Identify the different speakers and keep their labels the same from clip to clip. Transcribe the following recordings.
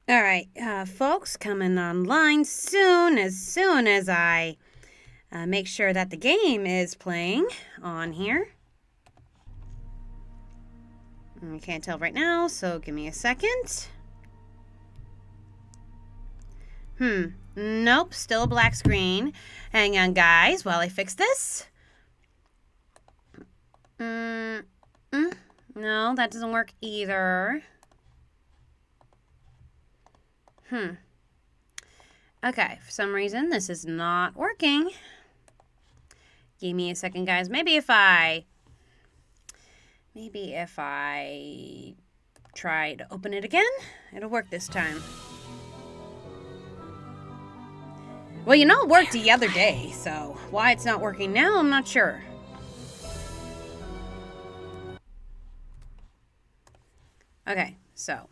Speaker 1: All right, folks, coming online soon as I make sure that the game is playing on here. I can't tell right now, so give me a second. Nope, still a black screen. Hang on, guys, while I fix this. No, that doesn't work either. Okay, for some reason this is not working. Give me a second, guys. Maybe if I try to open it again, it'll work this time. Well, you know, it worked the other day, so why it's not working now, I'm not sure. Okay, so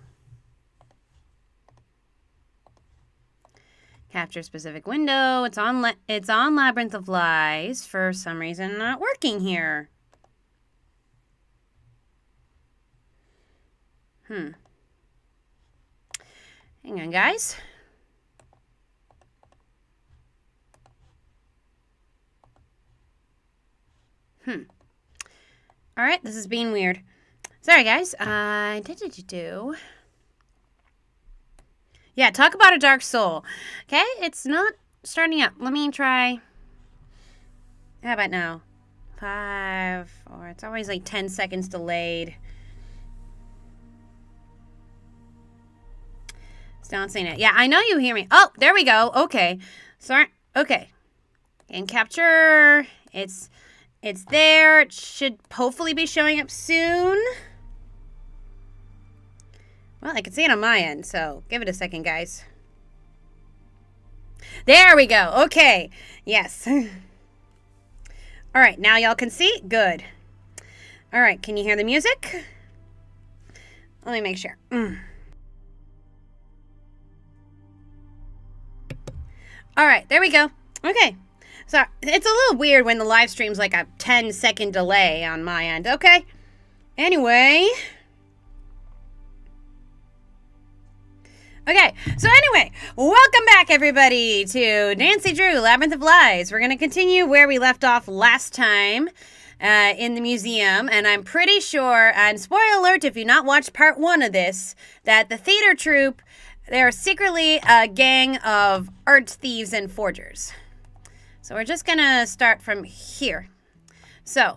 Speaker 1: capture specific window. It's on Labyrinth of Lies. For some reason, not working here. Hang on, guys. All right, this is being weird. Sorry, guys. Yeah, talk about a dark soul. Okay, it's not starting up. Let me try. How about now? 5, 4. It's always like 10 seconds delayed. Still not saying it. Yeah, I know you hear me. Oh, there we go. Okay. Sorry. Okay. And capture. It's there. It should hopefully be showing up soon. Well, I can see it on my end, so give it a second, guys. There we go. Okay. Yes. All right, now y'all can see? Good. All right, can you hear the music? Let me make sure. All right, there we go. Okay. So it's a little weird when the live stream's like a 10-second delay on my end. Okay. Anyway. Okay, so anyway, welcome back, everybody, to Nancy Drew, Labyrinth of Lies. We're going to continue where we left off last time in the museum, and I'm pretty sure, and spoiler alert if you've not watched part 1 of this, that the theater troupe, they're secretly a gang of art thieves and forgers. So we're just going to start from here. So,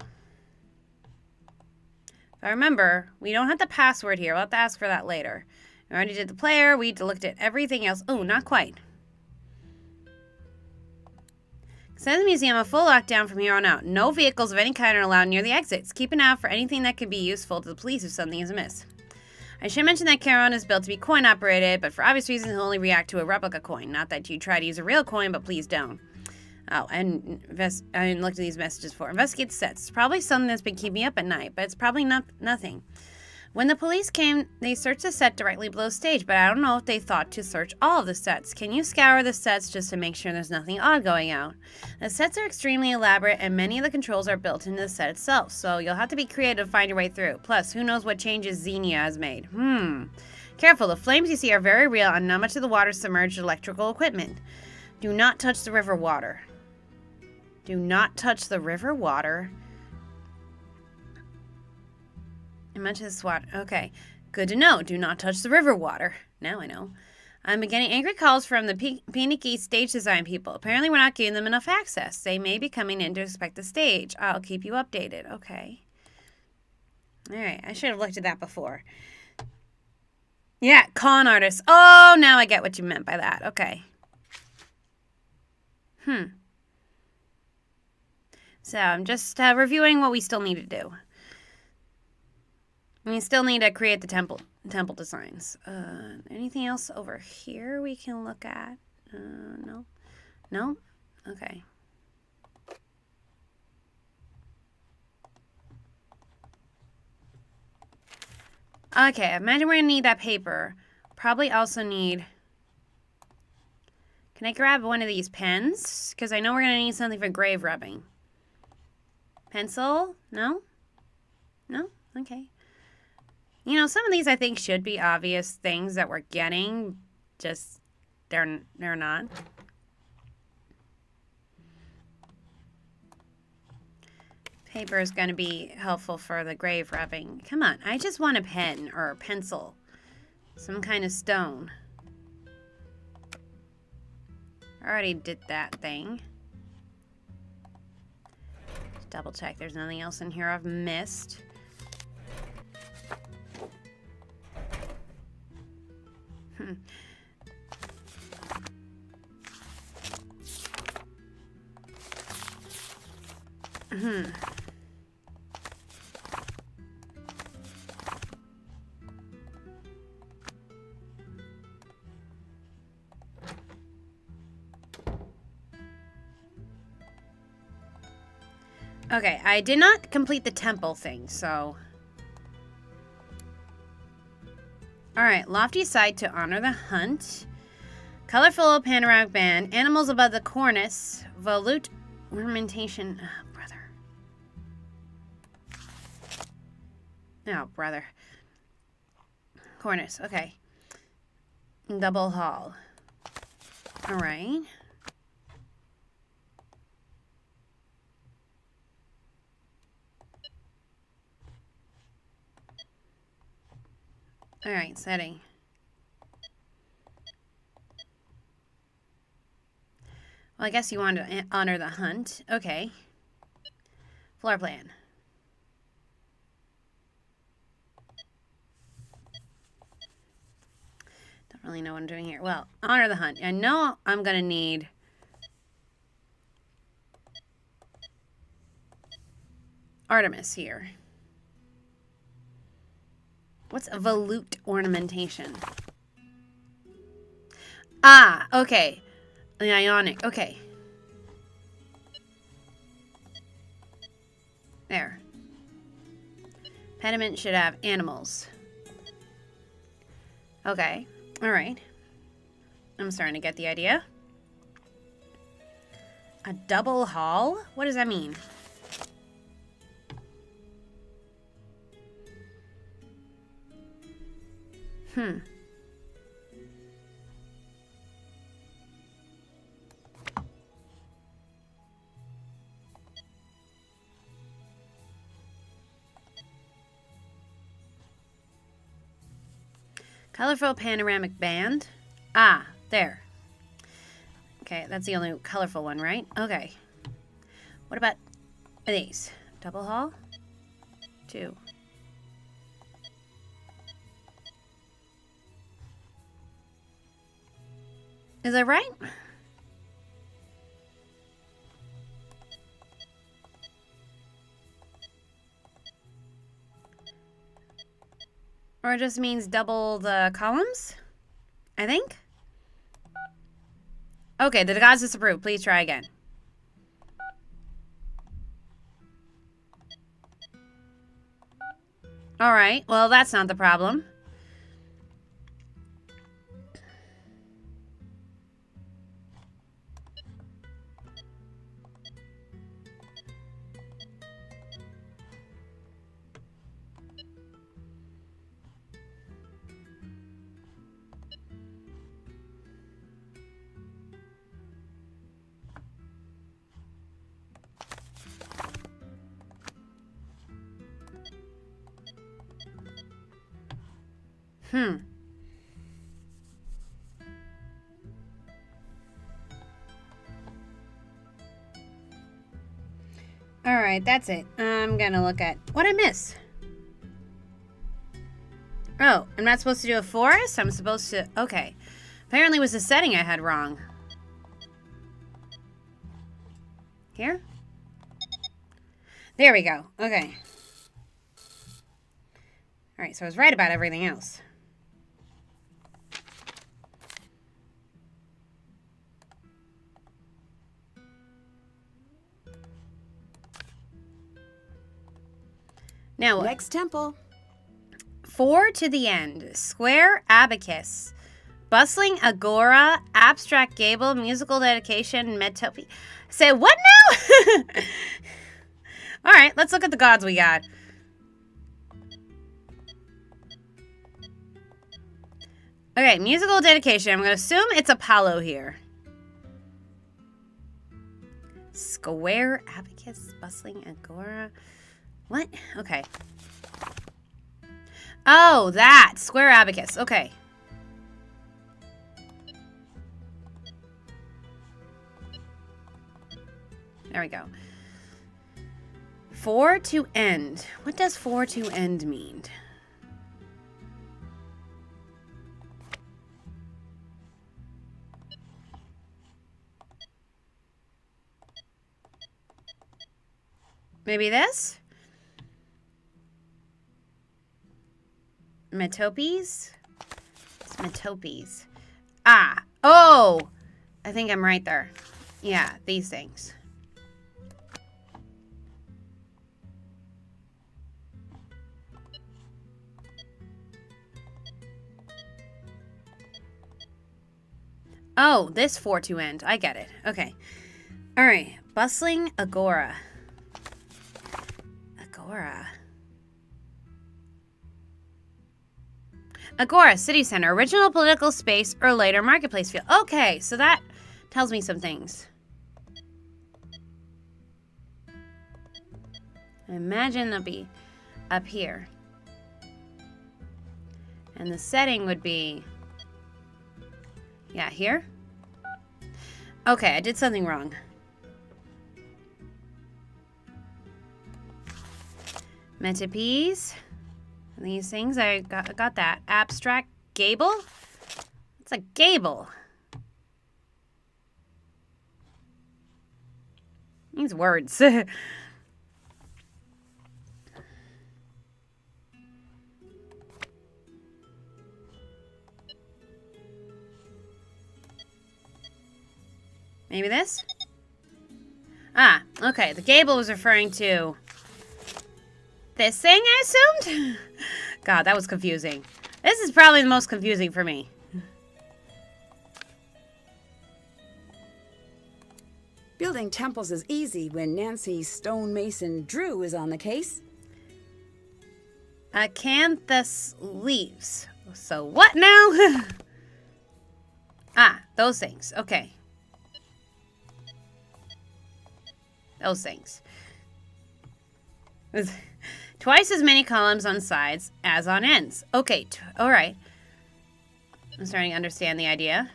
Speaker 1: if I remember, we don't have the password here. We'll have to ask for that later. We already did the player. We looked at everything else. Oh, not quite. Send the museum a full lockdown from here on out. No vehicles of any kind are allowed near the exits. Keep an eye out for anything that could be useful to the police if something is amiss. I should mention that Charon is built to be coin operated, but for obvious reasons he'll only react to a replica coin. Not that you try to use a real coin, but please don't. Oh, and I looked at these messages for. Investigate the sets. It's probably something that's been keeping me up at night, but it's probably nothing. When the police came, they searched the set directly below stage, but I don't know if they thought to search all of the sets. Can you scour the sets just to make sure there's nothing odd going out? The sets are extremely elaborate, and many of the controls are built into the set itself, so you'll have to be creative to find your way through. Plus, who knows what changes Xenia has made. Careful, the flames you see are very real, and not much of the water submerged electrical equipment. Do not touch the river water. Do not touch the river water. Much of the SWAT. Okay. Good to know. Do not touch the river water. Now I know. I'm getting angry calls from the panicky stage design people. Apparently we're not giving them enough access. They may be coming in to inspect the stage. I'll keep you updated. Okay. Alright. I should have looked at that before. Yeah. Con artists. Oh, now I get what you meant by that. Okay. So I'm just reviewing what we still need to do. We still need to create the temple designs. Anything else over here we can look at? No. No? Okay. Okay, imagine we're going to need that paper. Probably also need... Can I grab one of these pens? Because I know we're going to need something for grave rubbing. Pencil? No? No? Okay. You know, some of these I think should be obvious things that we're getting, just they're not. Paper is going to be helpful for the grave rubbing. Come on, I just want a pen or a pencil. Some kind of stone. I already did that thing. Just double check there's nothing else in here I've missed. Okay, I did not complete the temple thing, so... Alright, lofty side to honor the hunt. Colorful panoramic band. Animals above the cornice. Volute ornamentation. Oh, brother. Oh, brother. Cornice, okay. Double hall. Alright. Alright, setting. Well, I guess you want to honor the hunt. Okay. Floor plan. Don't really know what I'm doing here. Well, honor the hunt. I know I'm going to need... Artemis here. What's a volute ornamentation? Ah, okay. The Ionic, okay. There. Pediment should have animals. Okay, alright. I'm starting to get the idea. A double hall? What does that mean? Colorful panoramic band. Ah, there. Okay, that's the only colorful one, right? Okay. What about these? Double hall? 2. Is that right? Or it just means double the columns? I think? Okay, the gods disapprove. Please try again. Alright, well that's not the problem. Alright, that's it. I'm gonna look at what I miss. Oh, I'm not supposed to do a forest? I'm supposed to... Okay. Apparently it was the setting I had wrong. Here? There we go. Okay. Alright, so I was right about everything else. Now,
Speaker 2: next temple.
Speaker 1: 4 to the end. Square abacus. Bustling agora. Abstract gable. Musical dedication. Metopy. Say what now? Alright, let's look at the gods we got. Okay, musical dedication. I'm going to assume it's Apollo here. Square abacus, bustling agora. What? Okay. Oh, that. Square abacus. Okay. There we go. For to end. What does for to end mean? Maybe this? Metopes? It's metopes. Ah. Oh! I think I'm right there. Yeah, these things. Oh, this for to end. I get it. Okay. All right. Bustling agora. Agora. Agora, city center, original political space, or later marketplace field. Okay, so that tells me some things. I imagine it'll be up here. And the setting would be... Yeah, here? Okay, I did something wrong. Metopes. These things, I got that. Abstract gable? It's a gable. These words. Maybe this? Ah, okay. The gable was referring to this thing, I assumed? God, that was confusing. This is probably the most confusing for me.
Speaker 2: Building temples is easy when Nancy Stonemason Drew is on the case.
Speaker 1: Acanthus leaves. So what now? Ah, those things. Okay. Those things. With twice as many columns on sides as on ends. Okay, all right. I'm starting to understand the idea.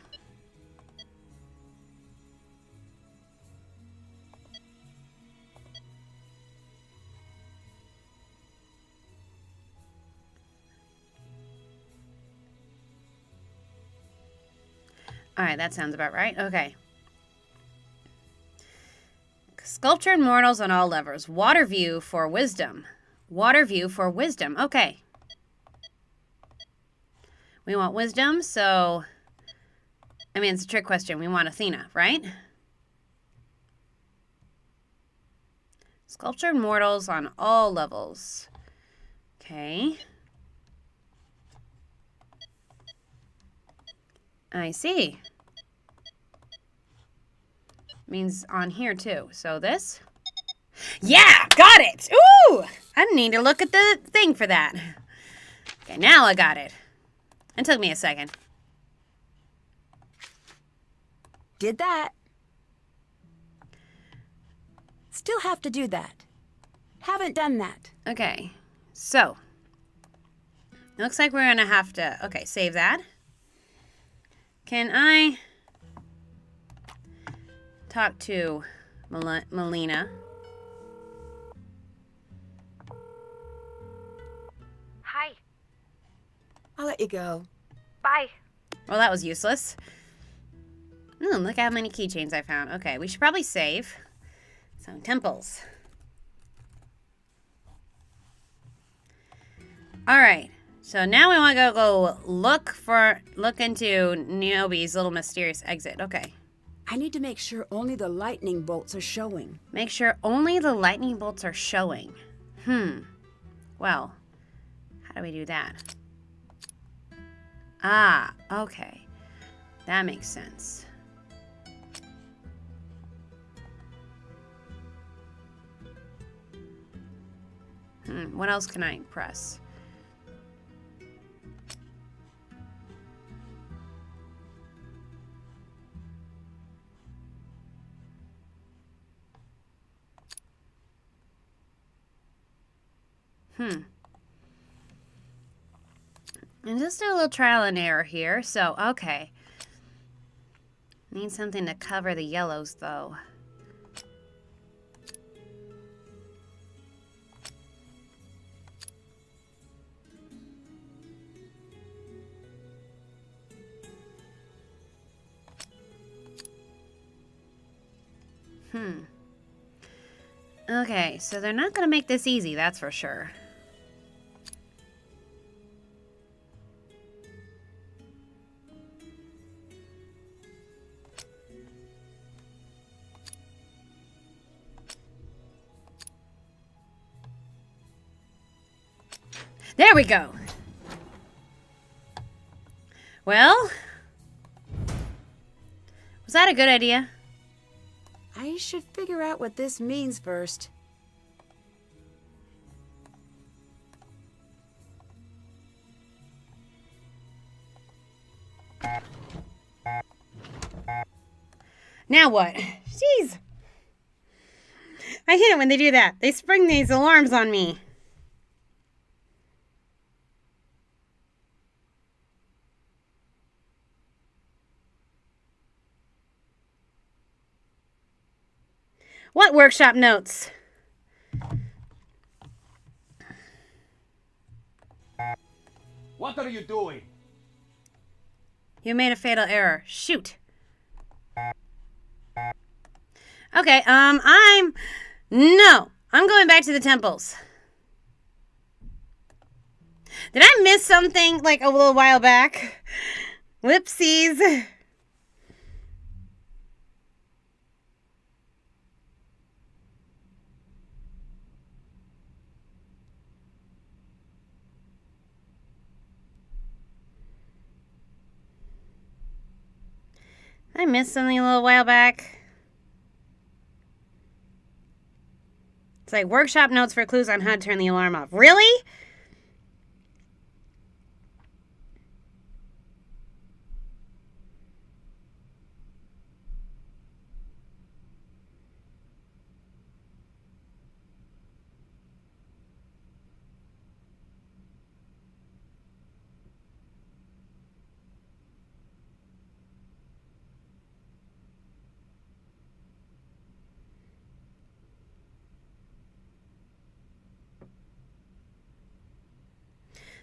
Speaker 1: All right, that sounds about right. Okay. Sculptured mortals on all levels. Water view for wisdom. Water view for wisdom. Okay. We want wisdom, so... I mean, it's a trick question. We want Athena, right? Sculptured mortals on all levels. Okay. I see. Means on here too. So this? Yeah! Got it! Ooh! I didn't need to look at the thing for that. Okay, now I got it. It took me a second.
Speaker 2: Did that. Still have to do that. Haven't done that.
Speaker 1: Okay, so. Looks like we're gonna have to... Okay, save that. Can I... talk to Melina?
Speaker 3: Hi.
Speaker 2: I'll let you go.
Speaker 3: Bye.
Speaker 1: Well, that was useless. Look how many keychains I found. Okay, we should probably save. Some temples. Alright, so now we want to go look into Niobe's little mysterious exit. Okay.
Speaker 2: I need to make sure only the lightning bolts are showing.
Speaker 1: Make sure only the lightning bolts are showing. Well, how do we do that? Ah, okay. That makes sense. What else can I press? And just do a little trial and error here. So, okay. Need something to cover the yellows, though. Okay, so they're not going to make this easy, that's for sure. There we go. Well, was that a good idea?
Speaker 2: I should figure out what this means first.
Speaker 1: Now what? Jeez. I hate it when they do that. They spring these alarms on me. What workshop notes?
Speaker 4: What are you doing?
Speaker 1: You made a fatal error. Shoot. Okay, I'm going back to the temples. Did I miss something like a little while back? Whoopsies. I missed something a little while back. It's like workshop notes for clues on how to turn the alarm off. Really?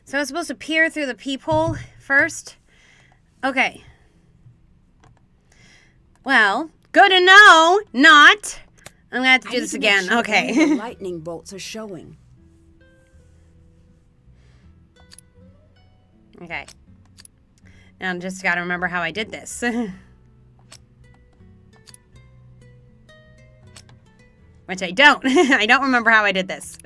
Speaker 1: So I was supposed to peer through the peephole first? Okay. Well, good to know. Not. I'm gonna have to do this again.
Speaker 2: The
Speaker 1: Okay.
Speaker 2: lightning bolts are showing.
Speaker 1: Okay. Now I just gotta remember how I did this. Which I don't. I don't remember how I did this.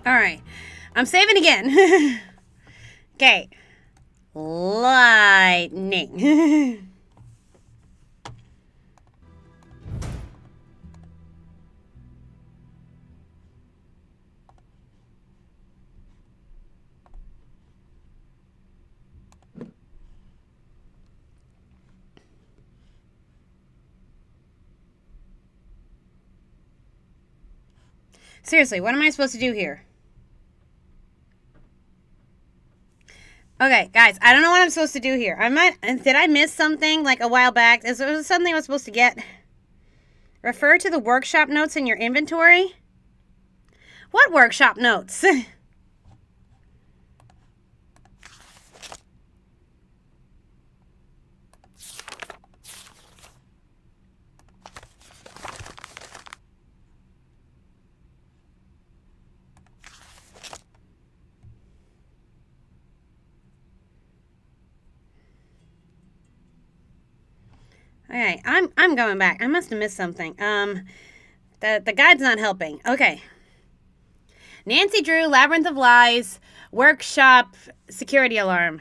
Speaker 1: Alright. I'm saving again. Okay. Lightning. Seriously, what am I supposed to do here? Okay, guys, I don't know what I'm supposed to do here. Did I miss something like a while back? Is there something I was supposed to get? Refer to the workshop notes in your inventory? What workshop notes? Okay, I'm going back. I must have missed something. The guide's not helping. Okay. Nancy Drew, Labyrinth of Lies, workshop, security alarm.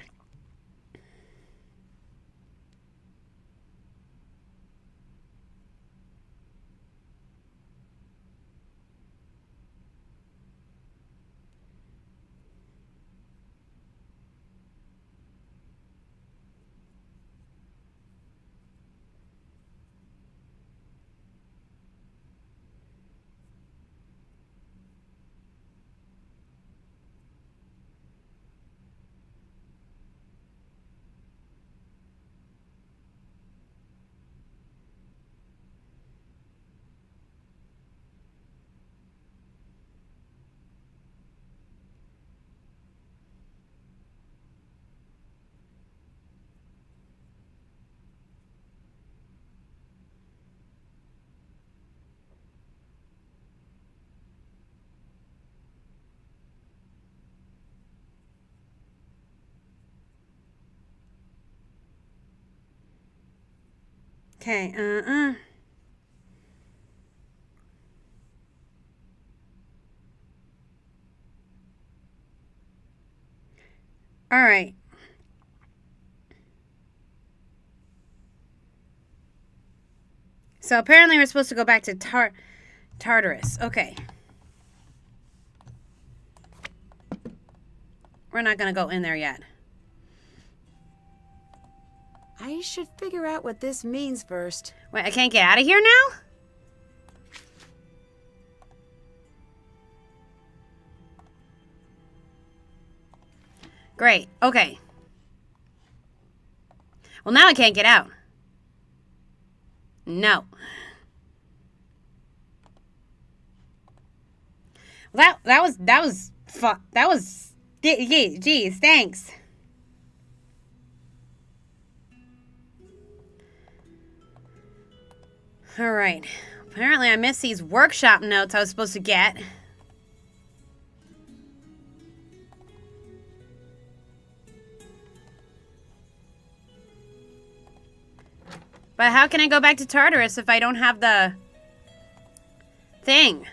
Speaker 1: Okay, All right. So apparently we're supposed to go back to Tartarus. Okay. We're not going to go in there yet.
Speaker 2: I should figure out what this means first.
Speaker 1: Wait, I can't get out of here now? Great. Okay. Well, now I can't get out. No. Well, geez, thanks. All right. Apparently I missed these workshop notes I was supposed to get. But how can I go back to Tartarus if I don't have the thing?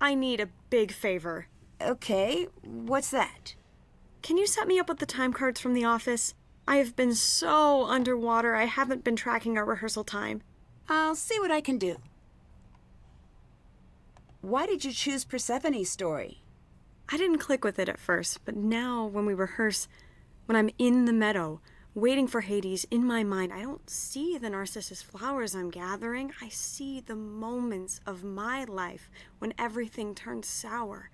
Speaker 5: I need a big favor.
Speaker 2: Okay, what's that?
Speaker 5: Can you set me up with the time cards from the office? I have been so underwater, I haven't been tracking our rehearsal time.
Speaker 2: I'll see what I can do. Why did you choose Persephone's story?
Speaker 5: I didn't click with it at first, but now when we rehearse, when I'm in the meadow, waiting for Hades, in my mind, I don't see the narcissus flowers I'm gathering. I see the moments of my life when everything turns sour.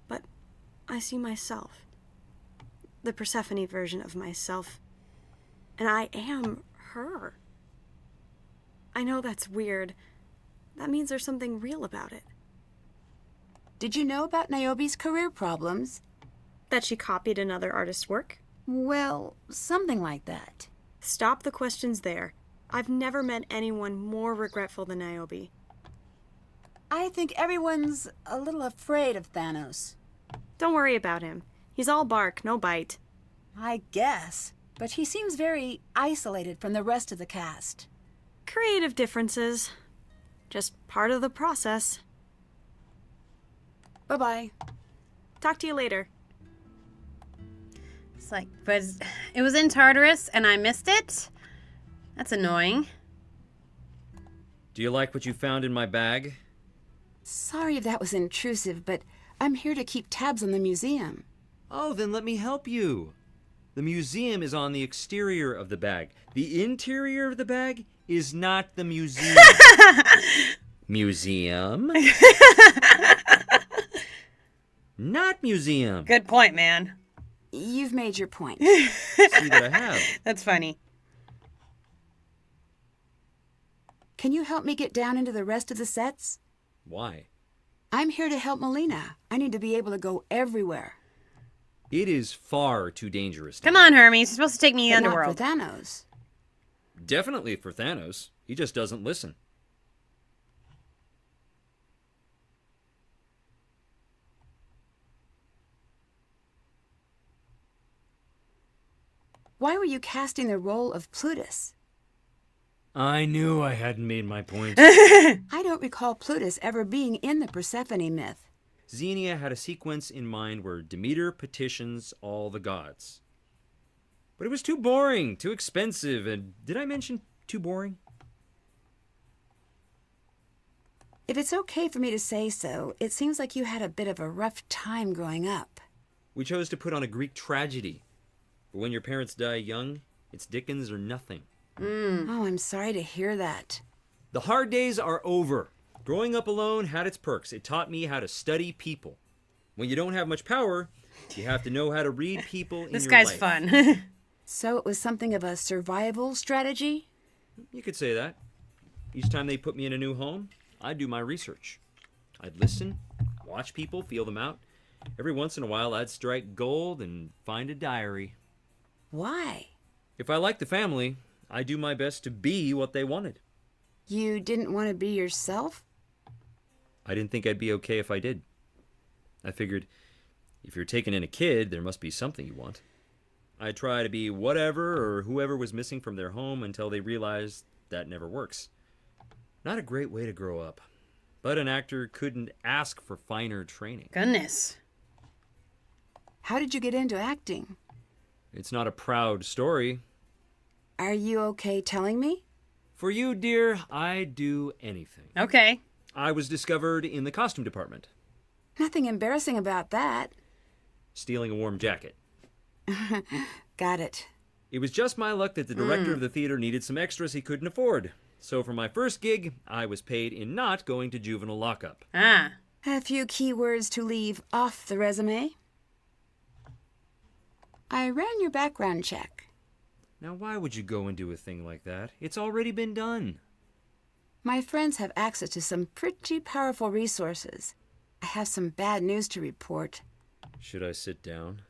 Speaker 5: But I see myself. The Persephone version of myself. And I am her. I know that's weird. That means there's something real about it.
Speaker 2: Did you know about Niobe's career problems?
Speaker 5: That she copied another artist's work?
Speaker 2: Well, something like that.
Speaker 5: Stop the questions there. I've never met anyone more regretful than Niobe.
Speaker 2: I think everyone's a little afraid of Thanos.
Speaker 5: Don't worry about him. He's all bark, no bite.
Speaker 2: I guess. But he seems very isolated from the rest of the cast.
Speaker 5: Creative differences. Just part of the process.
Speaker 2: Bye-bye.
Speaker 5: Talk to you later.
Speaker 1: It's like, but it was in Tartarus and I missed it? That's annoying.
Speaker 6: Do you like what you found in my bag?
Speaker 2: Sorry if that was intrusive, but I'm here to keep tabs on the museum.
Speaker 6: Oh, then let me help you. The museum is on the exterior of the bag. The interior of the bag is not the museum. Museum? Not museum.
Speaker 1: Good point, man.
Speaker 2: You've made your point.
Speaker 6: See that I have.
Speaker 1: That's funny.
Speaker 2: Can you help me get down into the rest of the sets?
Speaker 6: Why?
Speaker 2: I'm here to help Melina. I need to be able to go everywhere.
Speaker 6: It is far too dangerous.
Speaker 1: Come on, Hermes. You're supposed to take me to the
Speaker 2: But
Speaker 1: underworld.
Speaker 2: not for Thanos.
Speaker 6: Definitely for Thanos. He just doesn't listen.
Speaker 2: Why were you casting the role of Plutus?
Speaker 6: I knew I hadn't made my point.
Speaker 2: I don't recall Plutus ever being in the Persephone myth.
Speaker 6: Xenia had a sequence in mind where Demeter petitions all the gods. But it was too boring, too expensive, and did I mention too boring?
Speaker 2: If it's okay for me to say so, it seems like you had a bit of a rough time growing up.
Speaker 6: We chose to put on a Greek tragedy. But when your parents die young, it's Dickens or nothing.
Speaker 2: Oh, I'm sorry to hear that.
Speaker 6: The hard days are over. Growing up alone had its perks. It taught me how to study people. When you don't have much power, you have to know how to read people in
Speaker 1: This
Speaker 6: your
Speaker 1: guy's
Speaker 6: life.
Speaker 1: fun.
Speaker 2: So it was something of a survival strategy?
Speaker 6: You could say that. Each time they put me in a new home, I'd do my research. I'd listen, watch people, feel them out. Every once in a while, I'd strike gold and find a diary.
Speaker 2: Why?
Speaker 6: If I liked the family, I'd do my best to be what they wanted.
Speaker 2: You didn't want to be yourself?
Speaker 6: I didn't think I'd be okay if I did. I figured, if you're taking in a kid, there must be something you want. I'd try to be whatever or whoever was missing from their home until they realized that never works. Not a great way to grow up. But an actor couldn't ask for finer training.
Speaker 1: Goodness.
Speaker 2: How did you get into acting?
Speaker 6: It's not a proud story.
Speaker 2: Are you okay telling me?
Speaker 6: For you, dear, I'd do anything.
Speaker 1: Okay.
Speaker 6: I was discovered in the costume department,
Speaker 2: Nothing embarrassing about that.
Speaker 6: stealing a warm jacket.
Speaker 2: Got it.
Speaker 6: It was just my luck that the director of the theater needed some extras he couldn't afford. So for my first gig, I was paid in not going to juvenile lockup.
Speaker 1: Ah.
Speaker 2: A few keywords to leave off the resume. I ran your background check.
Speaker 6: Now why would you go and do a thing like that? It's already been done.
Speaker 2: My friends have access to some pretty powerful resources. I have some bad news to report.
Speaker 6: Should I sit down?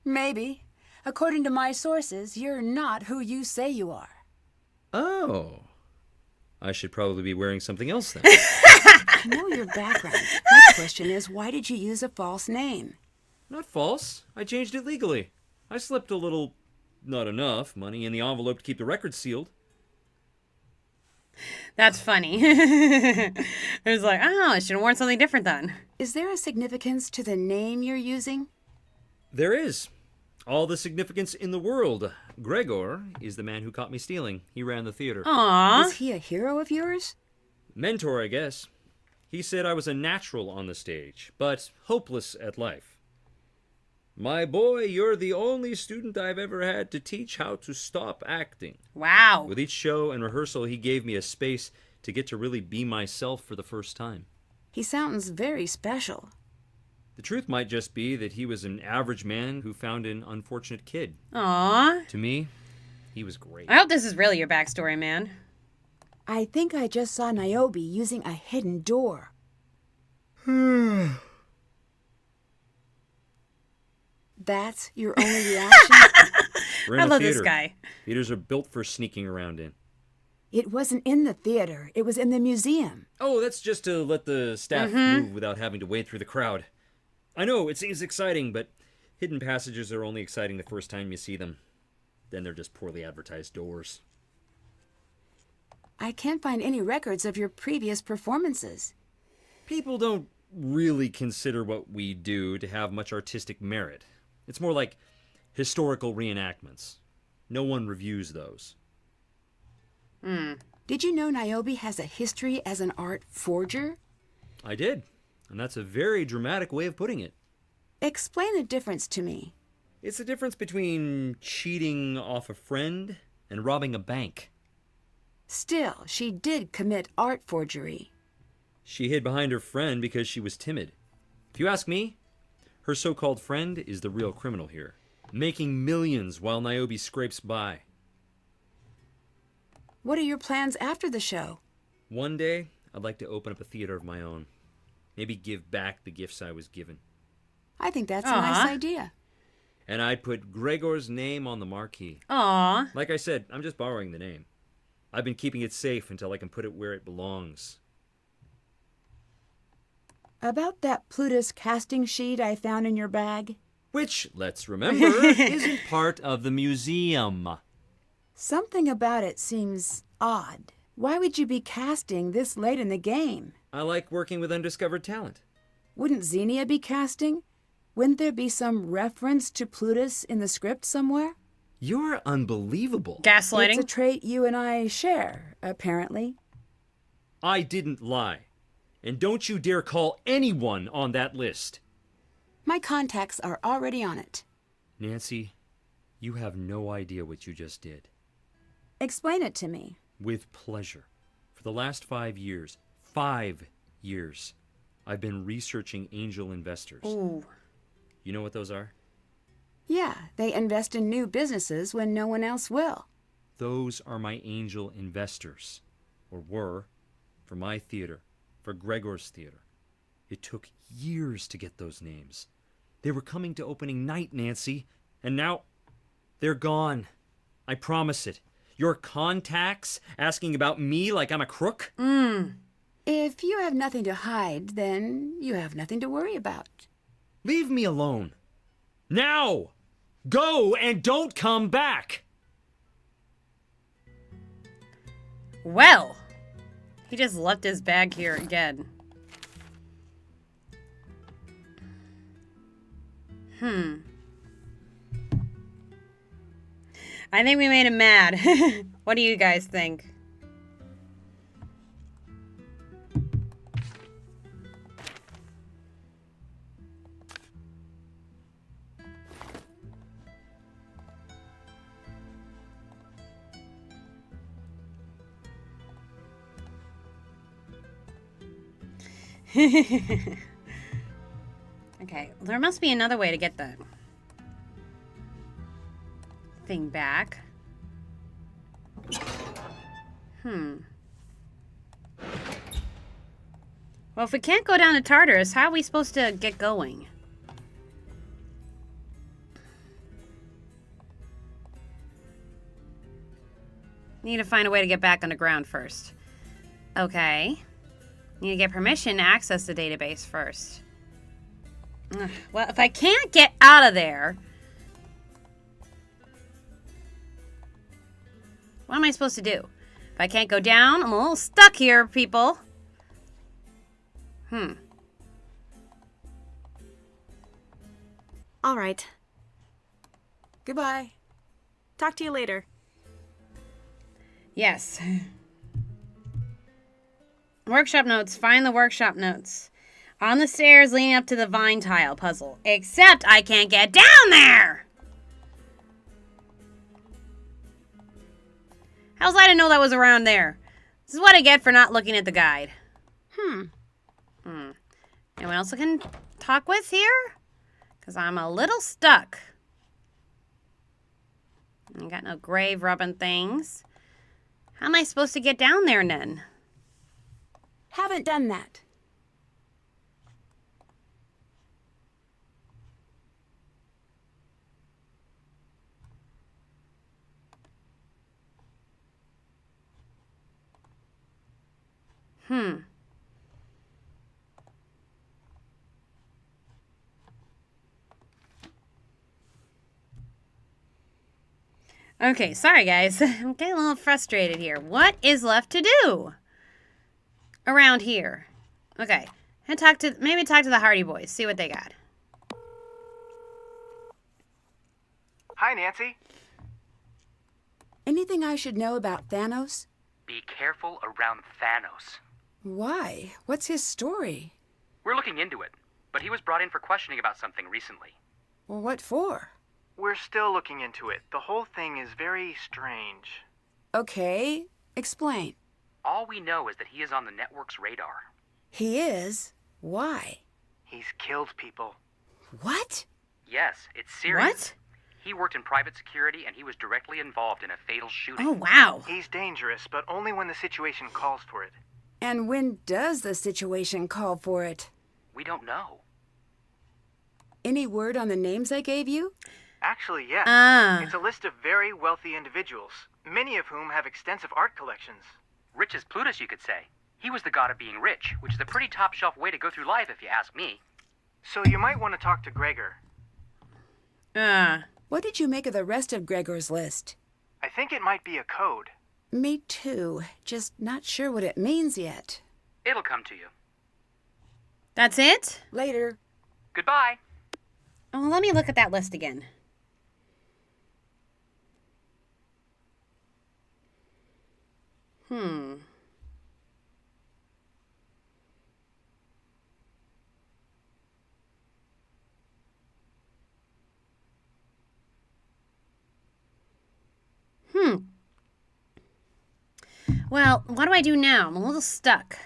Speaker 2: Maybe. According to my sources, you're not who you say you are.
Speaker 6: Oh. I should probably be wearing something else then.
Speaker 2: I know your background. My question is, why did you use a false name?
Speaker 6: Not false. I changed it legally. I slipped a little, not enough, money in the envelope to keep the record sealed.
Speaker 1: That's funny. It was like, oh, I should have worn something different then.
Speaker 2: Is there a significance to the name you're using?
Speaker 6: There is. All the significance in the world. Gregor is the man who caught me stealing. He ran the theater.
Speaker 1: Aww.
Speaker 2: Is he a hero of yours?
Speaker 6: Mentor, I guess. He said I was a natural on the stage, but hopeless at life. My boy, you're the only student I've ever had to teach how to stop acting.
Speaker 1: Wow.
Speaker 6: With each show and rehearsal, he gave me a space to get to really be myself for the first time.
Speaker 2: He sounds very special.
Speaker 6: The truth might just be that he was an average man who found an unfortunate kid.
Speaker 1: Aww.
Speaker 6: To me, he was great.
Speaker 1: I hope this is really your backstory, man.
Speaker 2: I think I just saw Niobe using a hidden door. That's your only reaction?
Speaker 6: We're in
Speaker 1: I
Speaker 6: a
Speaker 1: love
Speaker 6: theater.
Speaker 1: this guy.
Speaker 6: Theaters are built for sneaking around in.
Speaker 2: It wasn't in the theater. It was in the museum.
Speaker 6: Oh, that's just to let the staff move without having to wade through the crowd. I know, it seems exciting, but hidden passages are only exciting the first time you see them. Then they're just poorly advertised doors.
Speaker 2: I can't find any records of your previous performances.
Speaker 6: People don't really consider what we do to have much artistic merit. It's more like historical reenactments. No one reviews those.
Speaker 2: Did you know Niobe has a history as an art forger?
Speaker 6: I did, and that's a very dramatic way of putting it.
Speaker 2: Explain the difference to me.
Speaker 6: It's the difference between cheating off a friend and robbing a bank.
Speaker 2: Still, she did commit art forgery.
Speaker 6: She hid behind her friend because she was timid. If you ask me, her so-called friend is the real criminal here, making millions while Niobe scrapes by.
Speaker 2: What are your plans after the show?
Speaker 6: One day, I'd like to open up a theater of my own. Maybe give back the gifts I was given.
Speaker 2: I think that's a
Speaker 1: Aw.
Speaker 2: nice idea.
Speaker 6: And I'd put Gregor's name on the marquee.
Speaker 1: Aw.
Speaker 6: Like I said, I'm just borrowing the name. I've been keeping it safe until I can put it where it belongs.
Speaker 2: About that Plutus casting sheet I found in your bag,
Speaker 6: Which, let's remember, isn't part of the museum.
Speaker 2: Something about it seems odd. Why would you be casting this late in the game?
Speaker 6: I like working with undiscovered talent.
Speaker 2: Wouldn't Xenia be casting? Wouldn't there be some reference to Plutus in the script somewhere?
Speaker 6: You're unbelievable.
Speaker 1: Gaslighting.
Speaker 2: It's a trait you and I share, apparently.
Speaker 6: I didn't lie. And don't you dare call anyone on that list.
Speaker 2: My contacts are already on it.
Speaker 6: Nancy, you have no idea what you just did.
Speaker 2: Explain it to me.
Speaker 6: With pleasure. For the last 5 years, I've been researching angel investors.
Speaker 1: Ooh.
Speaker 6: You know what those are?
Speaker 2: Yeah, they invest in new businesses when no one else will.
Speaker 6: Those are my angel investors. Or were. For my theater. For Gregor's theater. It took years to get those names. They were coming to opening night, Nancy. And now, they're gone. I promise it. Your contacts asking about me like I'm a crook?
Speaker 2: If you have nothing to hide, then you have nothing to worry about.
Speaker 6: Leave me alone. Now! Go and don't come back!
Speaker 1: Well, he just left his bag here again. I think we made him mad. What do you guys think? Okay, there must be another way to get the thing back. Well, if we can't go down to Tartarus, how are we supposed to get going? Need to find a way to get back underground first. Okay. Need to get permission to access the database first. Ugh, well, if I can't get out of there... what am I supposed to do? If I can't go down, I'm a little stuck here, people.
Speaker 5: All right.
Speaker 2: Goodbye.
Speaker 5: Talk to you later.
Speaker 1: Yes. Workshop notes. Find the workshop notes. On the stairs leading up to the vine tile puzzle. Except I can't get down there! How was I to know that was around there? This is what I get for not looking at the guide. Anyone else I can talk with here? Because I'm a little stuck. I got no grave rubbing things. How am I supposed to get down there, then?
Speaker 2: Haven't done that.
Speaker 1: Okay, sorry guys. I'm getting a little frustrated here. What is left to do around here? Okay, and maybe talk to the Hardy Boys, see what they got.
Speaker 7: Hi, Nancy.
Speaker 2: Anything I should know about Thanos?
Speaker 7: Be careful around Thanos.
Speaker 2: Why? What's his story?
Speaker 7: We're looking into it, but he was brought in for questioning about something recently.
Speaker 2: Well, what for?
Speaker 8: We're still looking into it. The whole thing is very strange.
Speaker 2: Okay, explain.
Speaker 7: All we know is that he is on the network's radar.
Speaker 2: He is? Why?
Speaker 8: He's killed people.
Speaker 2: What?
Speaker 7: Yes, it's serious.
Speaker 1: What?
Speaker 7: He worked in private security and he was directly involved in a fatal shooting.
Speaker 1: Oh, wow.
Speaker 8: He's dangerous, but only when the situation calls for it.
Speaker 2: And when does the situation call for it?
Speaker 7: We don't know.
Speaker 2: Any word on the names I gave you?
Speaker 8: Actually, yes. It's a list of very wealthy individuals, many of whom have extensive art collections.
Speaker 7: Rich as Plutus, you could say. He was the god of being rich, which is a pretty top-shelf way to go through life if you ask me.
Speaker 8: So you might want to talk to Gregor.
Speaker 2: What did you make of the rest of Gregor's list?
Speaker 8: I think it might be a code.
Speaker 2: Me too. Just not sure what it means yet.
Speaker 7: It'll come to you.
Speaker 1: That's it?
Speaker 2: Later.
Speaker 7: Goodbye.
Speaker 1: Oh, let me look at that list again. Well, what do I do now? I'm a little stuck.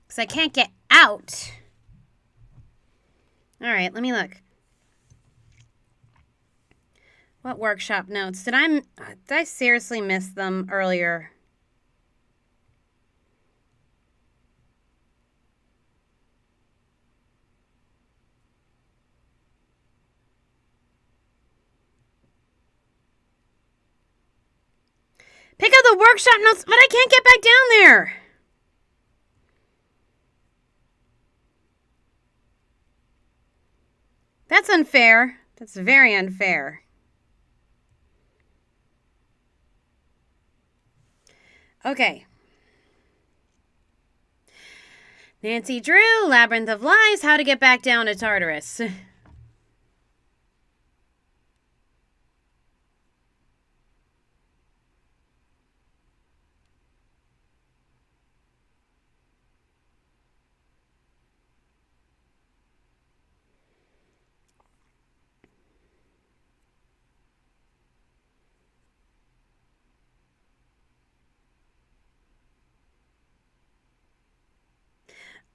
Speaker 1: Because I can't get out. Alright, let me look. What workshop notes? Did I seriously miss them earlier? Pick up the workshop notes, but I can't get back down there. That's unfair. That's very unfair. Okay. Nancy Drew, Labyrinth of Lies, How to Get Back Down to Tartarus.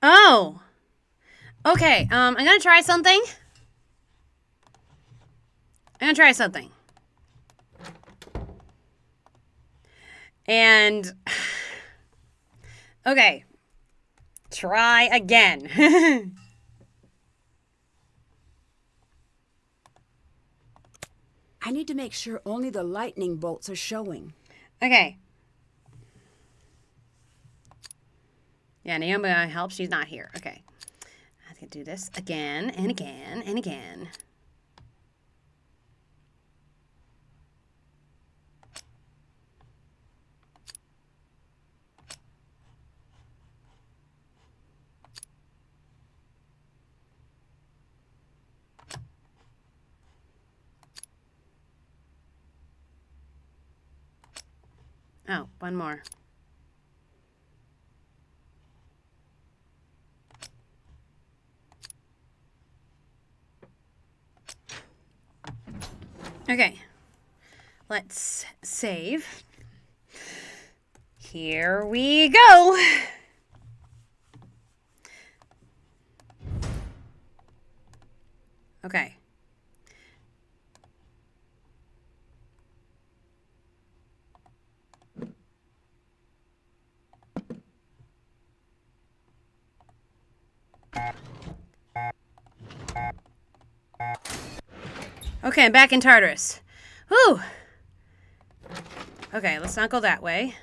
Speaker 1: Oh. Okay, I'm gonna try something. And... Okay. Try again.
Speaker 2: I need to make sure only the lightning bolts are showing.
Speaker 1: Okay. Yeah, Naomi helps. She's not here. Okay. I can do this again and again and again. Oh, one more. Okay, let's save. Here we go. Okay. Okay, I'm back in Tartarus. Whew. Okay, let's not go that way.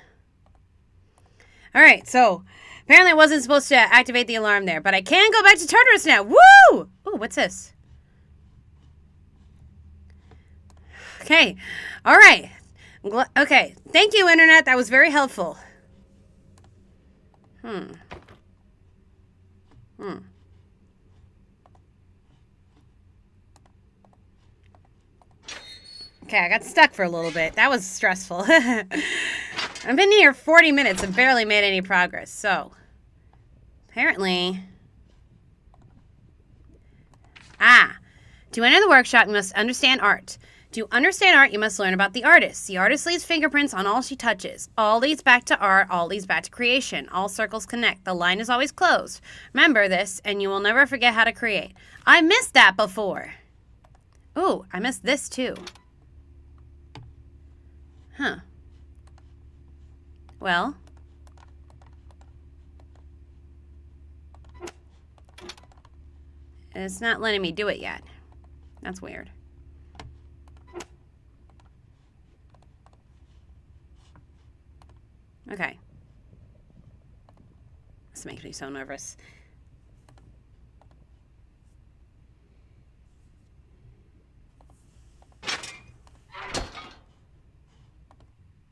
Speaker 1: Alright, so apparently I wasn't supposed to activate the alarm there, but I can go back to Tartarus now. Woo! Ooh, what's this? Okay, alright. Okay, thank you, Internet. That was very helpful. Okay, I got stuck for a little bit. That was stressful. I've been here 40 minutes and barely made any progress, so... Apparently... To enter the workshop, you must understand art. To understand art, you must learn about the artist. The artist leaves fingerprints on all she touches. All leads back to art, all leads back to creation. All circles connect. The line is always closed. Remember this, and you will never forget how to create. I missed that before. Ooh, I missed this too. Huh. Well. It's not letting me do it yet. That's weird. Okay. This makes me so nervous.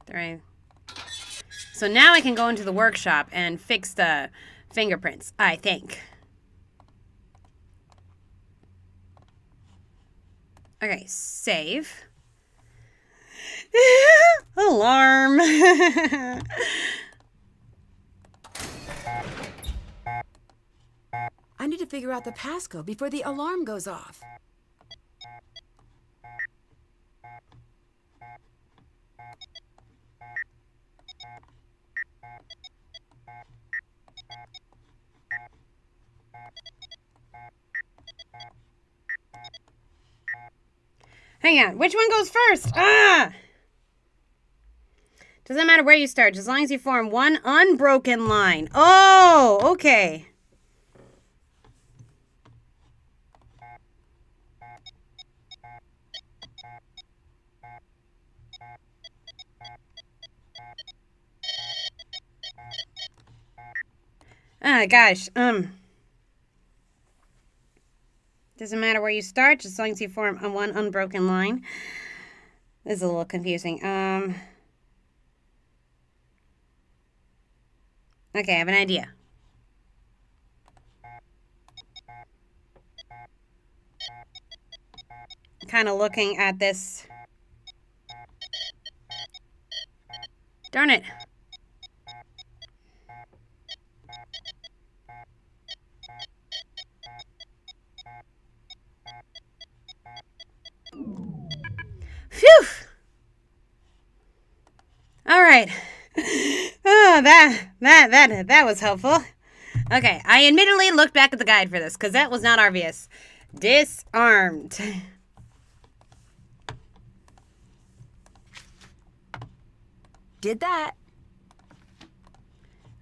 Speaker 1: 3. So now I can go into the workshop and fix the fingerprints, I think. Okay, save. Alarm.
Speaker 2: I need to figure out the passcode before the alarm goes off.
Speaker 1: Hang on, which one goes first? Ah! Doesn't matter where you start, as long as you form one unbroken line. Oh, okay. Ah, gosh, doesn't matter where you start, just as long as you form one unbroken line. This is a little confusing. Okay, I have an idea. Kind of looking at this. Darn it. Phew! All right. Oh, that was helpful. Okay, I admittedly looked back at the guide for this, because that was not obvious. Disarmed.
Speaker 2: Did that.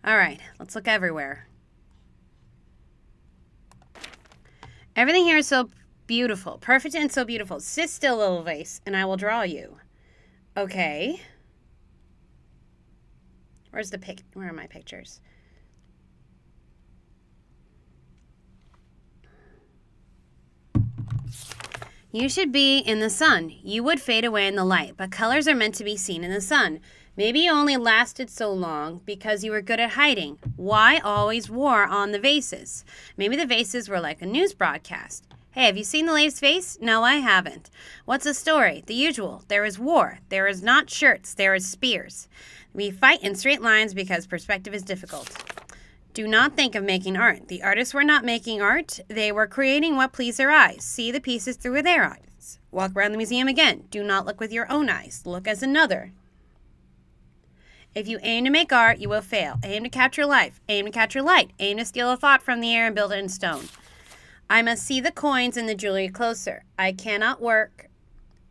Speaker 1: All right, let's look everywhere. Everything here is so beautiful. Perfect and so beautiful. Sit still, little vase, and I will draw you. Okay. Where are my pictures? You should be in the sun. You would fade away in the light, but colors are meant to be seen in the sun. Maybe you only lasted so long because you were good at hiding. Why always war on the vases? Maybe the vases were like a news broadcast. Hey, have you seen the latest vase? No, I haven't. What's the story? The usual. There is war. There is not shirts. There is spears. We fight in straight lines because perspective is difficult. Do not think of making art. The artists were not making art. They were creating what pleased their eyes. See the pieces through their eyes. Walk around the museum again. Do not look with your own eyes. Look as another. If you aim to make art, you will fail. Aim to capture life. Aim to capture light. Aim to steal a thought from the air and build it in stone. I must see the coins and the jewelry closer. I cannot work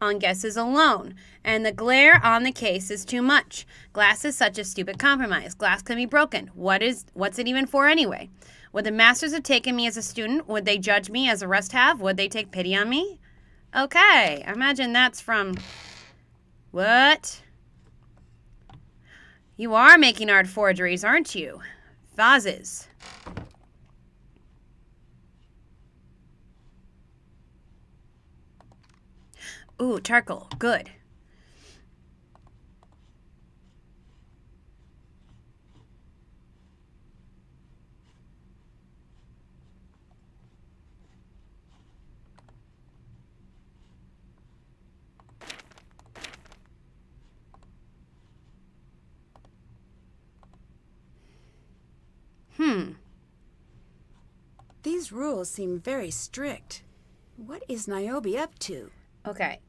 Speaker 1: on guesses alone, and the glare on the case is too much. Glass is such a stupid compromise. Glass can be broken. What's it even for anyway? Would the masters have taken me as a student? Would they judge me as the rest have? Would they take pity on me? Okay, I imagine that's from... What? You are making art forgeries, aren't you? Vases. Ooh, charcoal. Good.
Speaker 2: These rules seem very strict. What is Niobe up to?
Speaker 1: Okay.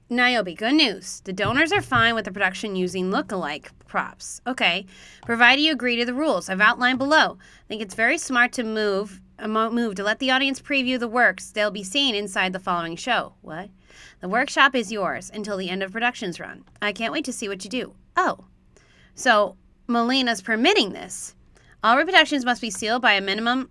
Speaker 1: Niobe, good news. The donors are fine with the production using look-alike props. Okay. Provided you agree to the rules I've outlined below. I think it's very smart to move to let the audience preview the works they'll be seeing inside the following show. What? The workshop is yours until the end of production's run. I can't wait to see what you do. Oh. So, Melina's permitting this. All reproductions must be sealed by a minimum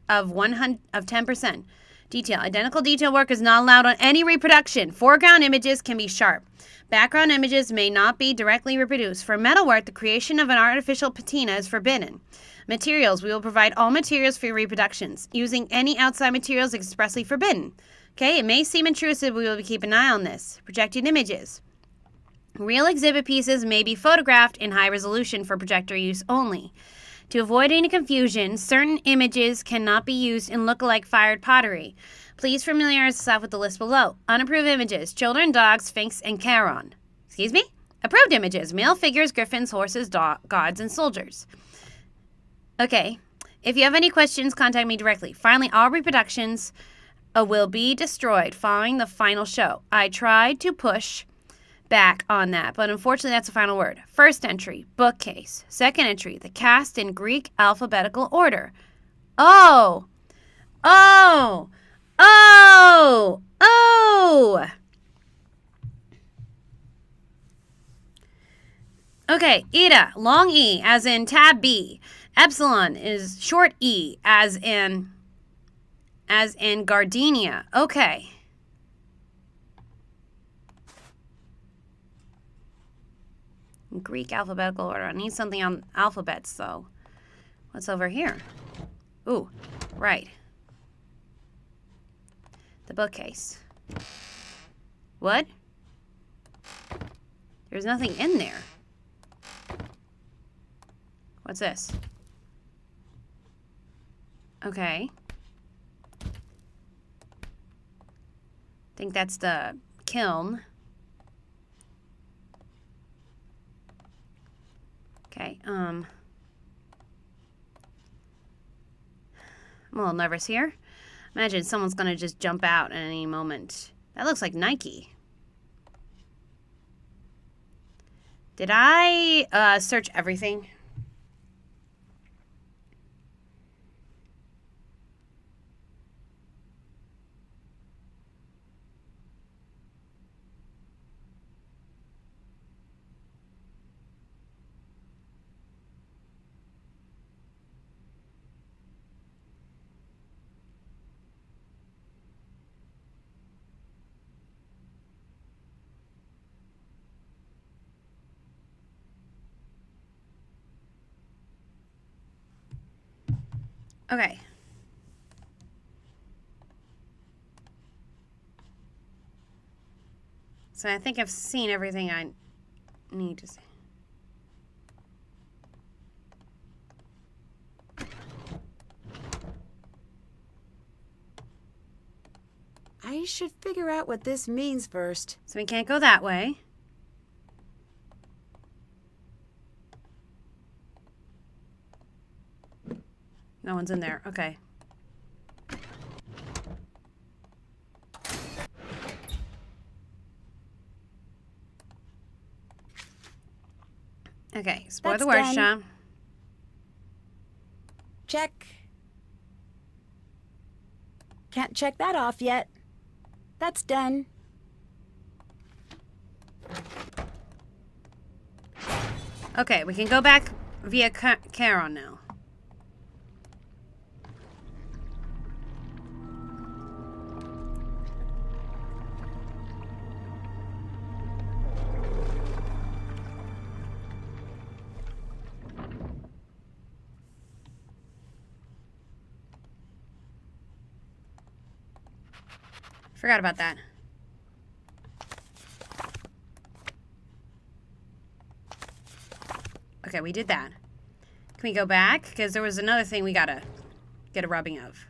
Speaker 1: of 10%. Detail. Identical detail work is not allowed on any reproduction. Foreground images can be sharp. Background images may not be directly reproduced. For metalwork, the creation of an artificial patina is forbidden. Materials. We will provide all materials for your reproductions. Using any outside materials is expressly forbidden. Okay, it may seem intrusive, but we will keep an eye on this. Projected images. Real exhibit pieces may be photographed in high resolution for projector use only. To avoid any confusion, certain images cannot be used in look-alike fired pottery. Please familiarize yourself with the list below. Unapproved images: children, dogs, sphinx, and Charon. Excuse me? Approved images: male figures, griffins, horses, gods, and soldiers. Okay. If you have any questions, contact me directly. Finally, all reproductions will be destroyed following the final show. I tried to push back on that, but unfortunately that's the final word. First entry, bookcase. Second entry, the cast in Greek alphabetical order. Oh! Oh! Oh! Oh! Okay, Eta, long E, as in tab B. Epsilon is short E, as in gardenia. Okay. Greek alphabetical order. I need something on alphabets, though. What's over here? Ooh, right. The bookcase. What? There's nothing in there. What's this? Okay. Think that's the kiln. Okay, I'm a little nervous here. Imagine someone's gonna just jump out at any moment. That looks like Nike. Did I search everything? Okay. So I think I've seen everything I need to see.
Speaker 2: I should figure out what this means first.
Speaker 1: So we can't go that way. No one's in there. Okay. Okay, explore
Speaker 2: That's
Speaker 1: the workshop.
Speaker 2: Check. Can't check that off yet. That's done.
Speaker 1: Okay, we can go back via Charon now. Forgot about that. Okay, we did that. Can we go back? Because there was another thing we gotta get a rubbing of.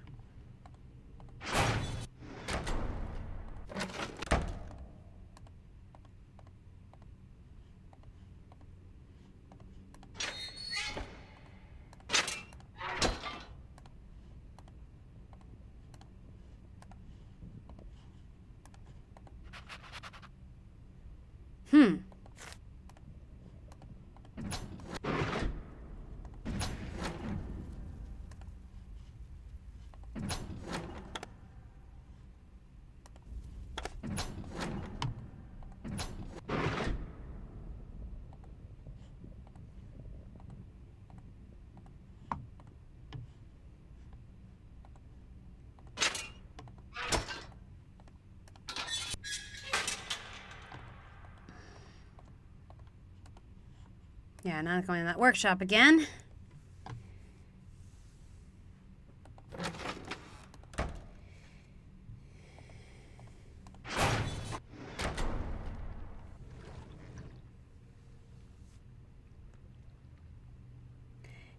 Speaker 1: Yeah, not going to that workshop again.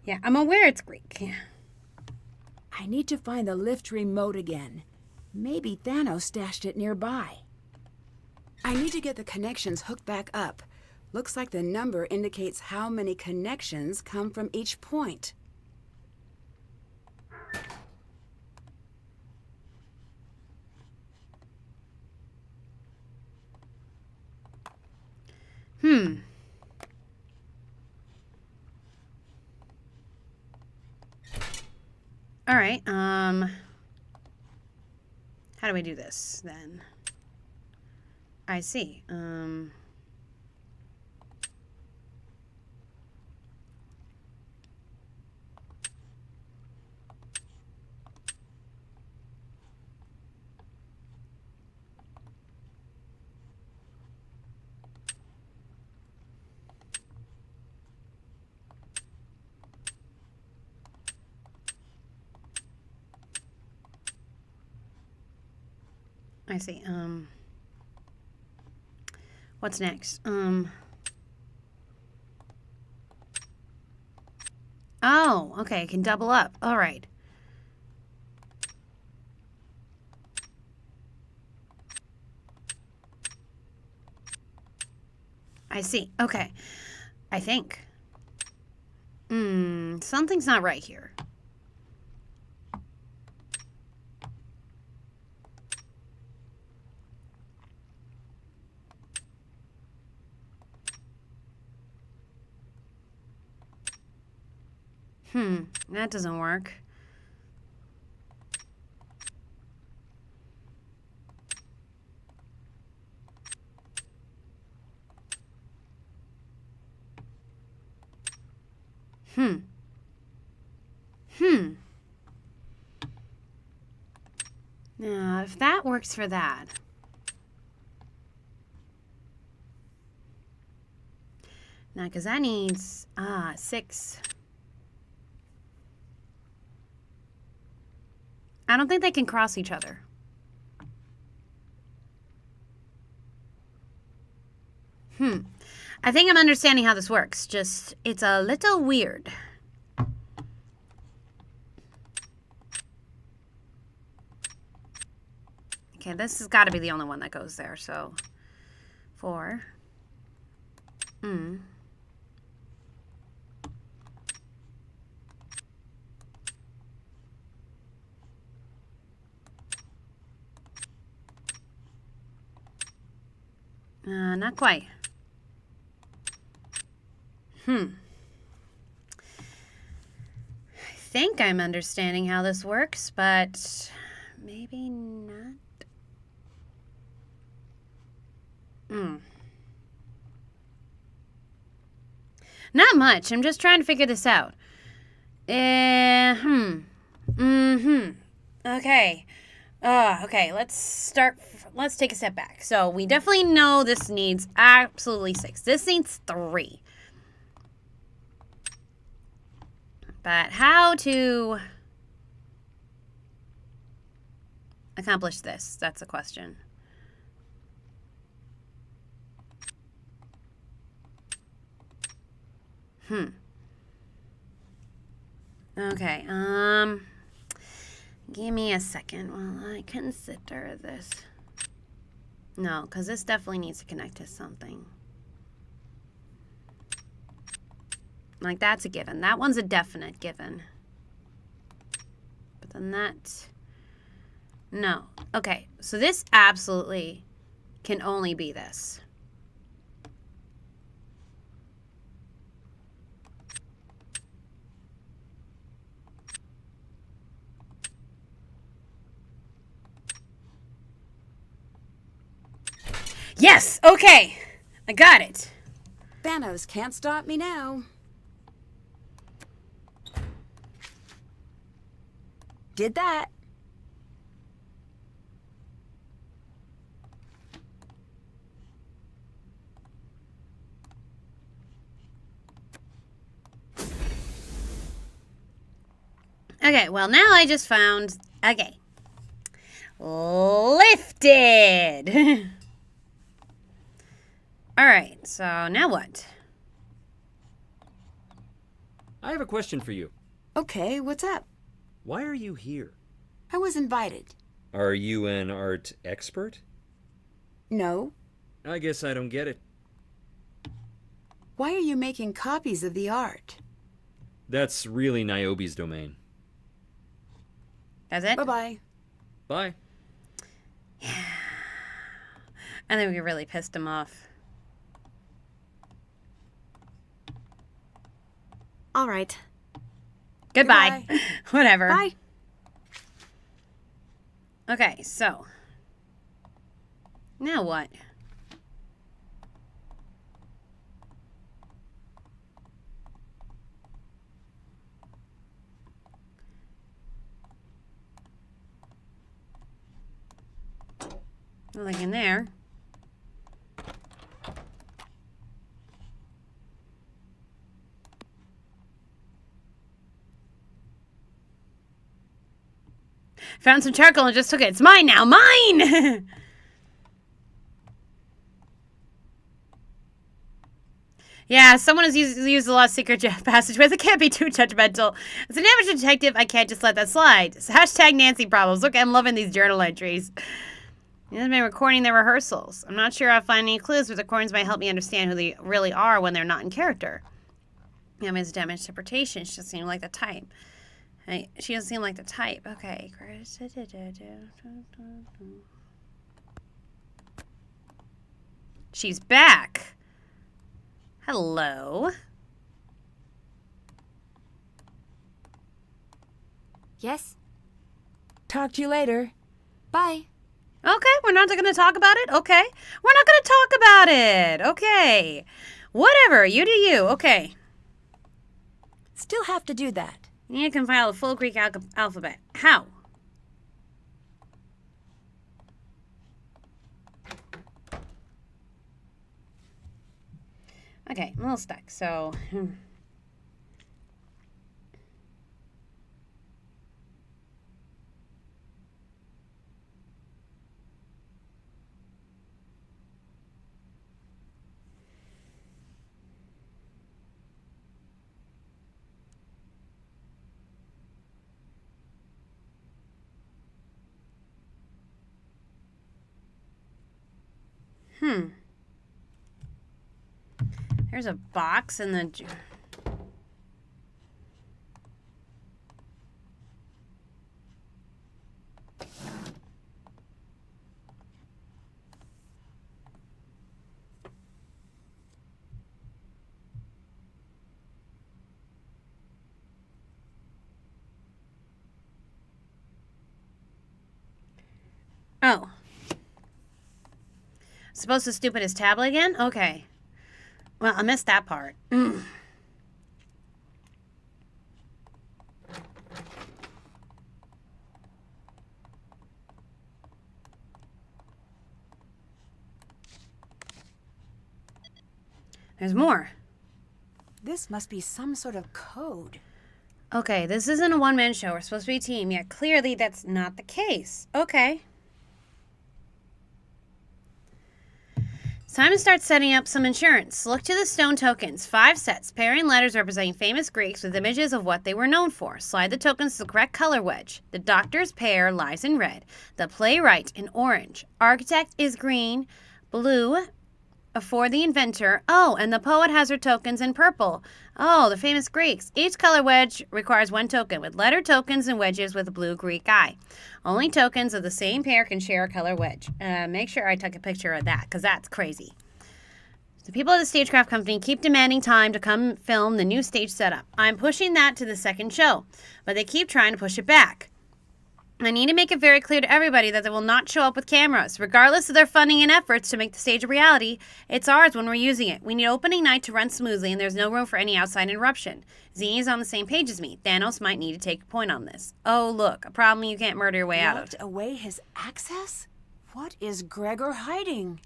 Speaker 1: Yeah, I'm aware it's Greek. Yeah.
Speaker 2: I need to find the lift remote again. Maybe Thanos stashed it nearby. I need to get the connections hooked back up. Looks like the number indicates how many connections come from each point.
Speaker 1: All right. How do we do this then? I see. I see. What's next? Oh, okay. It can double up. All right. I see. Okay. I think. Something's not right here. That doesn't work. Now, if that works for that. Now, because that needs, 6. I don't think they can cross each other. I think I'm understanding how this works. Just, it's a little weird. Okay, this has got to be the only one that goes there, so 4. Not quite. I think I'm understanding how this works, but maybe not. Not much. I'm just trying to figure this out. Okay. Okay, let's take a step back. So we definitely know this needs absolutely 6. This needs 3. But how to accomplish this? That's a question. Okay, give me a second while I consider this. No, because this definitely needs to connect to something. Like, that's a given. That one's a definite given. But then that... No. Okay, so this absolutely can only be this. Yes! Okay! I got it.
Speaker 2: Thanos can't stop me now. Did that.
Speaker 1: Okay, well, now I just found... Okay. Lifted! Alright, so now what?
Speaker 6: I have a question for you.
Speaker 2: Okay, what's up?
Speaker 6: Why are you here?
Speaker 2: I was invited.
Speaker 6: Are you an art expert?
Speaker 2: No.
Speaker 6: I guess I don't get it.
Speaker 2: Why are you making copies of the art?
Speaker 6: That's really Niobe's domain.
Speaker 1: That's it?
Speaker 2: Bye-bye.
Speaker 6: Bye.
Speaker 1: I think we really pissed him off.
Speaker 5: All right.
Speaker 1: Goodbye.
Speaker 2: Goodbye.
Speaker 1: Whatever.
Speaker 5: Bye.
Speaker 1: Okay, so. Now what? Nothing in there. Found some charcoal and just took it. It's mine now. Mine! Yeah, someone has used the lost secret passageways. I can't be too judgmental. As an amateur detective, I can't just let that slide. So hashtag Nancy problems. Look, I'm loving these journal entries. They've been recording their rehearsals. I'm not sure I'll find any clues, but the recordings might help me understand who they really are when they're not in character. Yeah, Ms. Damage interpretation. She doesn't seem like the type. She doesn't seem like the type. Okay. She's back. Hello.
Speaker 2: Yes? Talk to you later. Bye.
Speaker 1: Okay, we're not going to talk about it? Okay. We're not going to talk about it. Okay. Whatever. You do you. Okay.
Speaker 2: Still have to do that.
Speaker 1: You need to compile a full Greek alphabet. How? Okay, I'm a little stuck, so... There's a box in the... Oh. Supposed to stupid his tablet again? Okay. Well, I missed that part. There's more.
Speaker 2: This must be some sort of code.
Speaker 1: Okay, this isn't a one-man show. We're supposed to be a team. Yet clearly that's not the case. Okay. It's time to start setting up some insurance. Look to the stone tokens. 5 sets, pairing letters representing famous Greeks with images of what they were known for. Slide the tokens to the correct color wedge. The doctor's pair lies in red. The playwright in orange. Architect is green. Blue for the inventor. Oh, and the poet has her tokens in purple. Oh, the famous Greeks. Each color wedge requires 1 token, with letter tokens and wedges with a blue Greek eye. Only tokens of the same pair can share a color wedge. Make sure I take a picture of that, because that's crazy. The people at the Stagecraft Company keep demanding time to come film the new stage setup. I'm pushing that to the second show, but they keep trying to push it back. I need to make it very clear to everybody that they will not show up with cameras. Regardless of their funding and efforts to make the stage a reality, it's ours when we're using it. We need opening night to run smoothly, and there's no room for any outside interruption. Zini is on the same page as me. Thanos might need to take a point on this. Oh, look, a problem you can't murder your way out of.
Speaker 2: Locked away his access? What is Gregor hiding?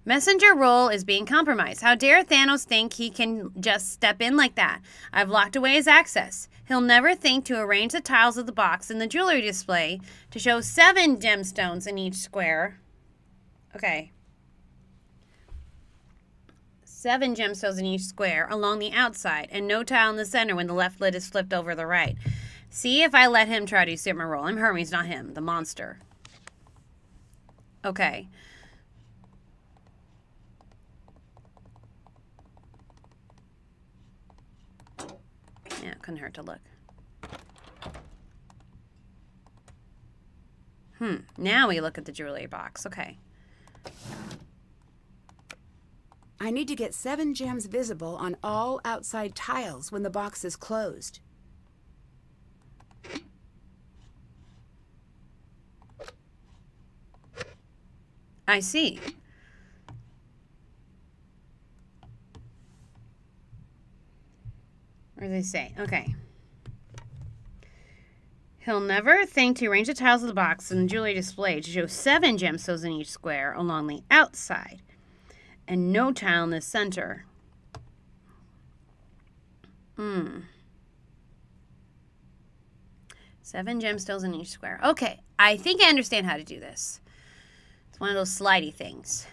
Speaker 1: Messenger role is being compromised. How dare Thanos think he can just step in like that? I've locked away his access. He'll never think to arrange the tiles of the box in the jewelry display to show 7 gemstones in each square. Okay. 7 gemstones in each square along the outside, and no tile in the center when the left lid is flipped over the right. See if I let him try to usurp my role. I'm Hermes, not him, the monster. Okay. Yeah, it couldn't hurt to look. Now we look at the jewelry box. Okay.
Speaker 2: I need to get 7 gems visible on all outside tiles when the box is closed.
Speaker 1: I see. What do they say? Okay. He'll never think to arrange the tiles of the box and the jewelry display to show 7 gemstones in each square along the outside, and no tile in the center. 7 gemstones in each square. Okay, I think I understand how to do this. It's one of those slidey things.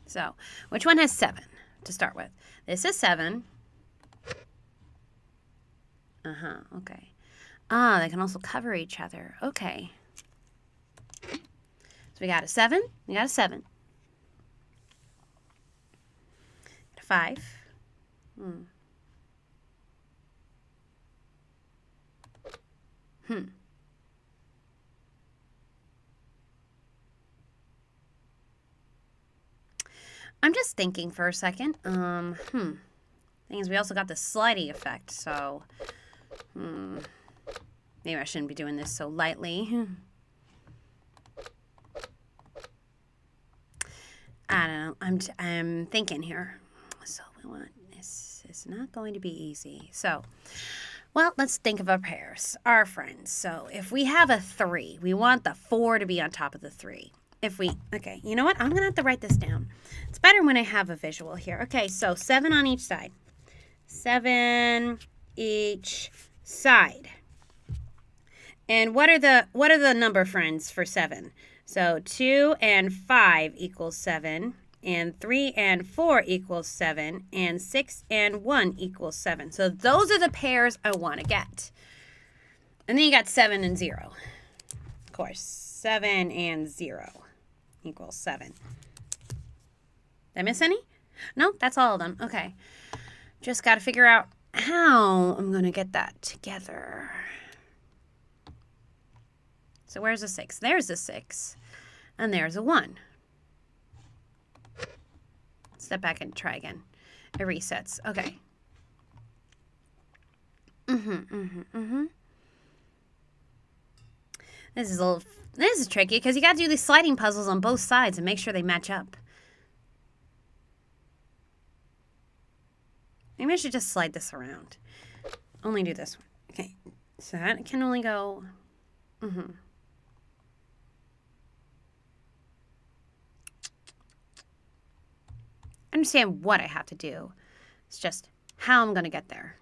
Speaker 1: So, which one has 7 to start with? This is 7. Okay. Ah, they can also cover each other. Okay. So we got a 7. We got a 7. Got a 5. I'm just thinking for a second. Thing is, we also got the slidey effect, so maybe I shouldn't be doing this so lightly. I don't know. I'm thinking here. So we want this is not going to be easy. So, well, let's think of our pairs, our friends. So if we have a 3, we want the 4 to be on top of the 3. Okay, you know what? I'm going to have to write this down. It's better when I have a visual here. Okay, so 7 on each side. 7 each side. And what are the number friends for 7? So 2 and 5 equals 7, and 3 and 4 equals 7, and 6 and 1 equals 7. So those are the pairs I want to get. And then you got 7 and 0. Of course, 7 and 0 equals 7. Did I miss any? No, that's all of them. Okay. Just got to figure out how I'm going to get that together. So where's the 6? There's a 6. And there's a 1. Step back and try again. It resets. Okay. This is tricky because you got to do these sliding puzzles on both sides and make sure they match up. Maybe I should just slide this around. Only do this one. Okay. So that can only go... understand what I have to do. It's just how I'm going to get there.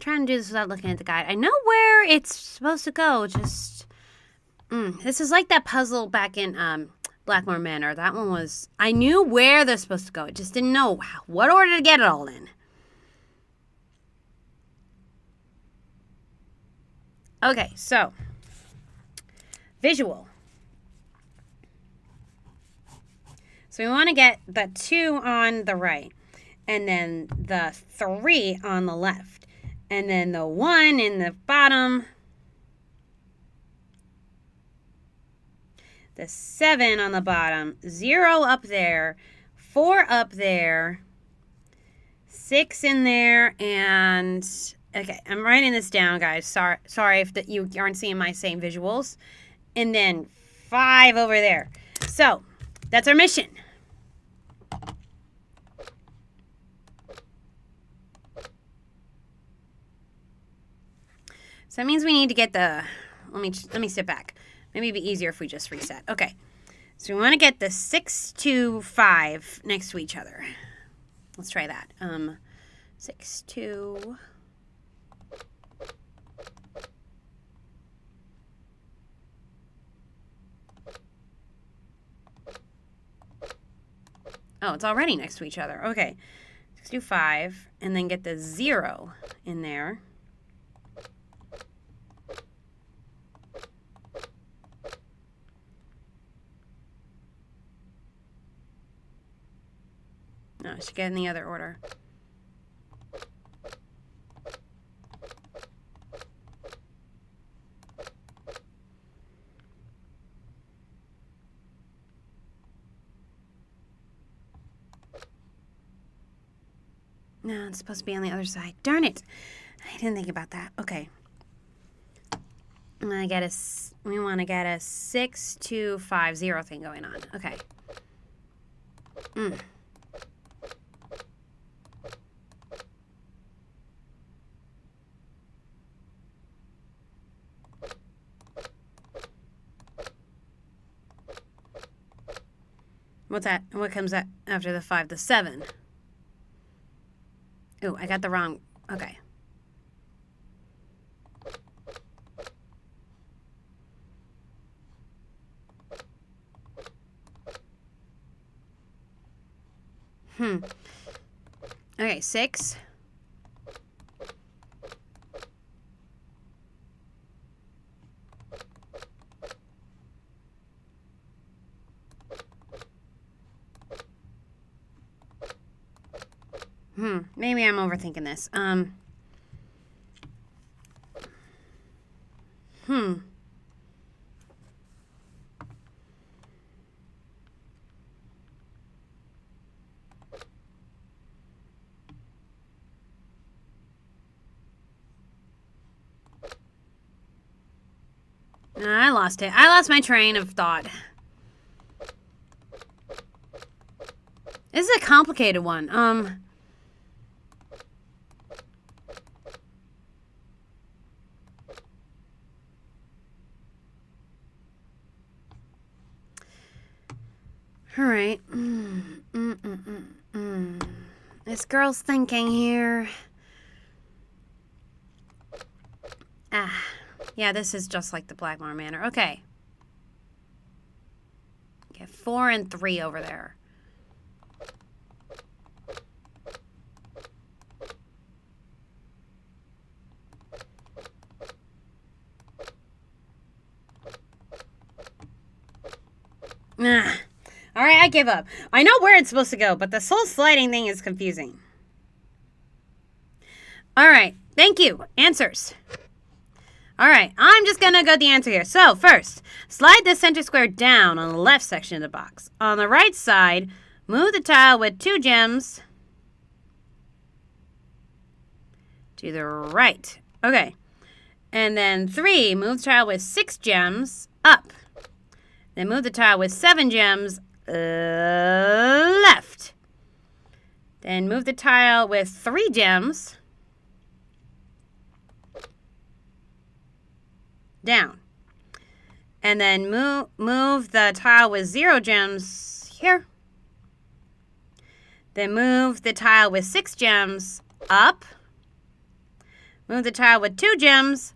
Speaker 1: Trying to do this without looking at the guide. I know where it's supposed to go. Just this is like that puzzle back in Blackmore Manor. That one was... I knew where they're supposed to go. I just didn't know what order to get it all in. Okay, so visual. So we want to get the 2 on the right, and then the 3 on the left, and then the 1 in the bottom, the 7 on the bottom, 0 up there, 4 up there, 6 in there, and okay, I'm writing this down, guys. Sorry if you aren't seeing my same visuals. And then 5 over there. So that's our mission. So that means we need to get the. Let me step back. Maybe it'd be easier if we just reset. Okay. So we want to get the 6, 2, 5 next to each other. Let's try that. 6, 2. Oh, it's already next to each other. Okay. 6, 2, 5. And then get the 0 in there. No, I should get in the other order. No, it's supposed to be on the other side. Darn it! I didn't think about that. Okay. We want to get a 6, 2, 5, 0 thing going on. Okay. What's that? What comes after the 5? The 7. Ooh, I got the wrong. Okay. Okay, 6. Maybe I'm overthinking this. I lost it. I lost my train of thought. This is a complicated one. All right. This girl's thinking here. Yeah, this is just like the Blackmore Manor. Okay. Get 4 and 3 over there. All right, I give up. I know where it's supposed to go, but the soul sliding thing is confusing. All right, thank you. Answers. All right, I'm just going to go the answer here. So, first, slide the center square down on the left section of the box. On the right side, move the tile with 2 gems to the right. Okay. And then 3, move the tile with 6 gems up. Then move the tile with 7 gems left. Then move the tile with 3 gems down. And then move the tile with 0 gems here. Then move the tile with 6 gems up. Move the tile with 2 gems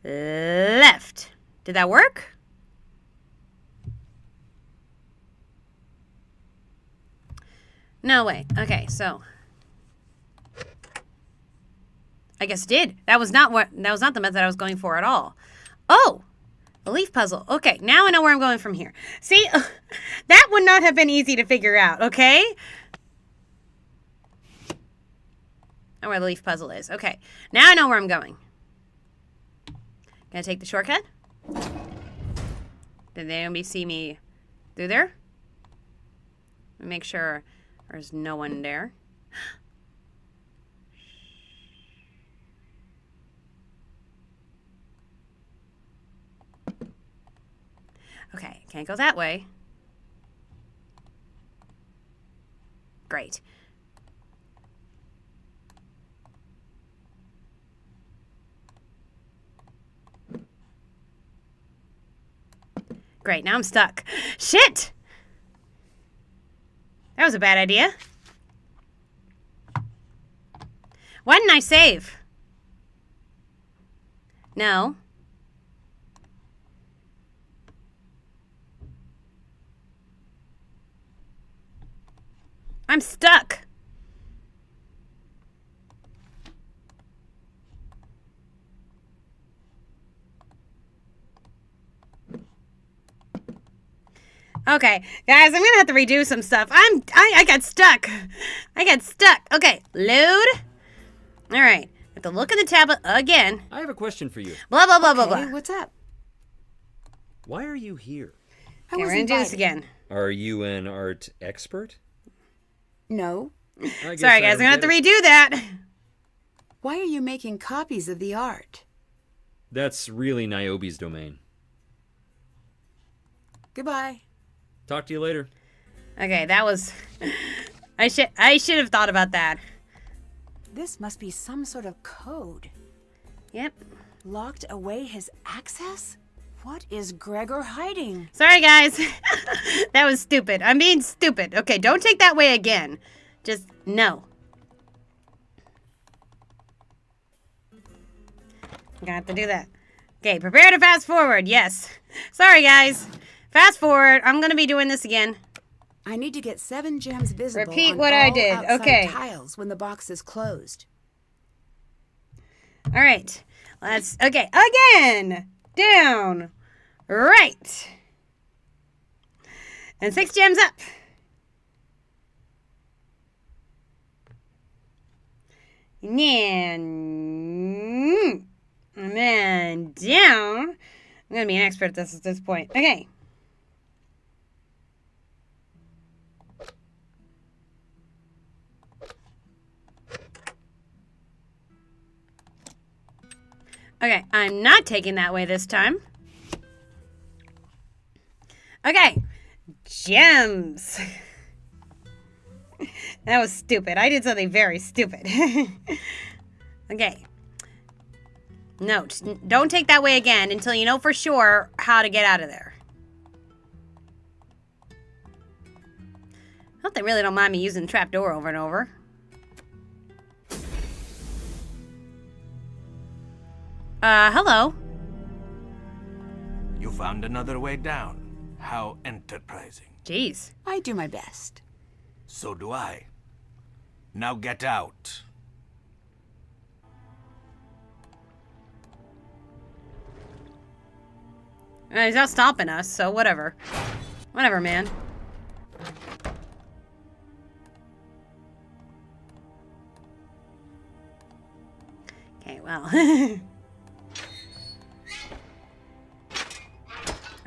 Speaker 1: left. Did that work? No way. Okay, so I guess it did. That was not the method I was going for at all. Oh, A leaf puzzle. Okay, now I know where I'm going from here. See, that would not have been easy to figure out, okay? Oh, where the leaf puzzle is. Okay, now I know where I'm going. Gonna take the shortcut? Did anybody see me through there? Make sure there's no one there. Okay, can't go that way. Great. Great, now I'm stuck. Shit! That was a bad idea. Why didn't I save? No. I'm stuck. Okay, guys, I'm gonna have to redo some stuff. I got stuck. I got stuck. Okay, load. All right, have to look at the tablet again.
Speaker 6: I have a question for you.
Speaker 1: Blah blah blah blah
Speaker 2: Okay,
Speaker 1: blah.
Speaker 2: what's up?
Speaker 6: Why are you here?
Speaker 2: I
Speaker 1: Okay,
Speaker 2: was
Speaker 1: we're gonna do this
Speaker 2: invited.
Speaker 1: again.
Speaker 6: Are you an art expert?
Speaker 2: No.
Speaker 6: I guess
Speaker 1: Sorry,
Speaker 6: I
Speaker 1: guys, I'm
Speaker 6: don't
Speaker 1: gonna have to
Speaker 6: get it.
Speaker 1: redo that.
Speaker 2: Why are you making copies of the art?
Speaker 6: That's really Niobe's domain.
Speaker 2: Goodbye.
Speaker 6: Talk to you later.
Speaker 1: Okay, that was. I should have thought about that.
Speaker 2: This must be some sort of code.
Speaker 1: Yep.
Speaker 2: Locked away his access? What is Gregor hiding?
Speaker 1: Sorry, guys. That was stupid. I'm being stupid. Okay, don't take that way again. Just no. I'm gonna have to do that. Okay, prepare to fast forward. Yes. Sorry, guys. Fast forward. I'm gonna be doing this again.
Speaker 2: I need to get 7 gems visible
Speaker 1: Repeat
Speaker 2: on
Speaker 1: what
Speaker 2: all
Speaker 1: I did.
Speaker 2: outside
Speaker 1: Okay.
Speaker 2: tiles when the box is closed.
Speaker 1: All right. Let's. Okay, again. Down. Right. And 6 gems up. And then down. I'm gonna be an expert at this point. Okay. Okay, I'm not taking that way this time. Okay, gems. That was stupid. I did something very stupid. Okay. Note, don't take that way again until you know for sure how to get out of there. I hope they really don't mind me using the trapdoor over and over. Hello.
Speaker 4: You found another way down. How enterprising.
Speaker 1: Jeez.
Speaker 2: I do my best.
Speaker 4: So do I. Now get out.
Speaker 1: He's not stopping us, so whatever. Whatever, man. Okay, well.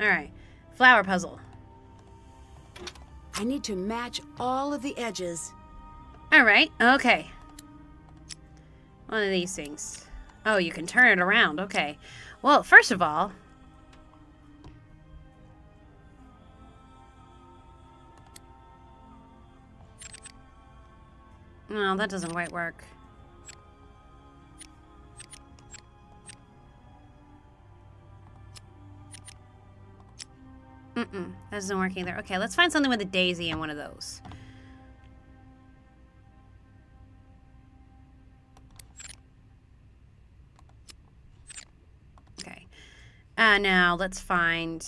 Speaker 1: Alright. Flower puzzle.
Speaker 2: I need to match all of the edges.
Speaker 1: Alright, okay. One of these things. Oh, you can turn it around. Okay. Well, first of all... No, that doesn't quite work. That doesn't work either. Okay, let's find something with a daisy in one of those. Okay. Now let's find...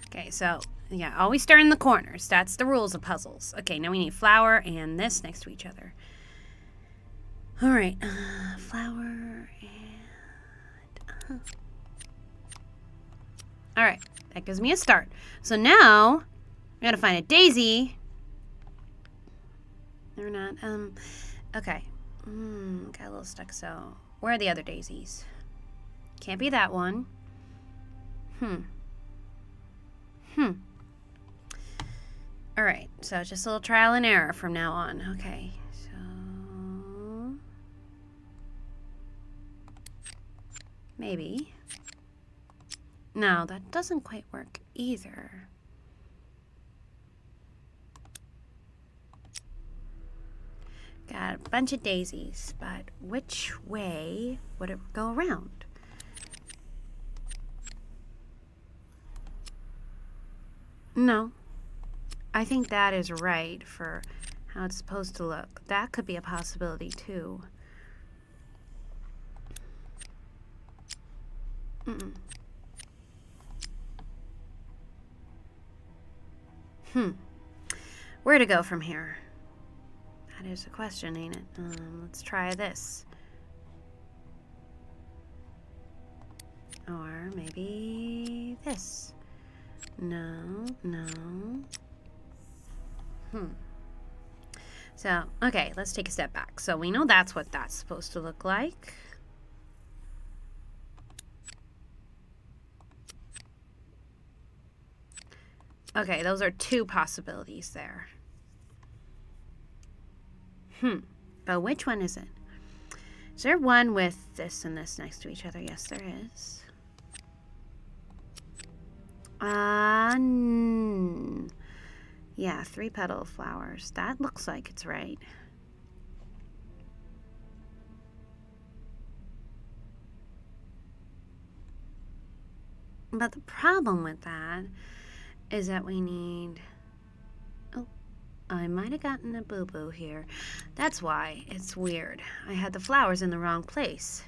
Speaker 1: Okay, so Yeah, always start in the corners. That's the rules of puzzles. Okay, now we need flower and this next to each other. All right, flower and... All right, that gives me a start. So now, I gotta find a daisy. They're not, okay. Got a little stuck, so... Where are the other daisies? Can't be that one. Alright, so just a little trial and error from now on. Okay, so... Maybe. No, that doesn't quite work either. Got a bunch of daisies, but which way would it go around? No. I think that is right for how it's supposed to look. That could be a possibility too. Where to go from here? That is a question, ain't it? Let's try this. Or maybe this. No. So, okay, let's take a step back. So we know that's what that's supposed to look like. Okay, those are two possibilities there. But which one is it? Is there one with this and this next to each other? Yes, there is. Yeah, 3-petal flowers. That looks like it's right. But the problem with that is that we need... Oh, I might have gotten a boo-boo here. That's why it's weird. I had the flowers in the wrong place.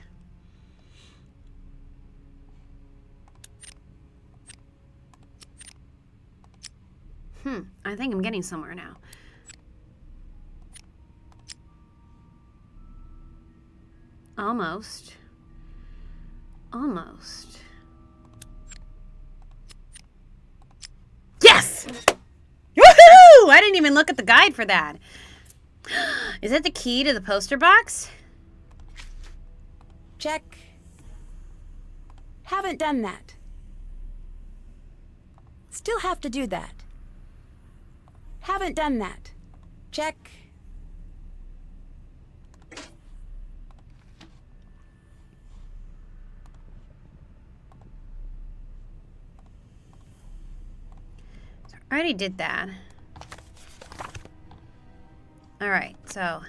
Speaker 1: I think I'm getting somewhere now. Almost. Yes! Woohoo! I didn't even look at the guide for that. Is that the key to the poster box?
Speaker 2: Check. Haven't done that. Still have to do that. Haven't done that. Check.
Speaker 1: So I already did that. All right, so...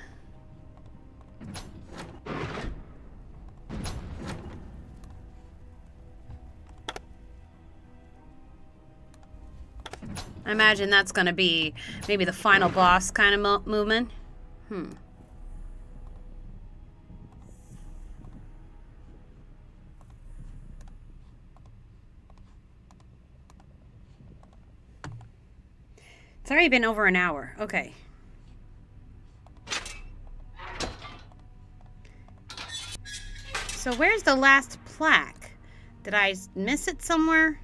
Speaker 1: I imagine that's going to be maybe the final boss kind of movement. It's already been over an hour. Okay. So where's the last plaque? Did I miss it somewhere?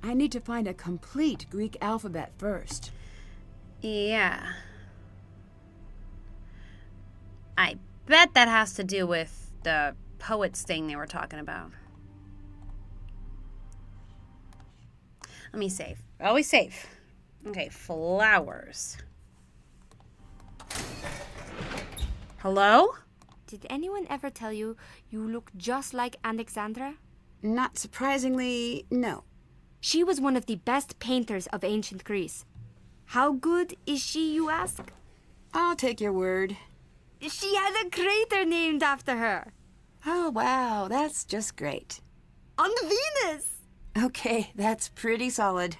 Speaker 2: I need to find a complete Greek alphabet first.
Speaker 1: Yeah. I bet that has to do with the poets thing they were talking about. Let me save. Always save. Okay, flowers. Hello?
Speaker 3: Did anyone ever tell you you look just like Alexandra?
Speaker 2: Not surprisingly, no.
Speaker 3: She was one of the best painters of ancient Greece. How good is she, you ask?
Speaker 2: I'll take your word.
Speaker 3: She had a crater named after her.
Speaker 2: Oh, wow, that's just great.
Speaker 3: On Venus!
Speaker 2: Okay, that's pretty solid.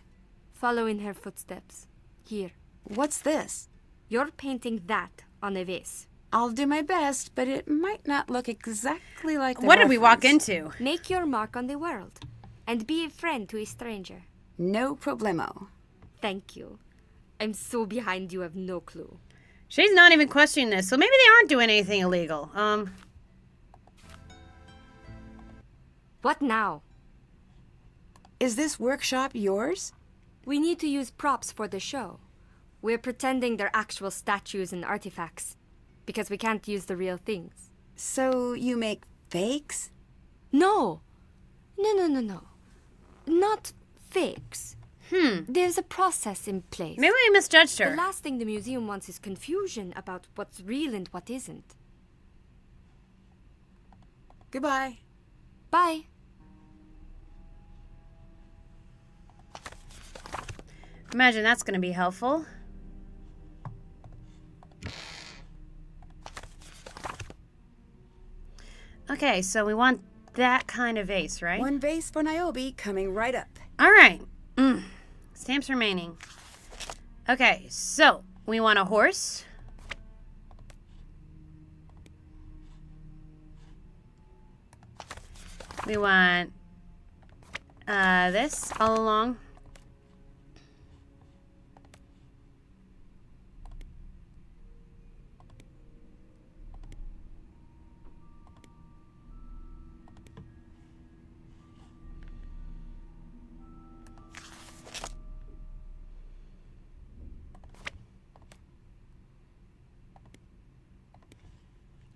Speaker 3: Follow in her footsteps. Here.
Speaker 2: What's this?
Speaker 3: You're painting that on a vase.
Speaker 2: I'll do my best, but it might not look exactly like the
Speaker 1: What did we walk
Speaker 2: reference.
Speaker 1: into?
Speaker 3: Make your mark on the world and be a friend to a stranger.
Speaker 2: No problemo.
Speaker 3: Thank you. I'm so behind you have no clue.
Speaker 1: She's not even questioning this, so maybe they aren't doing anything illegal.
Speaker 3: What now?
Speaker 2: Is this workshop yours?
Speaker 3: We need to use props for the show. We're pretending they're actual statues and artifacts because we can't use the real things.
Speaker 2: So you make fakes?
Speaker 3: No. No. Not fakes. There's a process in place.
Speaker 1: Maybe we misjudged
Speaker 3: The
Speaker 1: her.
Speaker 3: last thing the museum wants is confusion about what's real and what isn't.
Speaker 2: Goodbye.
Speaker 3: Bye.
Speaker 1: Imagine that's going to be helpful. Okay, so we want that kind of vase, right?
Speaker 2: One vase for Niobe coming right up.
Speaker 1: All right. Stamps remaining. Okay, so we want a horse. We want this all along.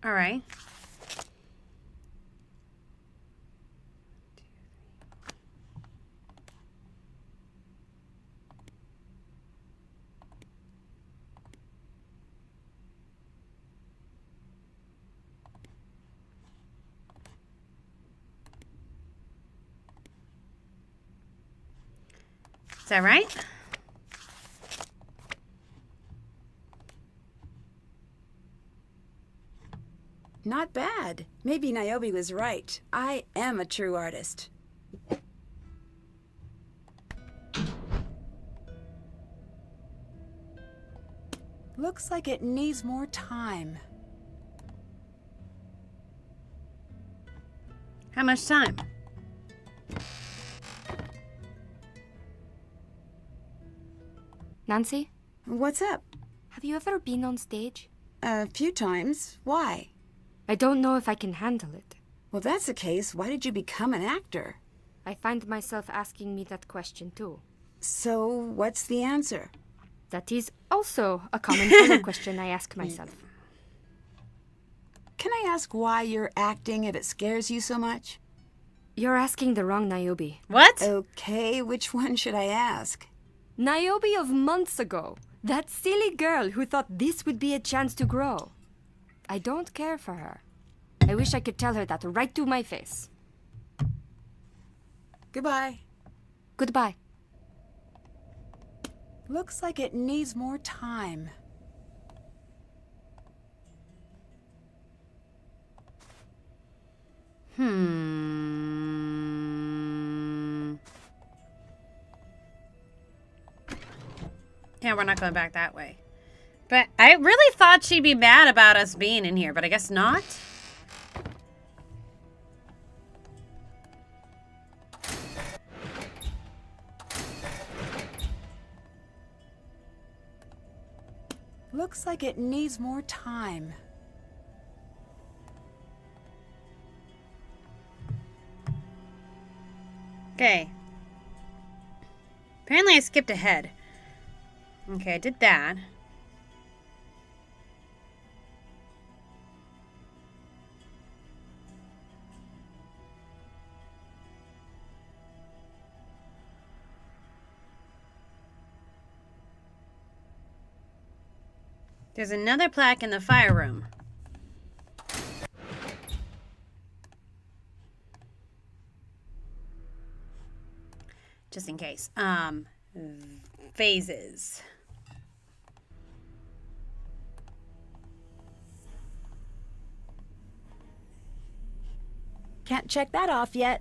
Speaker 1: All right. Is that right?
Speaker 2: Not bad. Maybe Niobe was right. I am a true artist. Looks like it needs more time.
Speaker 1: How much time?
Speaker 3: Nancy,
Speaker 2: What's up?
Speaker 3: have you ever been on stage?
Speaker 2: A few times. Why?
Speaker 3: I don't know if I can handle it.
Speaker 2: Well, that's the case. Why did you become an actor?
Speaker 3: I find myself asking me that question too.
Speaker 2: So, what's the answer?
Speaker 3: That is also a common fellow question I ask myself.
Speaker 2: Can I ask why you're acting if it scares you so much?
Speaker 3: You're asking the wrong Niobe.
Speaker 1: What?
Speaker 2: Okay, which one should I ask?
Speaker 3: Niobe of months ago. That silly girl who thought this would be a chance to grow. I don't care for her. I wish I could tell her that right to my face.
Speaker 2: Goodbye.
Speaker 3: Goodbye.
Speaker 2: Looks like it needs more time.
Speaker 1: Yeah, we're not going back that way. But I really thought she'd be mad about us being in here, but I guess not.
Speaker 2: Looks like it needs more time.
Speaker 1: Okay. Apparently I skipped ahead. Okay, I did that. There's another plaque in the fire room. Just in case. Phases.
Speaker 2: Can't check that off yet.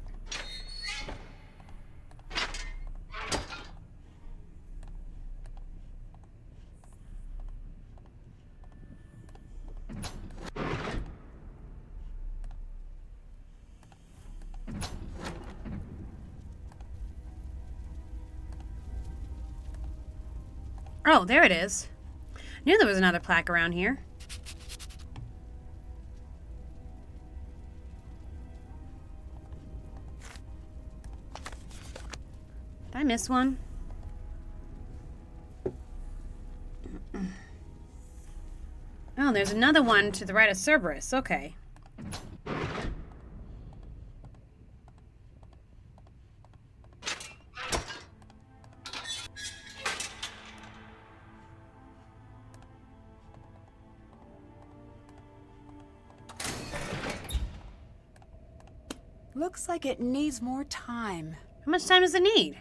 Speaker 1: Oh, there it is. Knew there was another plaque around here. Did I miss one? Oh, there's another one to the right of Cerberus. Okay.
Speaker 2: Looks like it needs more time.
Speaker 1: How much time does it need?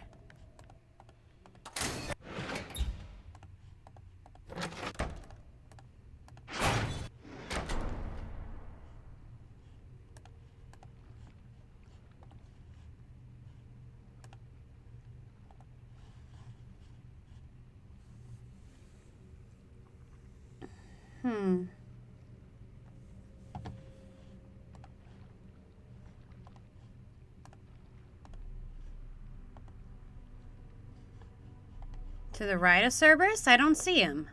Speaker 1: To the right of Cerberus? I don't see him.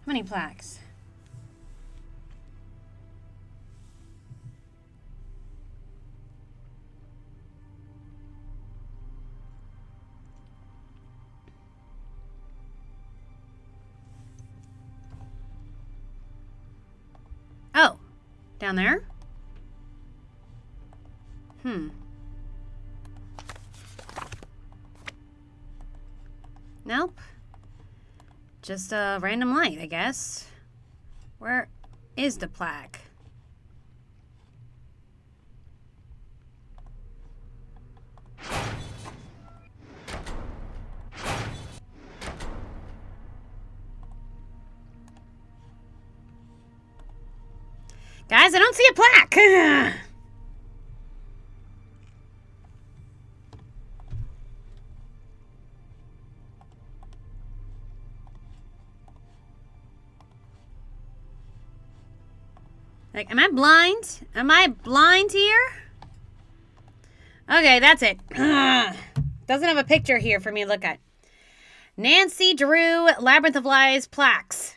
Speaker 1: How many plaques? Oh, down there? Nope. Just a random light, I guess. Where is the plaque? Guys, I don't see a plaque! Like, am I blind? Am I blind here? Okay, that's it. Doesn't have a picture here for me to look at. Nancy Drew, Labyrinth of Lies, plaques.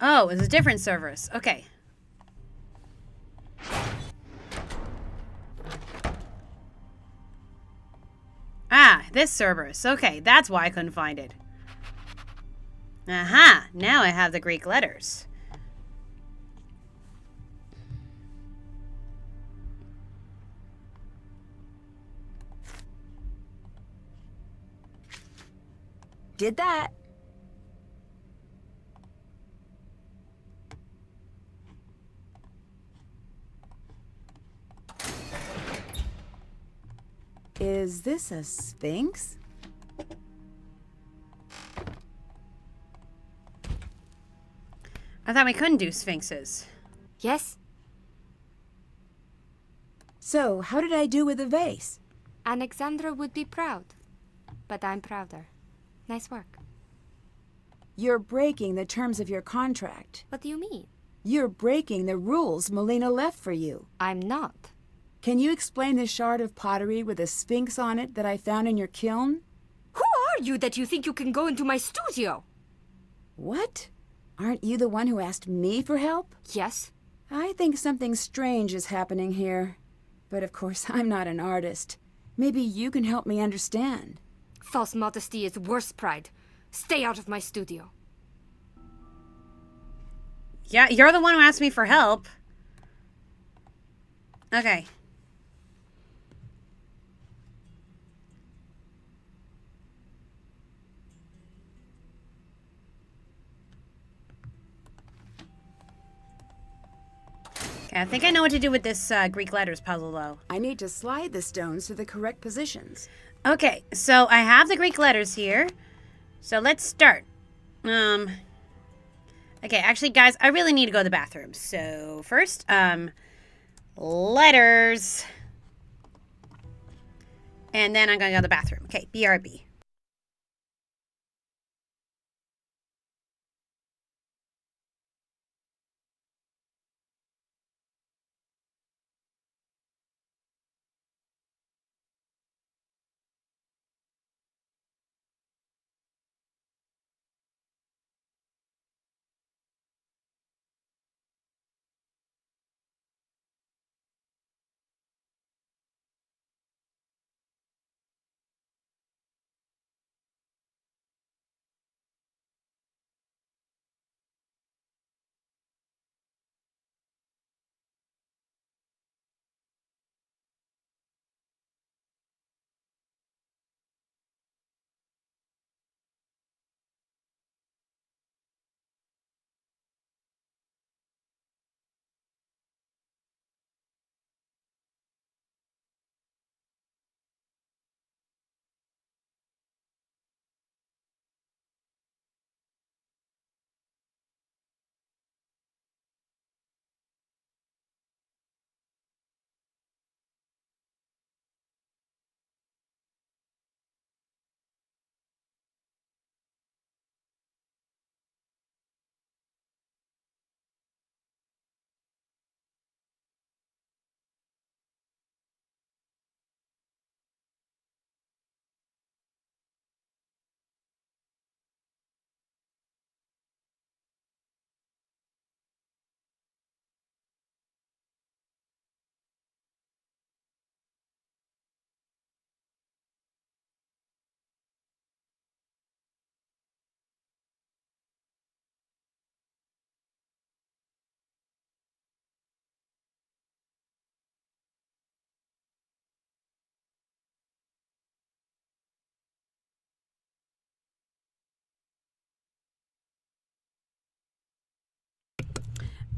Speaker 1: Oh, it's a different Cerberus. Okay. Ah, this Cerberus. Okay, that's why I couldn't find it. Aha, now I have the Greek letters.
Speaker 2: Did that. Is this a sphinx?
Speaker 1: I thought we couldn't do sphinxes.
Speaker 3: Yes?
Speaker 2: So, how did I do with the vase?
Speaker 3: Alexandra would be proud. But I'm prouder. Nice work.
Speaker 2: You're breaking the terms of your contract.
Speaker 3: What do you mean?
Speaker 2: You're breaking the rules Melina left for you.
Speaker 3: I'm not.
Speaker 2: Can you explain the shard of pottery with a sphinx on it that I found in your kiln?
Speaker 3: Who are you that you think you can go into my studio?
Speaker 2: What? Aren't you the one who asked me for help?
Speaker 3: Yes?
Speaker 2: I think something strange is happening here. But of course, I'm not an artist. Maybe you can help me understand.
Speaker 3: False modesty is worse pride. Stay out of my studio.
Speaker 1: Yeah, you're the one who asked me for help. Okay. Okay, I think I know what to do with this Greek letters puzzle, though.
Speaker 2: I need to slide the stones to the correct positions.
Speaker 1: Okay, so I have the Greek letters here. So let's start. Okay, actually, guys, I really need to go to the bathroom. So first, letters. And then I'm gonna go to the bathroom. Okay, BRB.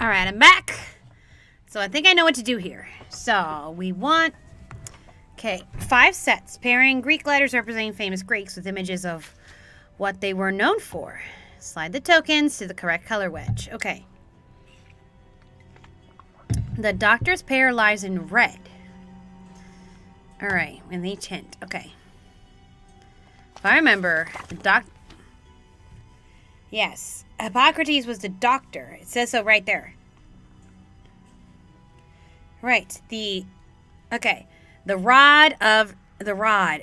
Speaker 1: All right, I'm back. So I think I know what to do here. So we want, okay, 5 sets pairing Greek letters representing famous Greeks with images of what they were known for. Slide the tokens to the correct color wedge. Okay. The doctor's pair lies in red. All right, and each hint. Okay. If I remember, the yes, Hippocrates was the doctor. It says so right there. Right, okay. The rod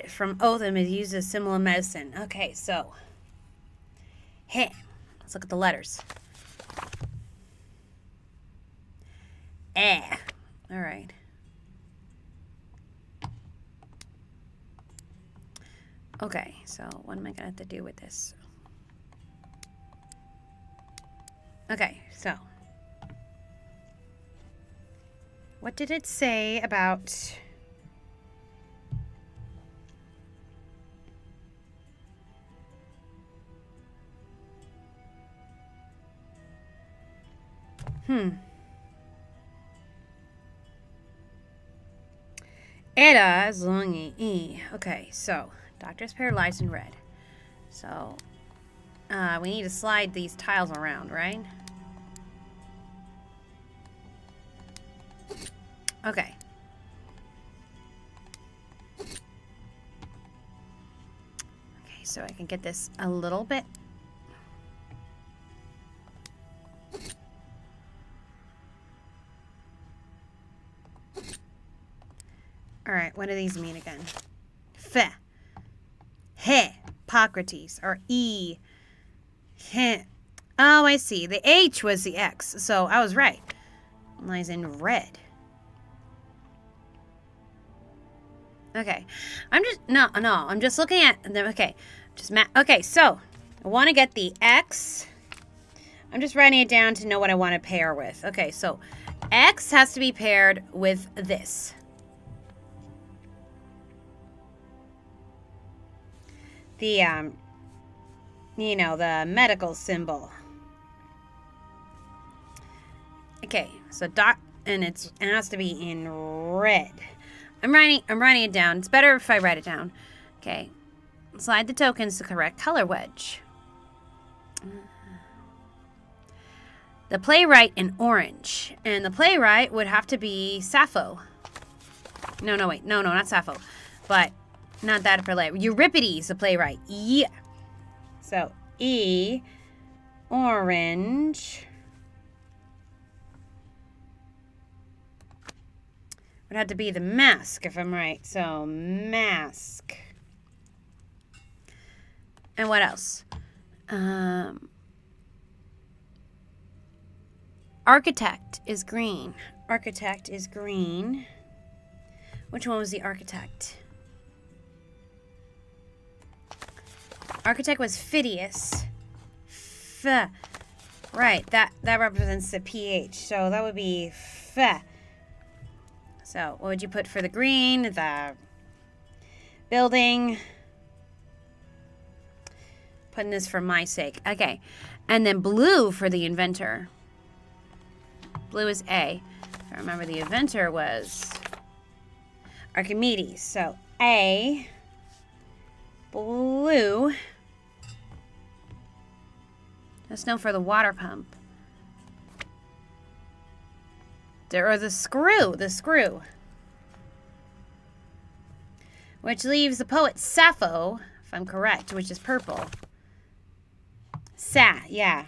Speaker 1: from Otham is used as a symbol of medicine. Okay, so, hey, let's look at the letters. All right. Okay, so what am I gonna have to do with this? Okay, so what did it say about Era Zongi E. Okay, so doctor's pair lies in red. So we need to slide these tiles around, right? Okay. Okay, so I can get this a little bit. All right, what do these mean again? Fe. He. Hippocrates. Or E. He. Oh, I see. The H was the X, so I was right. It lies in red. Okay. I'm just looking at them. Okay. Okay, so I want to get the X. I'm just writing it down to know what I want to pair with. Okay, so X has to be paired with this. The, you know, the medical symbol. Okay, so and it has to be in red. I'm writing it down. It's better if I write it down. Okay. Slide the tokens to correct color wedge. The playwright in orange. And the playwright would have to be Sappho. No, wait. No, not Sappho. But not that playwright. Euripides, the playwright. Yeah. So, E, orange. Would have to be the mask, if I'm right. So, mask. And what else? Architect is green. Architect is green. Which one was the architect? Architect was Phidias. Right, that represents the PH. So that would be F. So what would you put for the green? The building. Putting this for my sake. Okay. And then blue for the inventor. Blue is A. I remember the inventor was Archimedes. So A, blue. That's known for the water pump. Or the screw. Which leaves the poet Sappho, if I'm correct, which is purple. Yeah.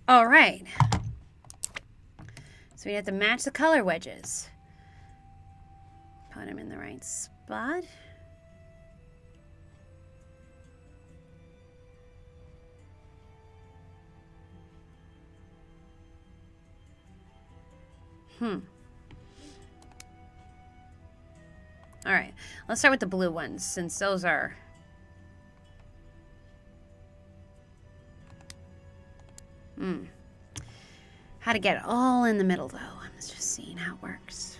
Speaker 1: All right. So we have to match the color wedges. Put them in the right spot. All right, let's start with the blue ones, since those are... How to get it all in the middle, though. I'm just seeing how it works.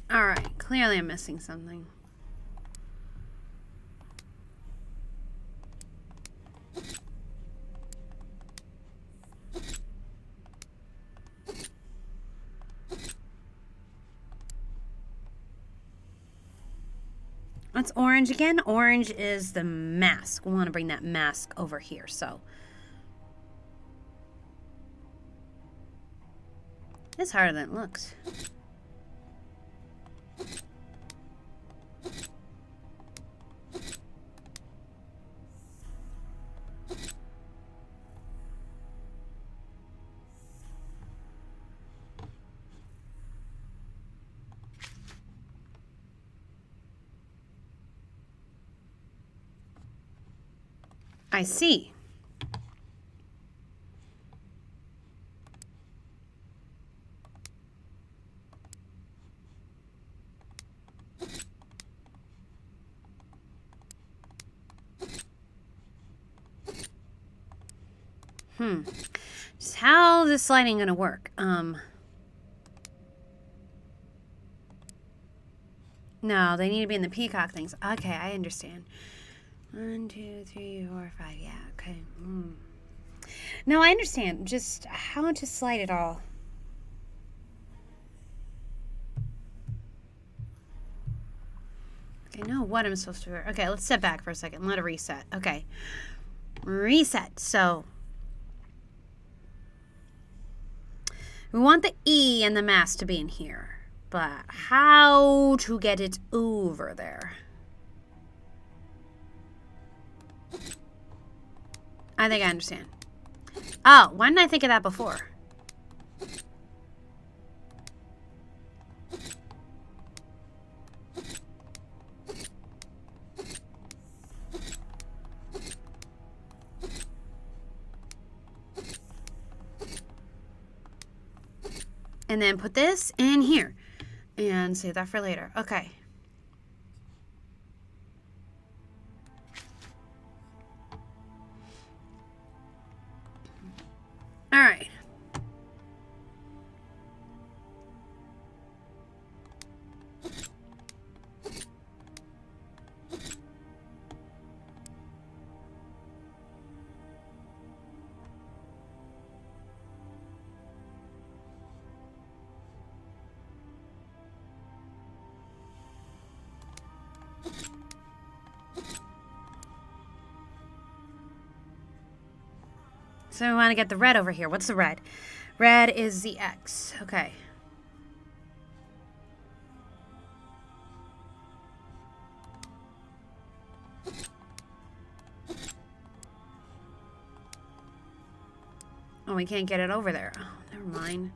Speaker 1: Alright, clearly I'm missing something. What's orange again? Orange is the mask. We want to bring that mask over here, so. It's harder than it looks. I see. Just how is this lighting gonna work? No, they need to be in the peacock things. Okay, I understand. 1, 2, 3, 4, 5. Yeah, okay. No, I understand. Just how to slide it all. Okay, no, what I'm supposed to do. Okay, let's step back for a second. Let it reset. Okay. Reset. So we want the E and the mask to be in here. But how to get it over there? I think I understand. Oh, why didn't I think of that before? And then put this in here. And save that for later. Okay. All right. So we want to get the red over here. What's the red? Red is the X. Okay. Oh, we can't get it over there. Oh, never mind.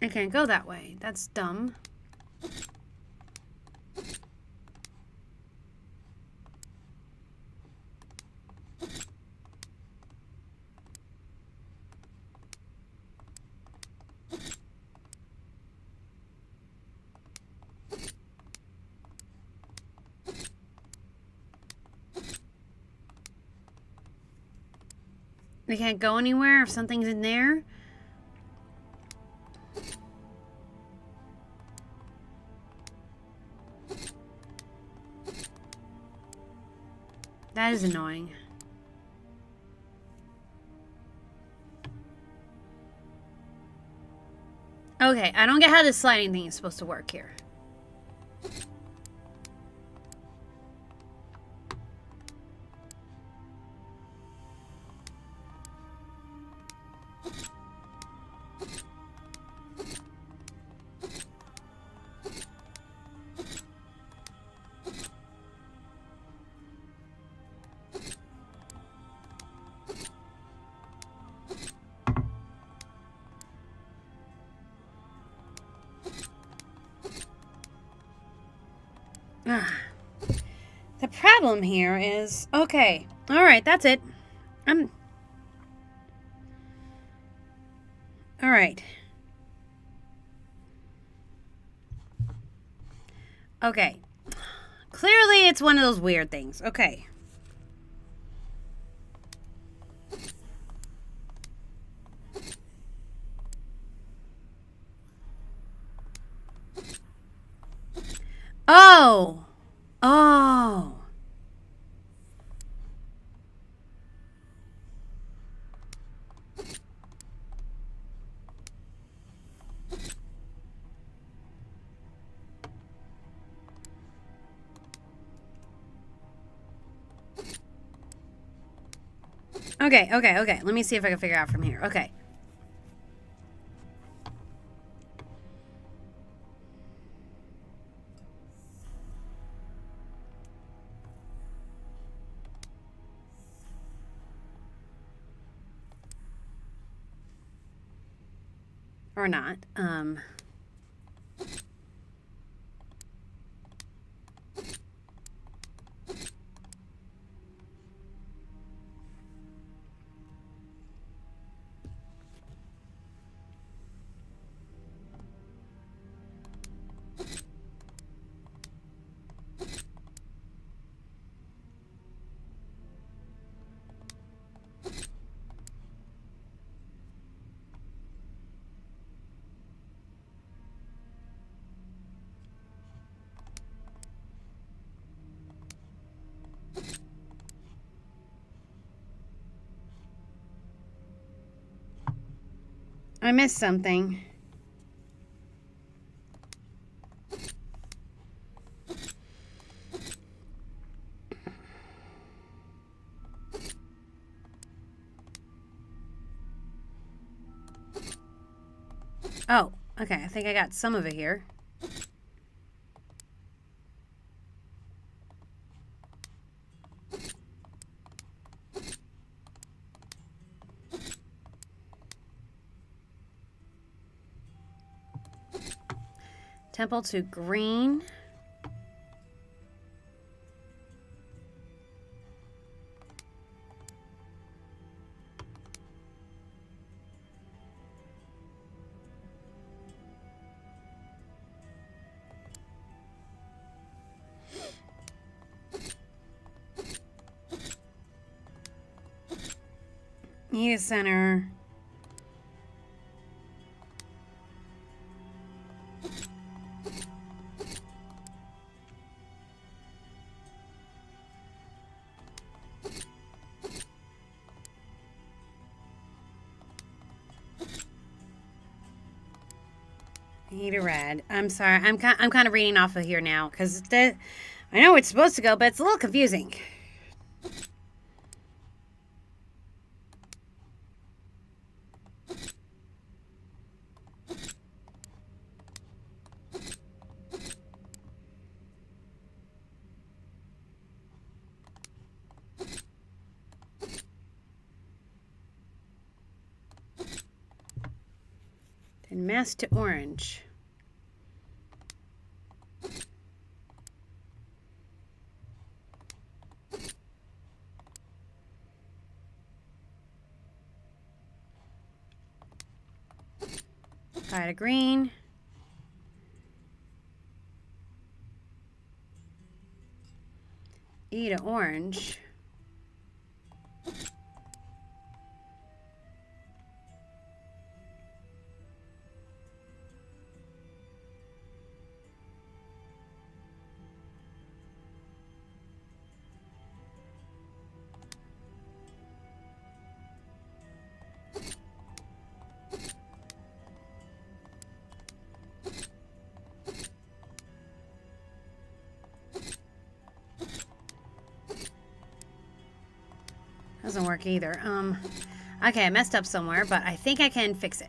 Speaker 1: I can't go that way. That's dumb. I can't go anywhere if something's in there. That is annoying. Okay, I don't get how this sliding thing is supposed to work here. The problem here is... Okay. Alright, that's it. Alright. Okay. Clearly, it's one of those weird things. Okay. Oh! Oh! Okay. Let me see if I can figure out from here. Okay. Or not. I missed something. Oh, okay. I think I got some of it here. Temple to green. Need a center. Need a red. I'm sorry. I'm kind of reading off of here now because I know where it's supposed to go, but it's a little confusing. Then mask to orange. Got a green. E to orange. Doesn't work either. Okay, I messed up somewhere, but I think I can fix it.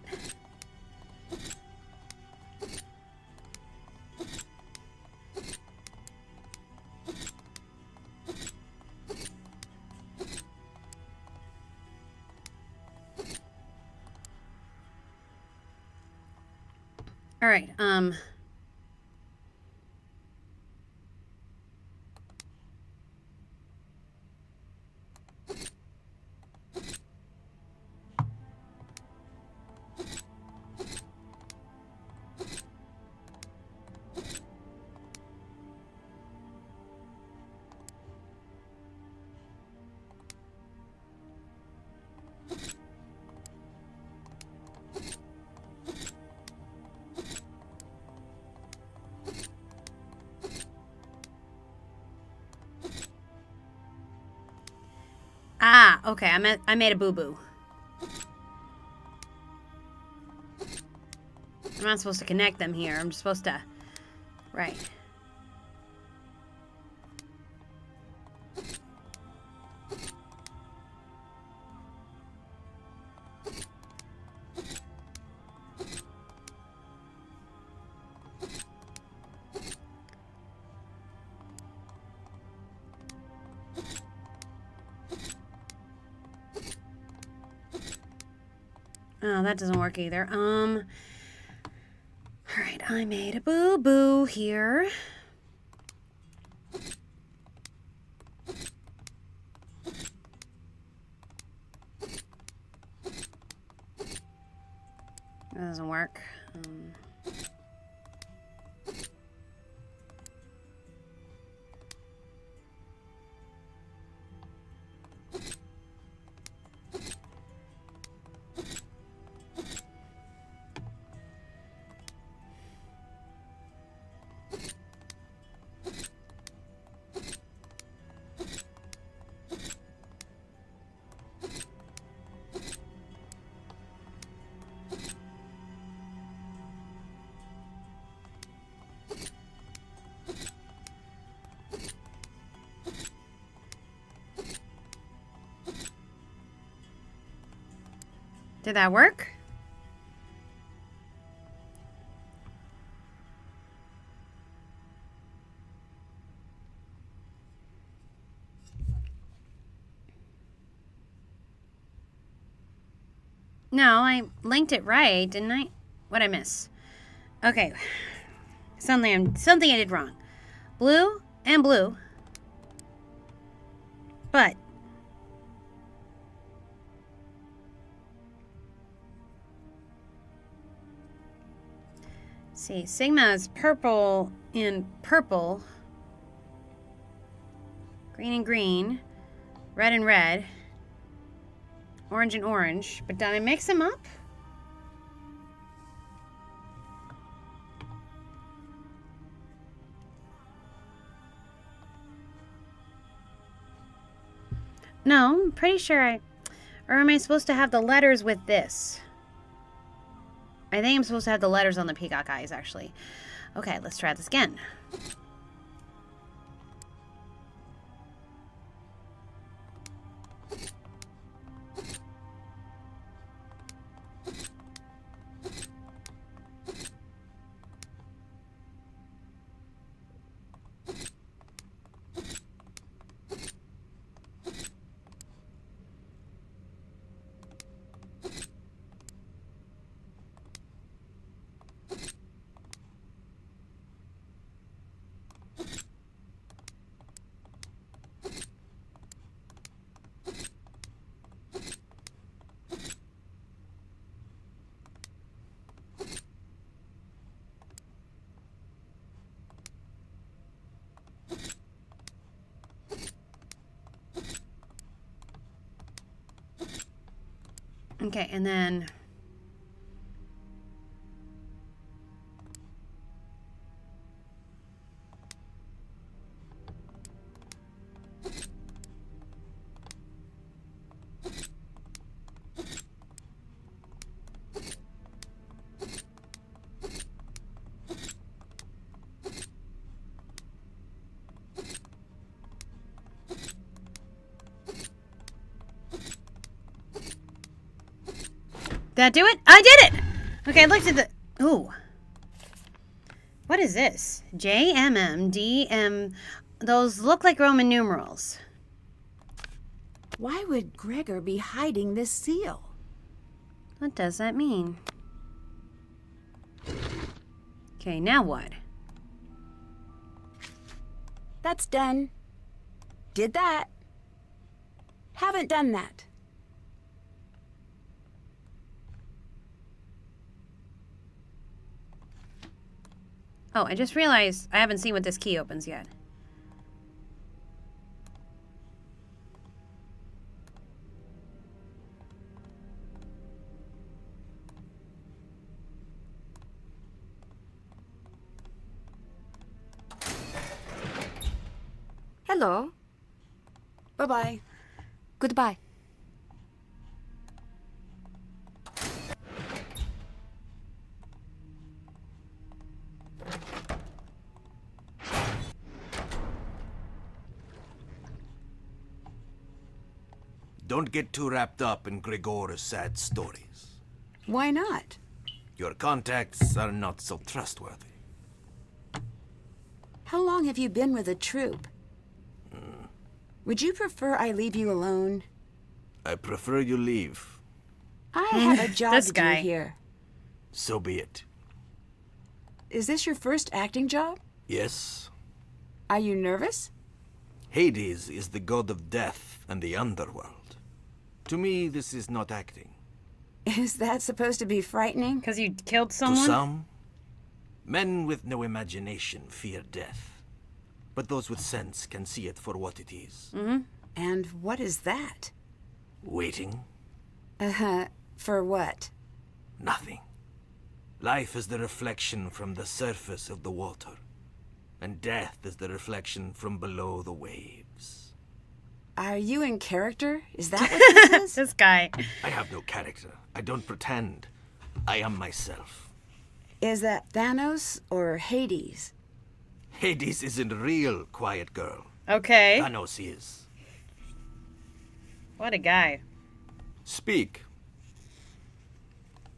Speaker 1: All right, okay, I made a boo-boo. I'm not supposed to connect them here. I'm just supposed to... Right. Oh, that doesn't work either. All right, I made a boo-boo here. That doesn't work. Did that work? No, I linked it right, didn't I? What'd I miss? Okay. Something I did wrong. Blue and blue. But see, Sigma is purple and purple. Green and green. Red and red. Orange and orange. But did I mix them up? No, I'm pretty sure Or am I supposed to have the letters with this? I think I'm supposed to have the letters on the peacock eyes, actually. Okay, let's try this again. Okay, and then... Did that do it? I did it! Okay, I looked at the... Ooh. What is this? JMM, Those look like Roman numerals.
Speaker 2: Why would Gregor be hiding this seal?
Speaker 1: What does that mean? Okay, now what?
Speaker 2: That's done. Did that. Haven't done that.
Speaker 1: Oh, I just realized I haven't seen what this key opens yet.
Speaker 3: Hello.
Speaker 2: Bye-bye.
Speaker 3: Goodbye.
Speaker 4: Don't get too wrapped up in Gregor's sad stories.
Speaker 2: Why not?
Speaker 4: Your contacts are not so trustworthy.
Speaker 2: How long have you been with the troupe? Would you prefer I leave you alone?
Speaker 4: I prefer you leave.
Speaker 2: I have a job
Speaker 1: This
Speaker 2: to
Speaker 1: guy.
Speaker 2: do here.
Speaker 4: So be it.
Speaker 2: Is this your first acting job?
Speaker 4: Yes?
Speaker 2: Are you nervous?
Speaker 4: Hades is the god of death and the underworld. To me, this is not acting.
Speaker 2: Is that supposed to be frightening?
Speaker 1: Because you killed
Speaker 4: To
Speaker 1: someone?
Speaker 4: some, men with no imagination fear death. But those with sense can see it for what it is.
Speaker 2: And what is that?
Speaker 4: Waiting,
Speaker 2: For what?
Speaker 4: nothing. Life is the reflection from the surface of the water. And death is the reflection from below the waves.
Speaker 2: Are you in character? Is that what this is?
Speaker 1: This guy.
Speaker 4: I have no character. I don't pretend. I am myself.
Speaker 2: Is that Thanos or Hades?
Speaker 4: Hades isn't real, quiet girl.
Speaker 1: Okay.
Speaker 4: Thanos is.
Speaker 1: What a guy.
Speaker 4: Speak.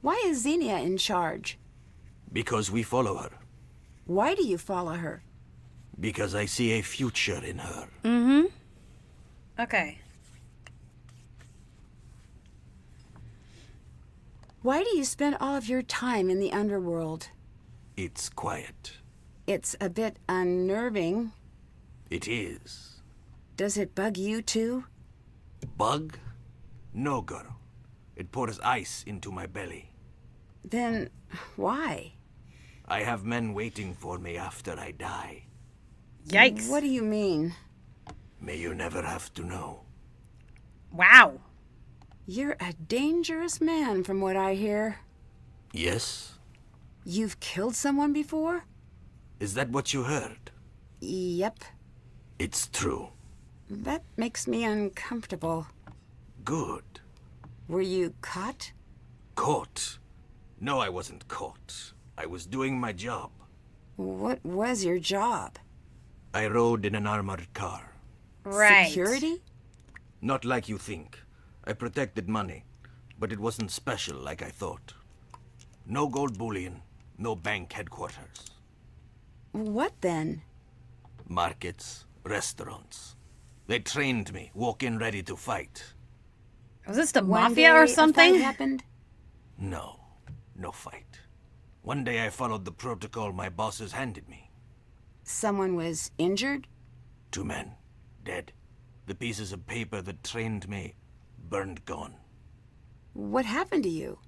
Speaker 2: Why is Xenia in charge?
Speaker 4: Because we follow her.
Speaker 2: Why do you follow her?
Speaker 4: Because I see a future in her.
Speaker 1: Mm-hmm. Okay.
Speaker 2: Why do you spend all of your time in the underworld?
Speaker 4: It's quiet.
Speaker 2: It's a bit unnerving.
Speaker 4: It is.
Speaker 2: Does it bug you too?
Speaker 4: Bug? No, girl. It pours ice into my belly.
Speaker 2: Then why?
Speaker 4: I have men waiting for me after I die.
Speaker 1: Yikes.
Speaker 2: What do you mean?
Speaker 4: May you never have to know.
Speaker 1: Wow.
Speaker 2: You're a dangerous man from what I hear.
Speaker 4: Yes?
Speaker 2: You've killed someone before?
Speaker 4: Is that what you heard?
Speaker 2: Yep.
Speaker 4: It's true.
Speaker 2: That makes me uncomfortable.
Speaker 4: Good.
Speaker 2: Were you caught?
Speaker 4: Caught? No, I wasn't caught. I was doing my job.
Speaker 2: What was your job?
Speaker 4: I rode in an armored car.
Speaker 1: Right.
Speaker 2: Security?
Speaker 4: Not like you think. I protected money, but it wasn't special like I thought. No gold bullion, no bank headquarters.
Speaker 2: What then?
Speaker 4: Markets, restaurants. They trained me, walk in ready to fight.
Speaker 1: Was this the
Speaker 2: One
Speaker 1: mafia
Speaker 2: day
Speaker 1: or
Speaker 2: a
Speaker 1: something?
Speaker 2: fight happened?
Speaker 4: No, no fight. One day I followed the protocol my bosses handed me.
Speaker 2: Someone was injured?
Speaker 4: 2 men, dead. The pieces of paper that trained me, burned gone.
Speaker 2: What happened to you?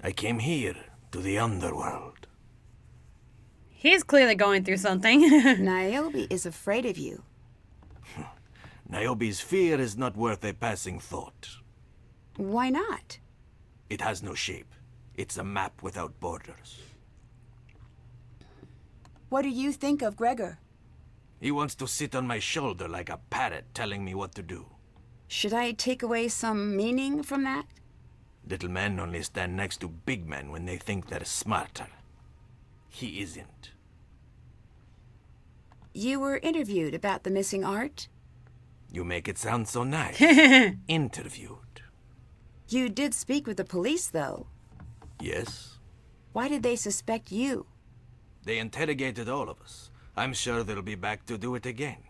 Speaker 4: I came here, to the underworld.
Speaker 1: He's clearly going through something.
Speaker 2: Niobe is afraid of you.
Speaker 4: Niobe's fear is not worth a passing thought.
Speaker 2: Why not?
Speaker 4: It has no shape. It's a map without borders.
Speaker 2: What do you think of Gregor?
Speaker 4: He wants to sit on my shoulder like a parrot telling me what to do.
Speaker 2: Should I take away some meaning from that?
Speaker 4: Little men only stand next to big men when they think they're smarter. He isn't.
Speaker 2: You were interviewed about the missing art?
Speaker 4: You make it sound so nice. Interviewed.
Speaker 2: You did speak with the police, though.
Speaker 4: Yes?
Speaker 2: Why did they suspect you?
Speaker 4: They interrogated all of us. I'm sure they'll be back to do it again.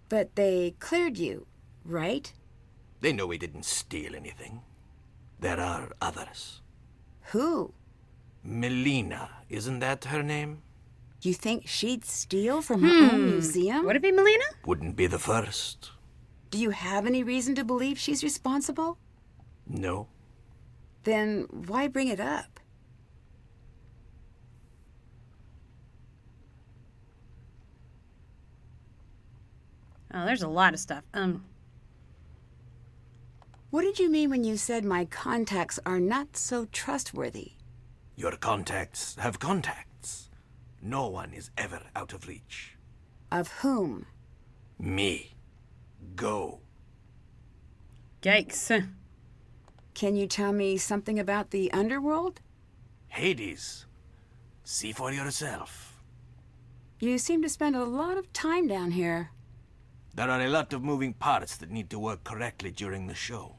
Speaker 2: But they cleared you, right?
Speaker 4: They know we didn't steal anything. There are others.
Speaker 2: Who?
Speaker 4: Melina, isn't that her name?
Speaker 2: You think she'd steal from her own museum?
Speaker 1: Would it be Melina?
Speaker 4: Wouldn't be the first.
Speaker 2: Do you have any reason to believe she's responsible?
Speaker 4: No.
Speaker 2: Then why bring it up?
Speaker 1: Oh, there's a lot of stuff.
Speaker 2: What did you mean when you said my contacts are not so trustworthy?
Speaker 4: Your contacts have contacts. No one is ever out of reach.
Speaker 2: Of whom?
Speaker 4: Me. Go.
Speaker 1: Yikes.
Speaker 2: Can you tell me something about the underworld?
Speaker 4: Hades. See for yourself.
Speaker 2: You seem to spend a lot of time down here.
Speaker 4: There are a lot of moving parts that need to work correctly during the show.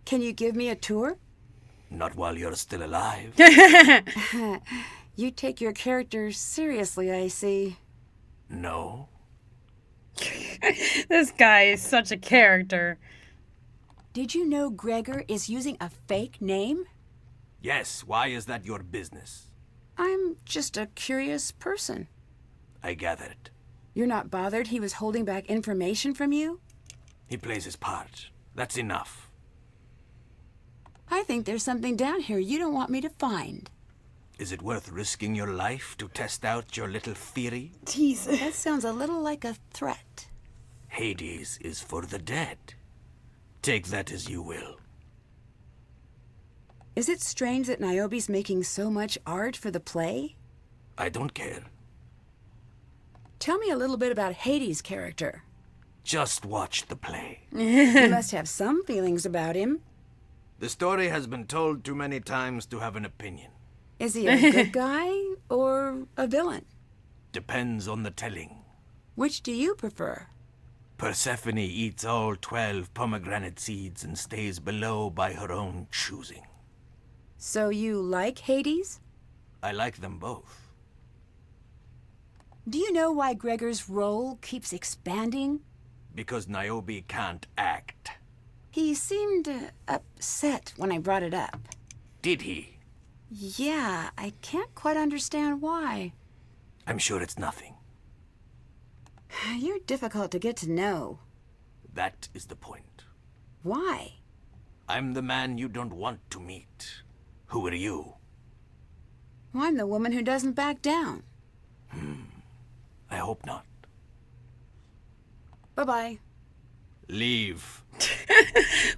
Speaker 2: Can you give me a tour?
Speaker 4: Not while you're still alive.
Speaker 2: You take your character seriously, I see.
Speaker 4: No.
Speaker 1: This guy is such a character.
Speaker 2: Did you know Gregor is using a fake name?
Speaker 4: Yes, why is that your business?
Speaker 2: I'm just a curious person.
Speaker 4: I gathered.
Speaker 2: You're not bothered he was holding back information from you?
Speaker 4: He plays his part. That's enough.
Speaker 2: I think there's something down here you don't want me to find.
Speaker 4: Is it worth risking your life to test out your little theory?
Speaker 1: Jesus.
Speaker 2: That sounds a little like a threat.
Speaker 4: Hades is for the dead. Take that as you will.
Speaker 2: Is it strange that Niobe's making so much art for the play?
Speaker 4: I don't care.
Speaker 2: Tell me a little bit about Hades' character.
Speaker 4: Just watch the play.
Speaker 2: You must have some feelings about him.
Speaker 4: The story has been told too many times to have an opinion.
Speaker 2: Is he a good guy or a villain?
Speaker 4: Depends on the telling.
Speaker 2: Which do you prefer?
Speaker 4: Persephone eats all 12 pomegranate seeds and stays below by her own choosing.
Speaker 2: So you like Hades?
Speaker 4: I like them both.
Speaker 2: Do you know why Gregor's role keeps expanding?
Speaker 4: Because Niobe can't act.
Speaker 2: He seemed upset when I brought it up.
Speaker 4: Did he?
Speaker 2: Yeah, I can't quite understand why.
Speaker 4: I'm sure it's nothing.
Speaker 2: You're difficult to get to know.
Speaker 4: That is the point.
Speaker 2: Why?
Speaker 4: I'm the man you don't want to meet. Who are you?
Speaker 2: Well, I'm the woman who doesn't back down.
Speaker 4: I hope not.
Speaker 2: Bye-bye.
Speaker 4: Leave.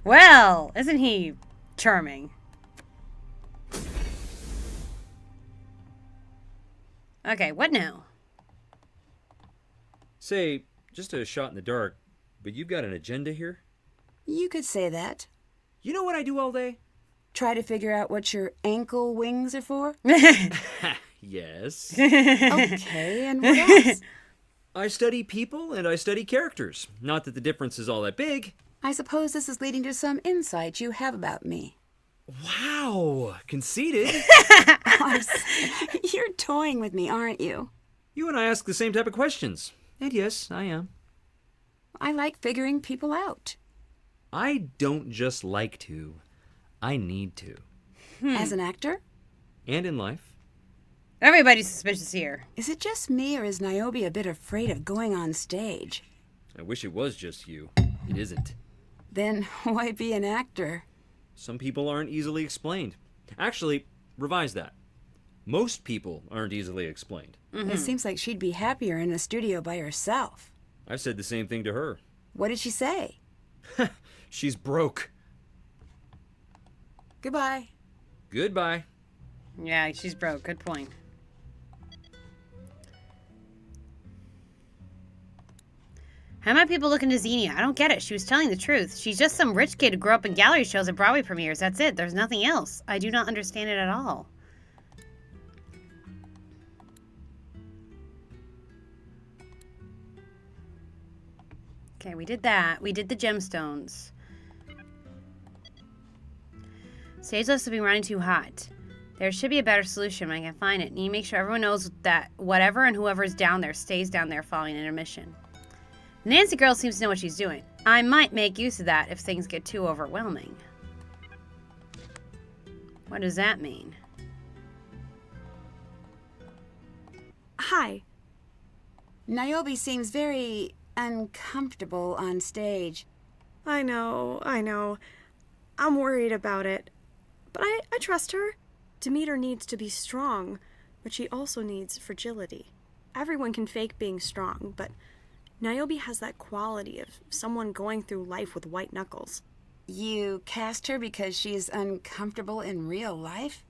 Speaker 1: Well, isn't he charming? Okay, what now?
Speaker 6: Say, just a shot in the dark, but you've got an agenda here?
Speaker 2: You could say that.
Speaker 6: You know what I do all day?
Speaker 2: Try to figure out what your ankle wings are for?
Speaker 6: Yes.
Speaker 2: Okay, and what else?
Speaker 6: I study people and I study characters. Not that the difference is all that big.
Speaker 2: I suppose this is leading to some insight you have about me.
Speaker 6: Wow, conceited.
Speaker 2: You're toying with me, aren't you?
Speaker 6: You and I ask the same type of questions. And yes, I am.
Speaker 2: I like figuring people out.
Speaker 6: I don't just like to. I need to.
Speaker 2: As an actor?
Speaker 6: And in life.
Speaker 1: Everybody's suspicious here.
Speaker 2: Is it just me, or is Niobe a bit afraid of going on stage?
Speaker 6: I wish it was just you. It isn't.
Speaker 2: Then why be an actor?
Speaker 6: Some people aren't easily explained. Actually, revise that. Most people aren't easily explained.
Speaker 2: It seems like she'd be happier in the studio by herself.
Speaker 6: I've said the same thing to her.
Speaker 2: What did she say?
Speaker 6: She's broke.
Speaker 2: Goodbye.
Speaker 6: Goodbye.
Speaker 1: Yeah, she's broke. Good point. How might people look into Xenia? I don't get it. She was telling the truth. She's just some rich kid who grew up in gallery shows and Broadway premieres. That's it. There's nothing else. I do not understand it at all. Okay, we did that. We did the gemstones. Stage list will be running too hot. There should be a better solution when I can find it. And you make sure everyone knows that whatever and whoever is down there stays down there following intermission. The Nancy girl seems to know what she's doing. I might make use of that if things get too overwhelming. What does that mean?
Speaker 5: Hi.
Speaker 2: Niobe seems very uncomfortable on stage.
Speaker 5: I know. I'm worried about it. But I trust her. Demeter needs to be strong, but she also needs fragility. Everyone can fake being strong, but Niobe has that quality of someone going through life with white knuckles.
Speaker 2: You cast her because she's uncomfortable in real life?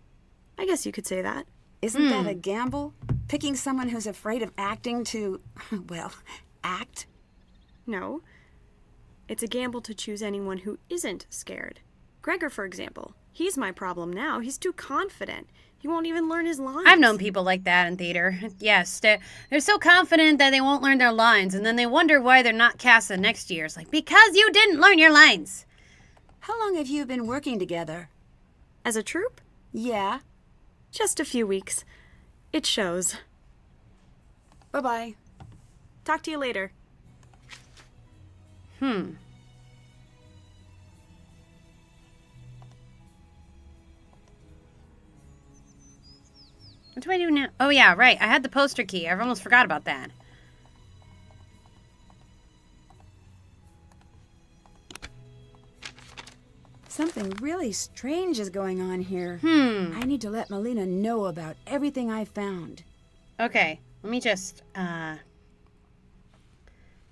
Speaker 5: I guess you could say that.
Speaker 2: Isn't that a gamble? Picking someone who's afraid of acting to, well, act?
Speaker 5: No. It's a gamble to choose anyone who isn't scared. Gregor, for example. He's my problem now. He's too confident. He won't even learn his lines.
Speaker 1: I've known people like that in theater. Yes, they're so confident that they won't learn their lines, and then they wonder why they're not cast the next year. It's like, because you didn't learn your lines.
Speaker 2: How long have you been working together?
Speaker 5: As a troupe?
Speaker 2: Yeah.
Speaker 5: Just a few weeks. It shows.
Speaker 2: Bye-bye.
Speaker 5: Talk to you later.
Speaker 1: What do I do now? Oh, yeah, right. I had the poster key. I almost forgot about that.
Speaker 2: Something really strange is going on here. I need to let Melina know about everything I found.
Speaker 1: Okay, let me just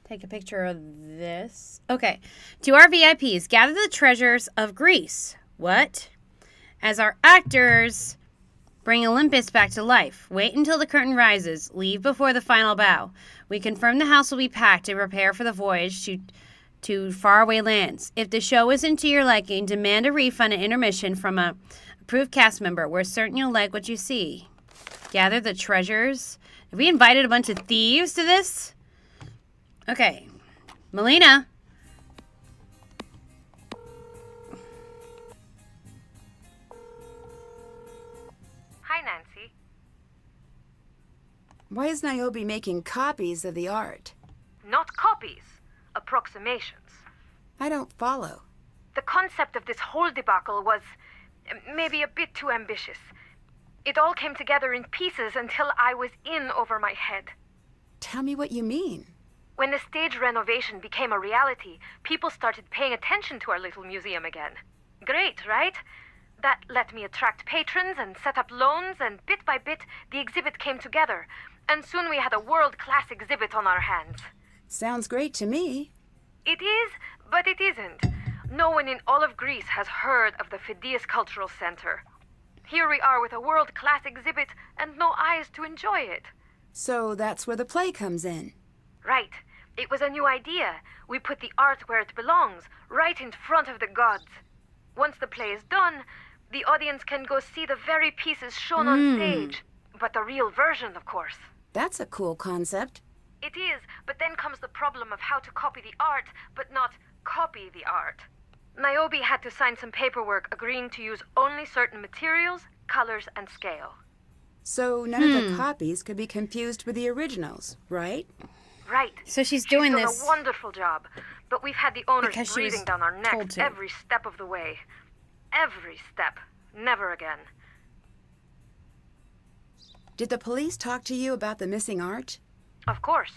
Speaker 1: take a picture of this. Okay, to our VIPs, gather the treasures of Greece. What? As our actors bring Olympus back to life. Wait until the curtain rises. Leave before the final bow. We confirm the house will be packed and prepare for the voyage to faraway lands. If the show isn't to your liking, demand a refund at intermission from a approved cast member. We're certain you'll like what you see. Gather the treasures. Have we invited a bunch of thieves to this? Okay. Melina.
Speaker 2: Why is Niobe making copies of the art?
Speaker 9: Not copies, approximations.
Speaker 2: I don't follow.
Speaker 9: The concept of this whole debacle was maybe a bit too ambitious. It all came together in pieces until I was in over my head.
Speaker 2: Tell me what you mean.
Speaker 9: When the stage renovation became a reality, people started paying attention to our little museum again. Great, right? That let me attract patrons and set up loans, and bit by bit, the exhibit came together. And soon we had a world-class exhibit on our hands.
Speaker 2: Sounds great to me.
Speaker 9: It is, but it isn't. No one in all of Greece has heard of the Phidias Cultural Center. Here we are with a world-class exhibit and no eyes to enjoy it.
Speaker 2: So that's where the play comes in.
Speaker 9: Right. It was a new idea. We put the art where it belongs, right in front of the gods. Once the play is done, the audience can go see the very pieces shown on stage. But the real version, of course.
Speaker 2: That's a cool concept.
Speaker 9: It is, but then comes the problem of how to copy the art, but not copy the art. Niobe had to sign some paperwork agreeing to use only certain materials, colors, and scale.
Speaker 2: So none of the copies could be confused with the originals, right?
Speaker 9: Right.
Speaker 1: So she's doing
Speaker 9: done
Speaker 1: this
Speaker 9: a wonderful job, but we've had the owners
Speaker 1: because she was
Speaker 9: breathing down our
Speaker 1: told
Speaker 9: necks
Speaker 1: to.
Speaker 9: every step of the way. Every step. Never again.
Speaker 2: Did the police talk to you about the missing art?
Speaker 9: Of course.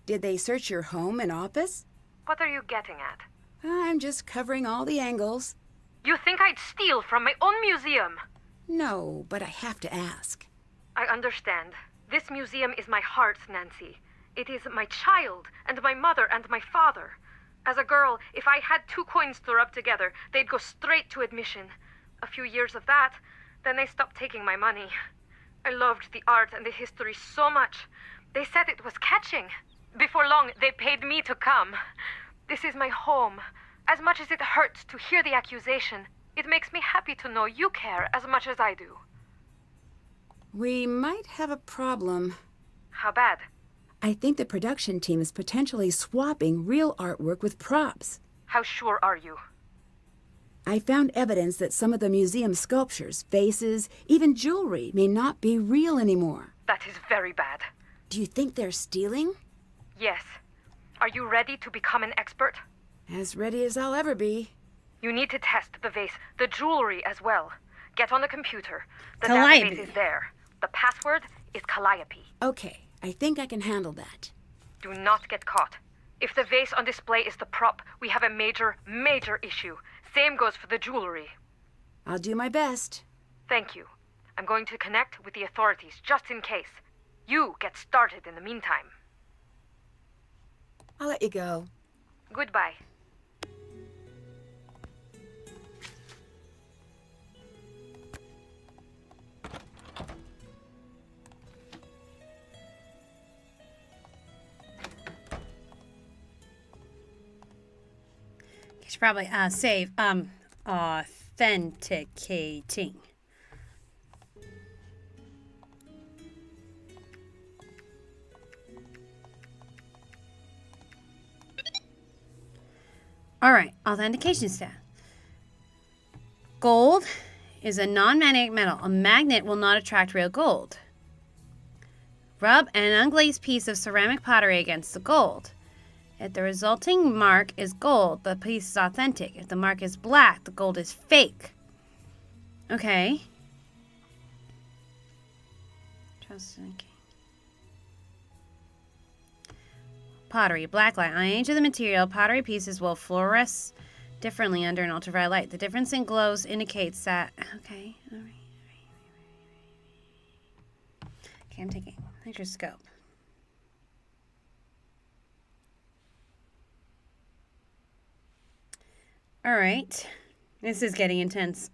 Speaker 2: Did they search your home and office?
Speaker 9: What are you getting at?
Speaker 2: I'm just covering all the angles.
Speaker 9: You think I'd steal from my own museum?
Speaker 2: No, but I have to ask.
Speaker 9: I understand. This museum is my heart, Nancy. It is my child, and my mother, and my father. As a girl, if I had 2 coins to rub together, they'd go straight to admission. A few years of that, then they stopped taking my money. I loved the art and the history so much. They said it was catching. Before long, they paid me to come. This is my home. As much as it hurts to hear the accusation, it makes me happy to know you care as much as I do.
Speaker 2: We might have a problem.
Speaker 9: How bad?
Speaker 2: I think the production team is potentially swapping real artwork with props.
Speaker 9: How sure are you?
Speaker 2: I found evidence that some of the museum sculptures, vases, even jewelry may not be real anymore.
Speaker 9: That is very bad.
Speaker 2: Do you think they're stealing?
Speaker 9: Yes. Are you ready to become an expert?
Speaker 2: As ready as I'll ever be.
Speaker 9: You need to test the vase, the jewelry as well. Get on the computer. The
Speaker 1: Calliope.
Speaker 9: database is there. The password is Calliope.
Speaker 2: Okay, I think I can handle that.
Speaker 9: Do not get caught. If the vase on display is the prop, we have a major, major issue. Same goes for the jewelry.
Speaker 2: I'll do my best.
Speaker 9: Thank you. I'm going to connect with the authorities just in case. You get started in the meantime.
Speaker 2: I'll let you go.
Speaker 9: Goodbye.
Speaker 1: You should probably save authenticating. All right, authentication stat. Gold is a non-magnetic metal. A magnet will not attract real gold. Rub an unglazed piece of ceramic pottery against the gold. If the resulting mark is gold, the piece is authentic. If the mark is black, the gold is fake. Okay. Pottery, black light. On the age of the material, pottery pieces will fluoresce differently under an ultraviolet light. The difference in glows indicates that... Okay. All right. Okay, I'm taking microscope. All right. This is getting intense.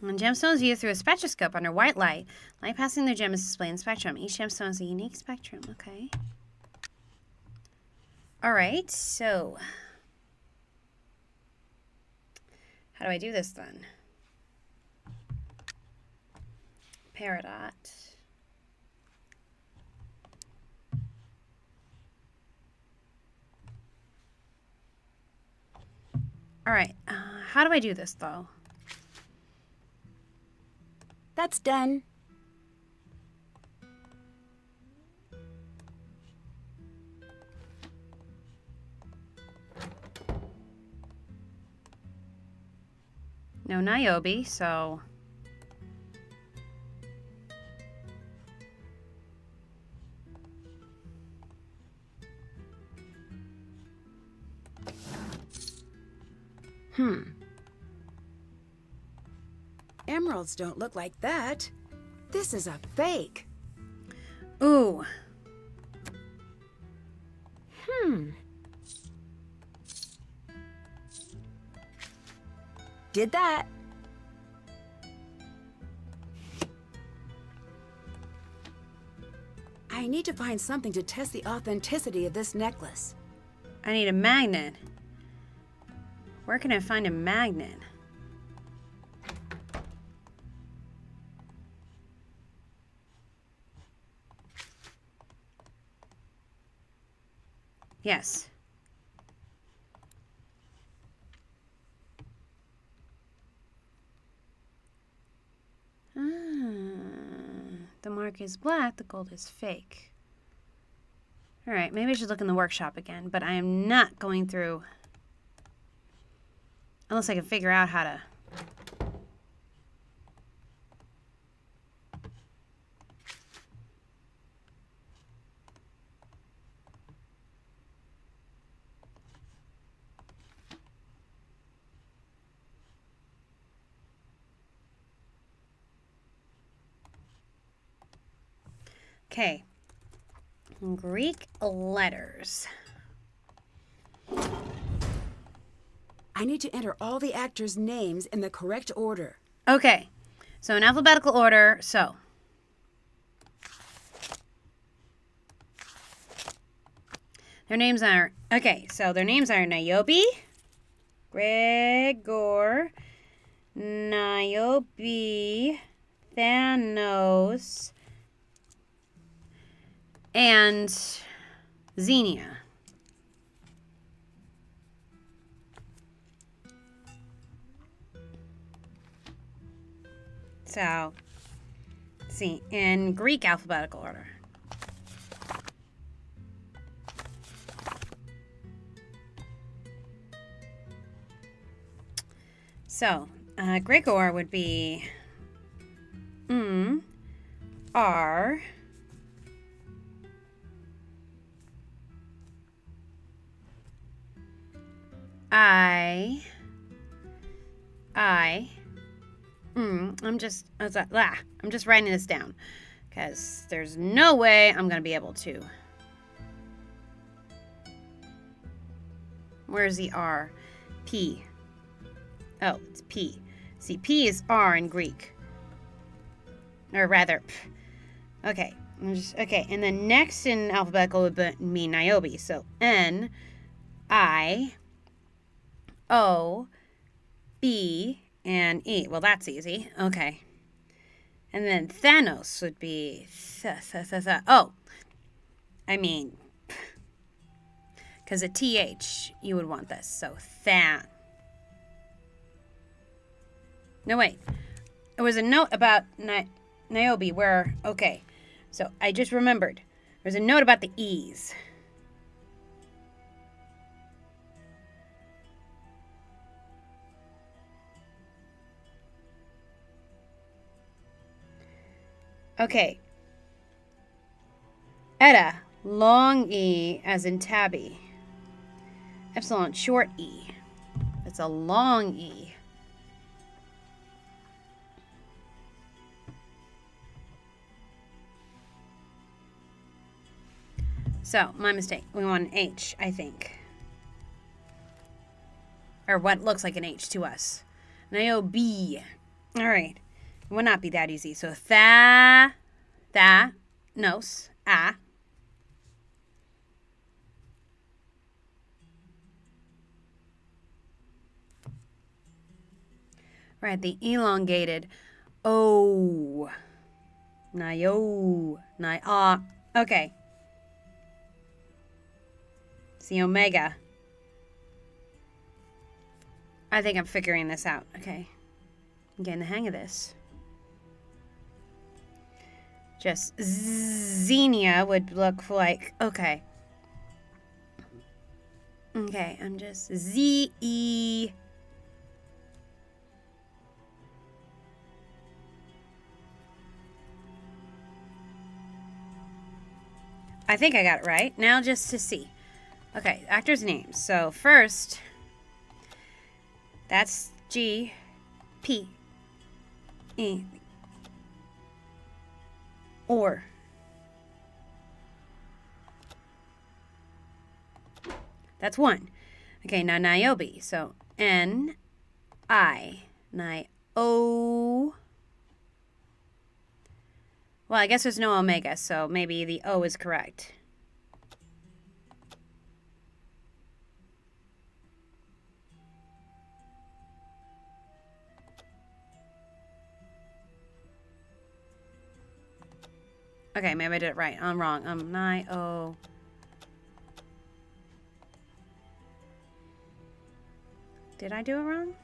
Speaker 1: When gemstones viewed through a spectroscope under white light, light passing through gem is displayed in the spectrum. Each gemstone has a unique spectrum. Okay. All right. So, how do I do this then? Peridot. All right. How do I do this though?
Speaker 2: That's done.
Speaker 1: No Niobe, so...
Speaker 2: Emeralds don't look like that. This is a fake.
Speaker 1: Ooh.
Speaker 2: Did that. I need to find something to test the authenticity of this necklace.
Speaker 1: I need a magnet. Where can I find a magnet? Yes. The mark is black, the gold is fake. Alright, maybe I should look in the workshop again, but I am not going through... Unless I can figure out how to... Okay. Greek letters.
Speaker 2: I need to enter all the actors' names in the correct order.
Speaker 1: Okay. So in alphabetical order, so. Their names are, okay, so their names are Niobe, Gregor, Niobe, Thanos, and Xenia. So, let's see, in Greek alphabetical order. So, Gregor would be R, I'm just writing this down because there's no way I'm gonna be able to. Where's the R? P. Oh, it's P. See, P is R in Greek. Or rather, okay. Okay, and then next in alphabetical would be Niobe. So N, I, O, B, and E. Well, that's easy. Okay. And then Thanos would be oh. I mean, because a TH, you would want this. So No, wait. There was a note about Niobe where, okay. So I just remembered. There's a note about the E's. Okay. Eta, long E as in tabby. Epsilon, short E. It's a long E. So, my mistake. We want an H, I think. Or what looks like an H to us. Niobe. Alright. It would not be that easy. So, nos, a. Right, the elongated O. Okay. The omega. I think I'm figuring this out. Okay. I'm getting the hang of this. Just Xenia would look like, okay. Okay, I'm just Z-E. I think I got it right. Now just to see. Okay, actors' names. So first, that's G, P, E, or. That's one. Okay, now Niobe. So N, I, Nio. Well, I guess there's no omega, so maybe the O is correct. Okay, maybe I did it right. I'm wrong. Nio. Did I do it wrong?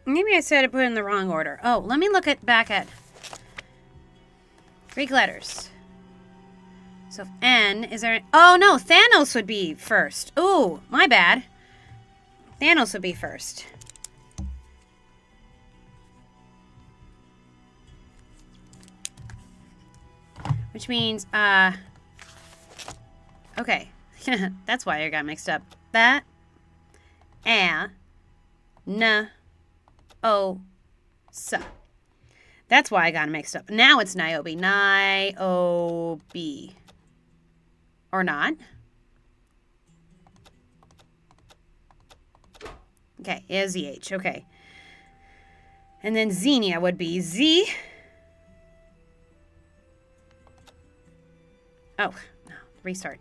Speaker 1: Maybe I said I put it in the wrong order. Oh, let me look back at Greek letters. So N, is there... Oh, no, Thanos would be first. Ooh, my bad. Thanos would be first. Which means, okay. That's why I got mixed up. That, N, O, S. That's why I got mixed up. Now it's Niobe. Niobe. Or not. Okay, is ZH. Okay. And then Xenia would be Z. Oh, no. Restart.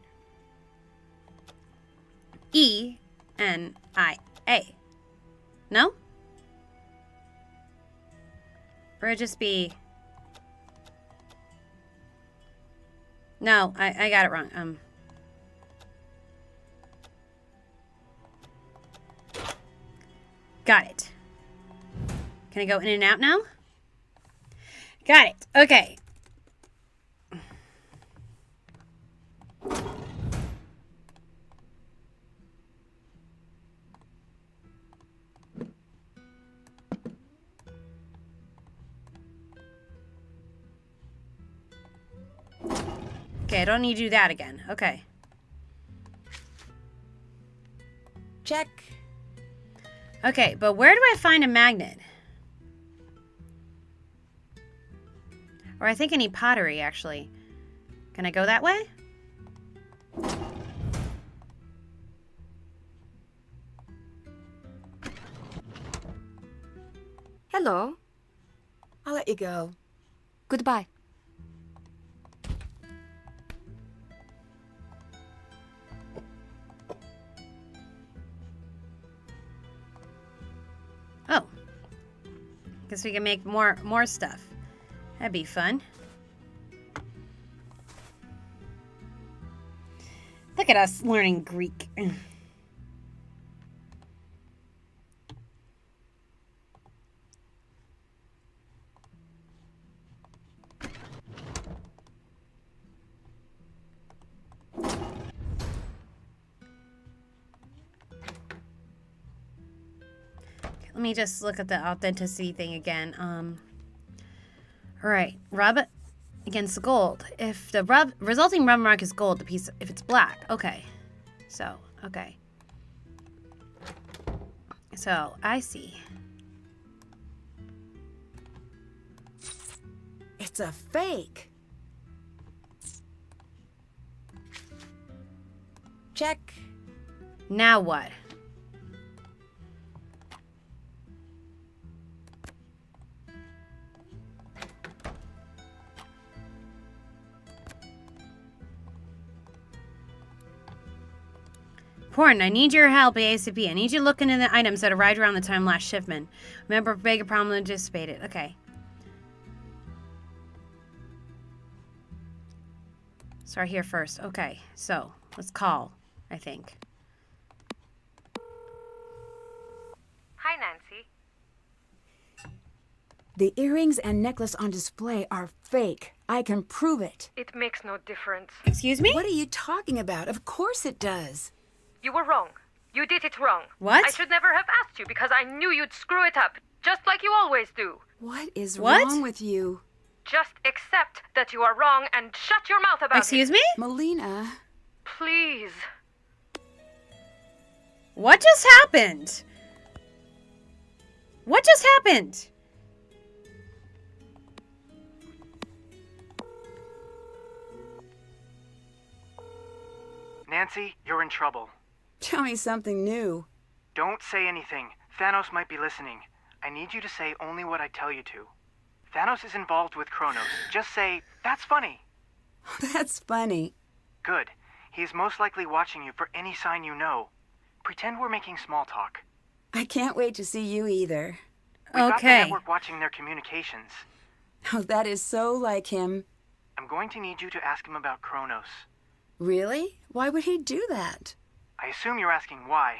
Speaker 1: E-N-I-A. No? Or it'd just be... No, I got it wrong. Got it. Can I go in and out now? Got it. Okay. Okay, I don't need to do that again. Okay.
Speaker 2: Check.
Speaker 1: Okay, but where do I find a magnet? Or I think I need pottery, actually. Can I go that way?
Speaker 3: Hello.
Speaker 2: I'll let you go.
Speaker 3: Goodbye.
Speaker 1: Oh. Guess we can make more stuff. That'd be fun. Look at us learning Greek. Let me just look at the authenticity thing again. All right, rub against the gold. If the resulting rub mark is gold, the piece, if it's black, okay. So, okay. So, I see.
Speaker 2: It's a fake. Check.
Speaker 1: Now what? Important, I need your help ASAP. I need you to look into the items that arrived around the time last shipment. Remember, bigger problem anticipated. Okay. Start here first. Okay, so let's call, I think.
Speaker 9: Hi, Nancy.
Speaker 2: The earrings and necklace on display are fake. I can prove it.
Speaker 9: It makes no difference.
Speaker 1: Excuse me?
Speaker 2: What are you talking about? Of course it does.
Speaker 9: You were wrong. You did it wrong.
Speaker 1: What?
Speaker 9: I should never have asked you because I knew you'd screw it up, just like you always do.
Speaker 2: What is
Speaker 1: What?
Speaker 2: wrong with you?
Speaker 9: Just accept that you are wrong and shut your mouth about
Speaker 1: Excuse
Speaker 9: it.
Speaker 1: me?
Speaker 2: Melina,
Speaker 9: Please.
Speaker 1: What just happened? What just happened?
Speaker 8: Nancy, you're in trouble.
Speaker 2: tell me something new.
Speaker 8: Don't say anything. Thanos might be listening. I need you to say only what I tell you to. Thanos is involved with Kronos. Just say, that's funny.
Speaker 2: That's funny.
Speaker 8: Good. He is most likely watching you for any sign you know. Pretend we're making small talk.
Speaker 2: I can't wait to see you either.
Speaker 8: We've got the
Speaker 1: Okay.
Speaker 8: network watching their communications.
Speaker 2: Oh, that is so like him.
Speaker 8: I'm going to need you to ask him about Kronos.
Speaker 2: Really? Why would he do that?
Speaker 8: I assume you're asking why.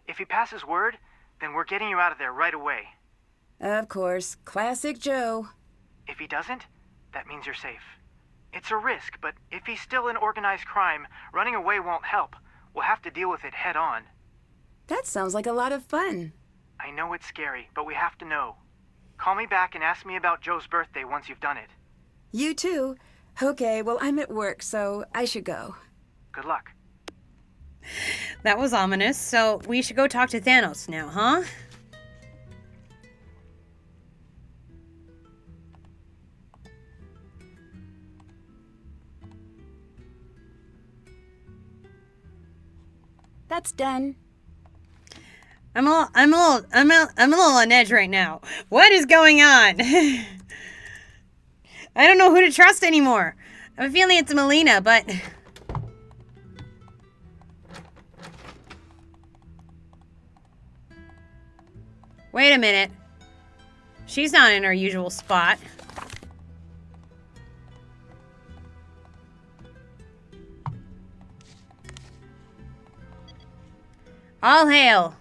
Speaker 8: If he passes word, then we're getting you out of there right away.
Speaker 2: Of course. Classic Joe.
Speaker 8: If he doesn't, that means you're safe. It's a risk, but if he's still in organized crime, running away won't help. We'll have to deal with it head on.
Speaker 2: That sounds like a lot of fun.
Speaker 8: I know it's scary, but we have to know. Call me back and ask me about Joe's birthday once you've done it.
Speaker 2: You too. Okay, well, I'm at work, so I should go.
Speaker 8: Good luck.
Speaker 1: That was ominous. So we should go talk to Thanos now, huh?
Speaker 2: That's done.
Speaker 1: I'm a little on edge right now. What is going on? I don't know who to trust anymore. I have a feeling it's Melina, but... Wait a minute. She's not in her usual spot. All hail.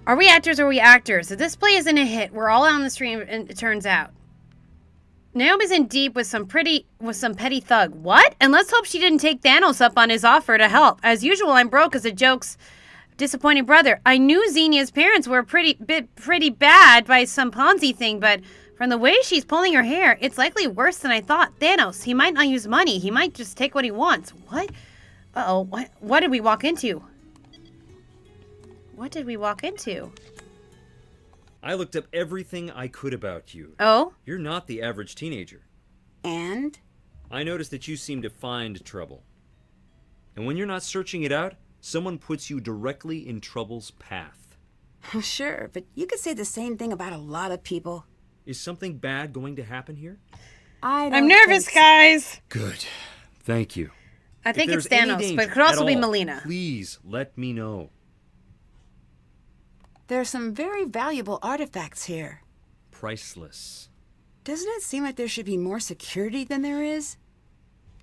Speaker 1: Are we actors or are we actors? If this play isn't a hit, we're all on the stream, and it turns out. Naomi's in deep with some petty thug. What? And let's hope she didn't take Thanos up on his offer to help. As usual, I'm broke as a joke's disappointing brother. I knew Xenia's parents were pretty bad by some Ponzi thing, but from the way she's pulling her hair, it's likely worse than I thought. Thanos, he might not use money. He might just take what he wants. What? Uh-oh, what did we walk into? What did we walk into?
Speaker 6: I looked up everything I could about you.
Speaker 1: Oh?
Speaker 6: You're not the average teenager.
Speaker 2: And?
Speaker 6: I noticed that you seem to find trouble. And when you're not searching it out, someone puts you directly in trouble's path.
Speaker 2: Oh, sure, but you could say the same thing about a lot of people.
Speaker 6: Is something bad going to happen here?
Speaker 1: I'm nervous, guys.
Speaker 6: Good. Thank you.
Speaker 1: I think
Speaker 6: If
Speaker 1: it's
Speaker 6: there's any
Speaker 1: Thanos,
Speaker 6: danger
Speaker 1: but it could also
Speaker 6: at
Speaker 1: be
Speaker 6: all,
Speaker 1: Melina.
Speaker 6: Please let me know.
Speaker 2: There's some very valuable artifacts here.
Speaker 6: Priceless.
Speaker 2: Doesn't it seem like there should be more security than there is?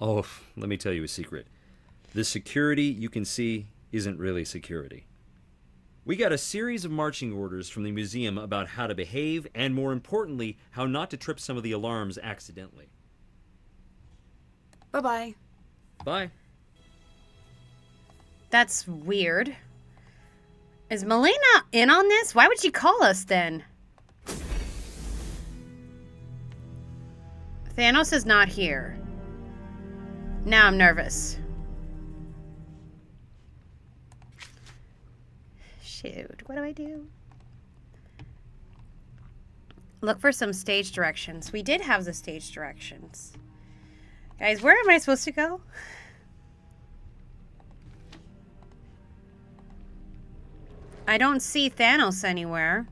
Speaker 6: Oh, let me tell you a secret. The security you can see isn't really security. We got a series of marching orders from the museum about how to behave and, more importantly, how not to trip some of the alarms accidentally.
Speaker 2: Bye-bye.
Speaker 6: Bye.
Speaker 1: That's weird. Is Melina in on this? Why would she call us then? Thanos is not here. Now I'm nervous. Shoot, what do I do? Look for some stage directions. We did have the stage directions. Guys, where am I supposed to go? I don't see Thanos anywhere.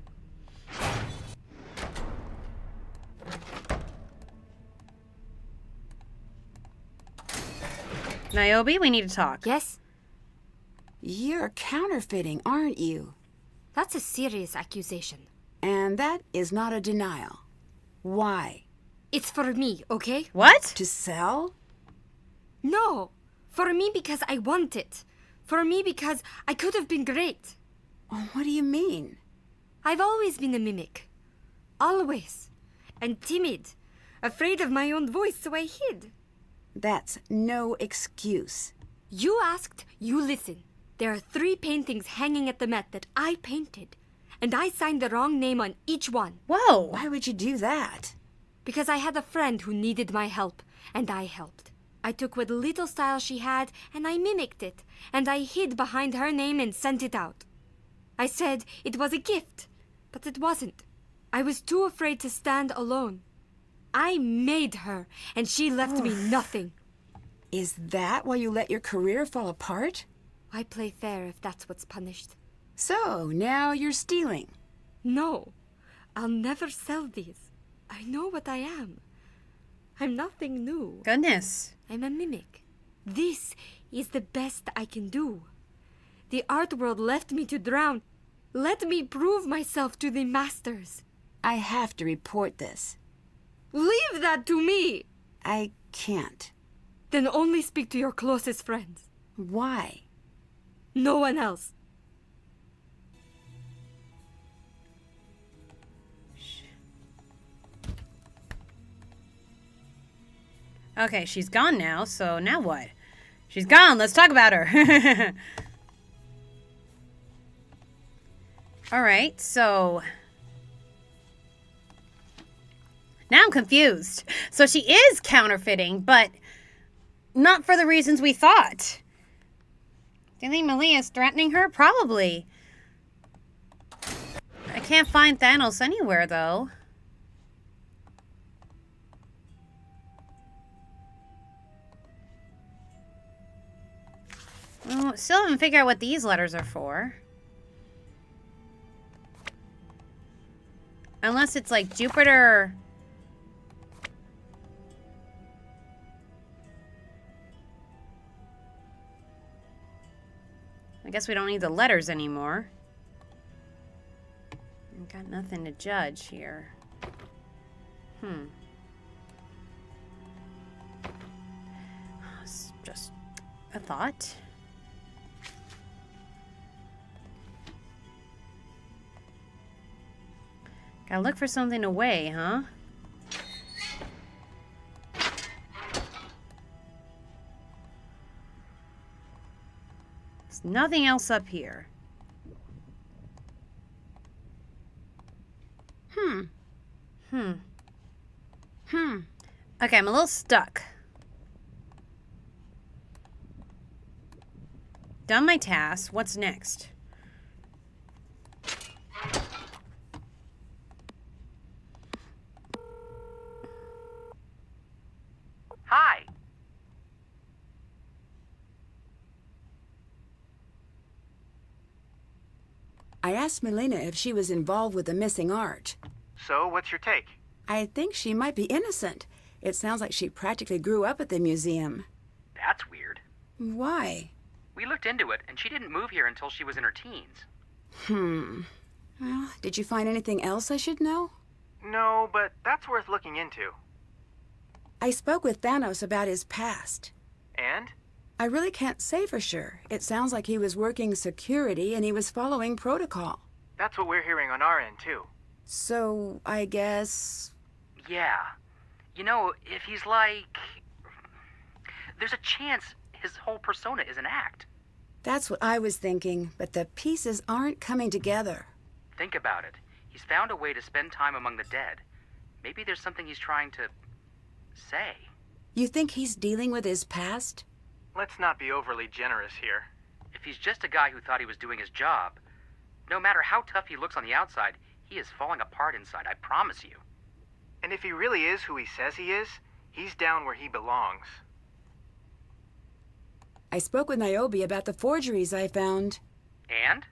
Speaker 1: Niobe, we need to talk.
Speaker 3: Yes?
Speaker 2: You're counterfeiting, aren't you?
Speaker 3: That's a serious accusation.
Speaker 2: And that is not a denial. Why?
Speaker 3: It's for me, okay?
Speaker 1: What?
Speaker 2: To sell?
Speaker 3: No! For me because I want it. For me because I could have been great.
Speaker 2: Oh, what do you mean?
Speaker 3: I've always been a mimic. Always. And timid. Afraid of my own voice, so I hid.
Speaker 2: That's no excuse.
Speaker 3: You asked, you listen. There are 3 paintings hanging at the Met that I painted, and I signed the wrong name on each one.
Speaker 1: Whoa!
Speaker 2: Why would you do that?
Speaker 3: Because I had a friend who needed my help, and I helped. I took what little style she had, and I mimicked it, and I hid behind her name and sent it out. I said it was a gift, but it wasn't. I was too afraid to stand alone. I made her, and she left me nothing.
Speaker 2: Is that why you let your career fall apart?
Speaker 3: I play fair if that's what's punished.
Speaker 2: So, now you're stealing.
Speaker 3: No, I'll never sell these. I know what I am. I'm nothing new.
Speaker 1: Goodness.
Speaker 3: I'm a mimic. This is the best I can do. The art world left me to drown. Let me prove myself to the masters.
Speaker 2: I have to report this.
Speaker 3: Leave that to me!
Speaker 2: I can't.
Speaker 3: Then only speak to your closest friends.
Speaker 2: Why?
Speaker 3: No one else.
Speaker 1: Okay, she's gone now, so now what? She's gone, let's talk about her. Alright, so... now I'm confused. So she is counterfeiting, but not for the reasons we thought. Do you think Malia's threatening her? Probably. I can't find Thanos anywhere, though. Well, still haven't figured out what these letters are for. Unless it's like Jupiter... I guess we don't need the letters anymore. I've got nothing to judge here. It's just a thought. Gotta look for something to weigh, huh? There's nothing else up here. Okay, I'm a little stuck. Done my task. What's next?
Speaker 7: Hi.
Speaker 2: I asked Melina if she was involved with the missing art.
Speaker 8: So, what's your take?
Speaker 2: I think she might be innocent. It sounds like she practically grew up at the museum.
Speaker 7: That's weird.
Speaker 2: Why?
Speaker 7: We looked into it, and she didn't move here until she was in her teens.
Speaker 2: Well, did you find anything else I should know?
Speaker 8: No, but that's worth looking into.
Speaker 2: I spoke with Thanos about his past.
Speaker 8: And?
Speaker 2: I really can't say for sure. It sounds like he was working security and he was following protocol.
Speaker 8: That's what we're hearing on our end, too.
Speaker 2: So, I guess...
Speaker 7: Yeah. You know, if he's like... there's a chance his whole persona is an act.
Speaker 2: That's what I was thinking, but the pieces aren't coming together.
Speaker 7: Think about it. He's found a way to spend time among the dead. Maybe there's something he's trying to... say.
Speaker 2: You think he's dealing with his past?
Speaker 8: Let's not be overly generous here.
Speaker 7: If he's just a guy who thought he was doing his job, no matter how tough he looks on the outside, he is falling apart inside, I promise you.
Speaker 8: And if he really is who he says he is, he's down where he belongs.
Speaker 2: I spoke with Niobe about the forgeries I found.
Speaker 7: And?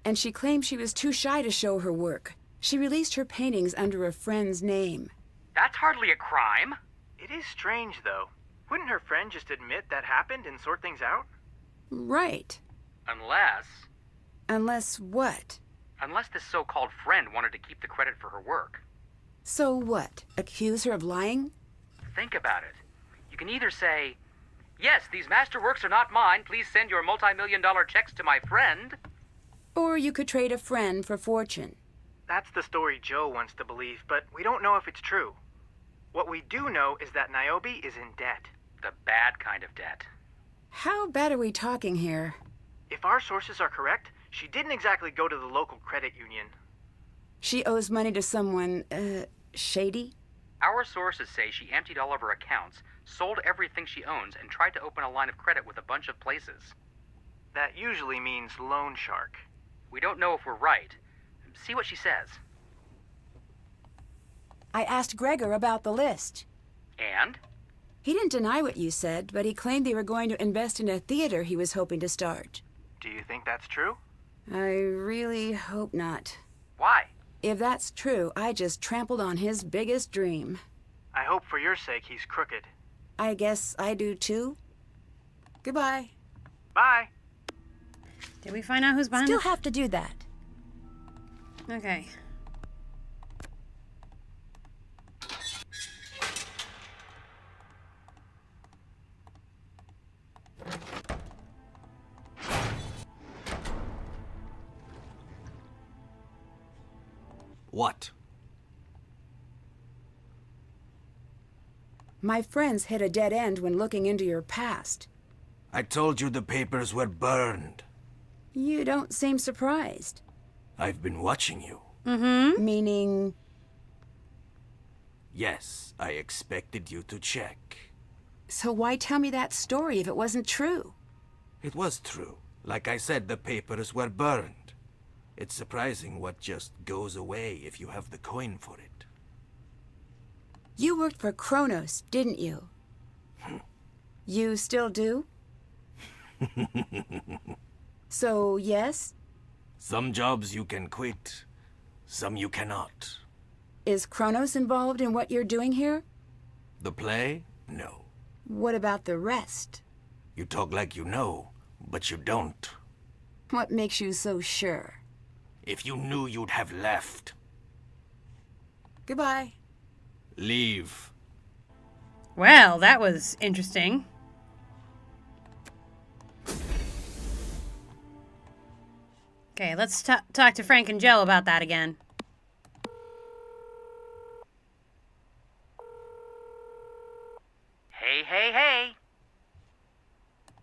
Speaker 2: And she claimed she was too shy to show her work. She released her paintings under a friend's name.
Speaker 7: That's hardly a crime.
Speaker 8: It is strange, though. Wouldn't her friend just admit that happened and sort things out?
Speaker 2: Right.
Speaker 7: Unless...
Speaker 2: Unless what?
Speaker 7: Unless this so-called friend wanted to keep the credit for her work.
Speaker 2: So what? Accuse her of lying?
Speaker 7: Think about it. You can either say, yes, these masterworks are not mine. Please send your multi-million-dollar checks to my friend.
Speaker 2: Or you could trade a friend for fortune.
Speaker 8: That's the story Joe wants to believe, but we don't know if it's true. What we do know is that Niobe is in debt.
Speaker 7: The bad kind of debt.
Speaker 2: How bad are we talking here?
Speaker 8: If our sources are correct, she didn't exactly go to the local credit union.
Speaker 2: She owes money to someone, shady?
Speaker 7: Our sources say she emptied all of her accounts, sold everything she owns, and tried to open a line of credit with a bunch of places.
Speaker 8: That usually means loan shark.
Speaker 7: We don't know if we're right. See what she says.
Speaker 2: I asked Gregor about the list.
Speaker 7: And?
Speaker 2: He didn't deny what you said, but he claimed they were going to invest in a theater he was hoping to start.
Speaker 8: Do you think that's true?
Speaker 2: I really hope not.
Speaker 7: Why?
Speaker 2: If that's true, I just trampled on his biggest dream.
Speaker 8: I hope for your sake he's crooked.
Speaker 2: I guess I do too. Goodbye.
Speaker 8: Bye.
Speaker 1: Did we find out who's behind
Speaker 2: Still
Speaker 1: it?
Speaker 2: have to do that.
Speaker 1: Okay.
Speaker 4: What?
Speaker 2: My friends hit a dead end when looking into your past.
Speaker 4: I told you the papers were burned.
Speaker 2: You don't seem surprised.
Speaker 4: I've been watching you.
Speaker 1: Mm-hmm.
Speaker 2: Meaning...
Speaker 4: Yes, I expected you to check.
Speaker 2: So why tell me that story if it wasn't true?
Speaker 4: It was true. Like I said, the papers were burned. It's surprising what just goes away if you have the coin for it.
Speaker 2: You worked for Kronos, didn't you? You still do? So, yes?
Speaker 4: Some jobs you can quit, some you cannot.
Speaker 2: Is Kronos involved in what you're doing here?
Speaker 4: The play? No.
Speaker 2: What about the rest?
Speaker 4: You talk like you know, but you don't.
Speaker 2: What makes you so sure?
Speaker 4: If you knew, you'd have left.
Speaker 2: Goodbye.
Speaker 4: Leave.
Speaker 1: Well, that was interesting. Okay, let's talk to Frank and Joe about that again.
Speaker 7: Hey, hey, hey!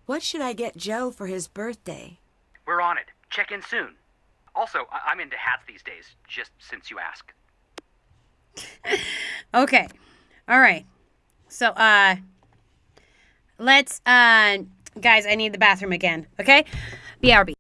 Speaker 2: What should I get Joe for his birthday?
Speaker 7: We're on it. Check in soon. Also, I'm into hats these days, just since you ask.
Speaker 1: Okay. All right. So, let's, guys, I need the bathroom again. Okay? BRB.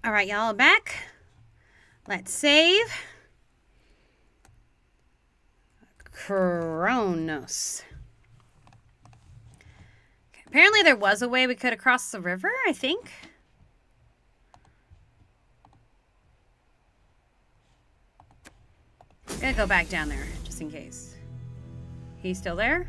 Speaker 1: All right, y'all are back. Let's save. Kronos. Okay, apparently there was a way we could have crossed the river, I think. Gotta go back down there, just in case. He's still there?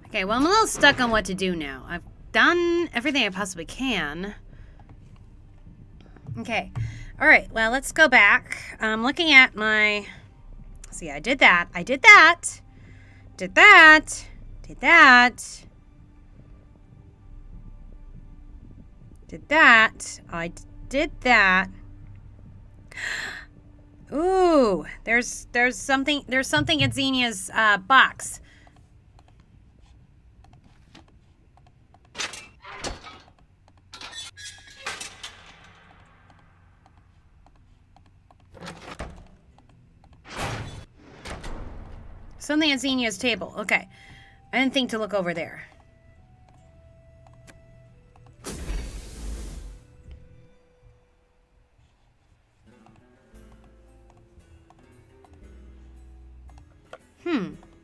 Speaker 1: Okay, well, I'm a little stuck on what to do now. I've done everything I possibly can. Okay. Alright, well, let's go back. I'm looking at my... See, I did that. I did that. Did that. Did that. Did that. I did that. Ooh, there's something in Xenia's box. Something at Xenia's table. Okay. I didn't think to look over there.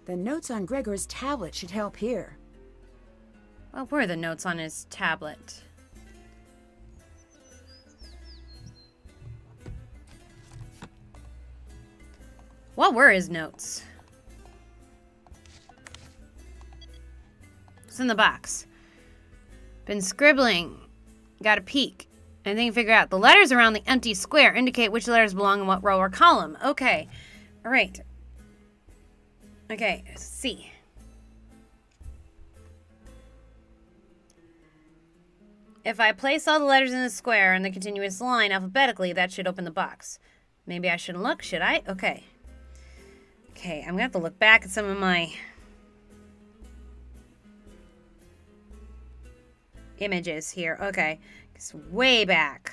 Speaker 2: The notes on Gregor's tablet should help here.
Speaker 1: What were the notes on his tablet? What were his notes? What's in the box? Been scribbling. Got a peek. And then you figure out the letters around the empty square indicate which letters belong in what row or column. Okay. All right. Okay, C. If I place all the letters in the square in the continuous line alphabetically, that should open the box. Maybe I shouldn't look, should I? Okay. Okay, I'm gonna have to look back at some of my images here. Okay, it's way back.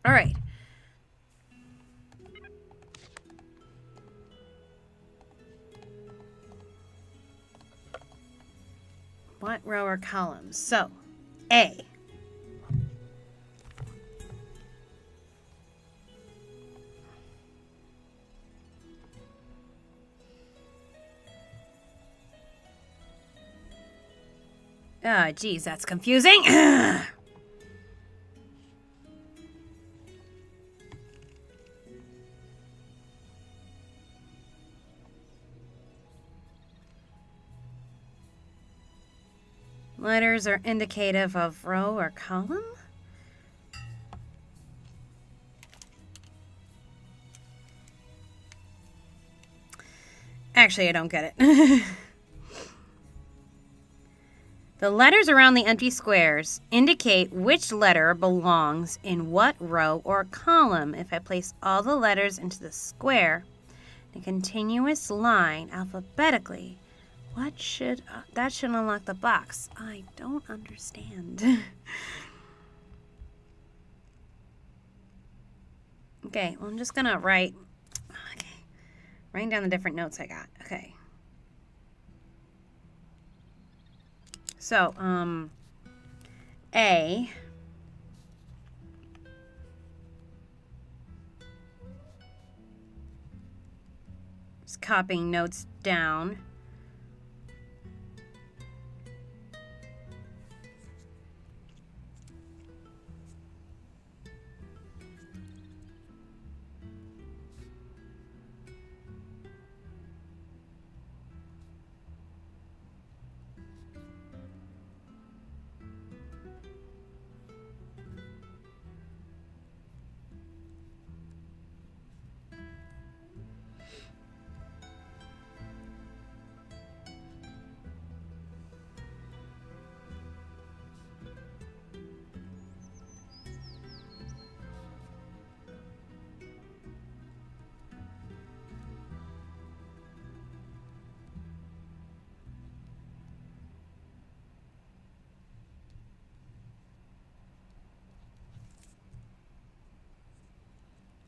Speaker 1: All right. What row or column? So, A. Oh, geez, that's confusing. Letters are indicative of row or column? Actually, I don't get it. The letters around the empty squares indicate which letter belongs in what row or column. If I place all the letters into the square in a continuous line alphabetically, what should... that should unlock the box. I don't understand. Okay, well, I'm just gonna write... Okay. Writing down the different notes I got. Okay. So, A. Just copying notes down.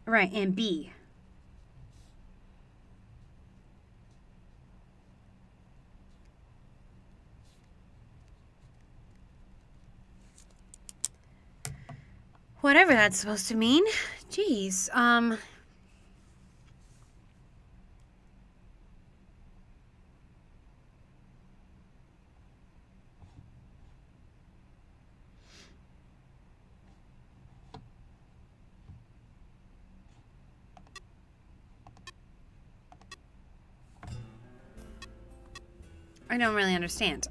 Speaker 1: Right, and B. Whatever that's supposed to mean. Jeez, I don't really understand.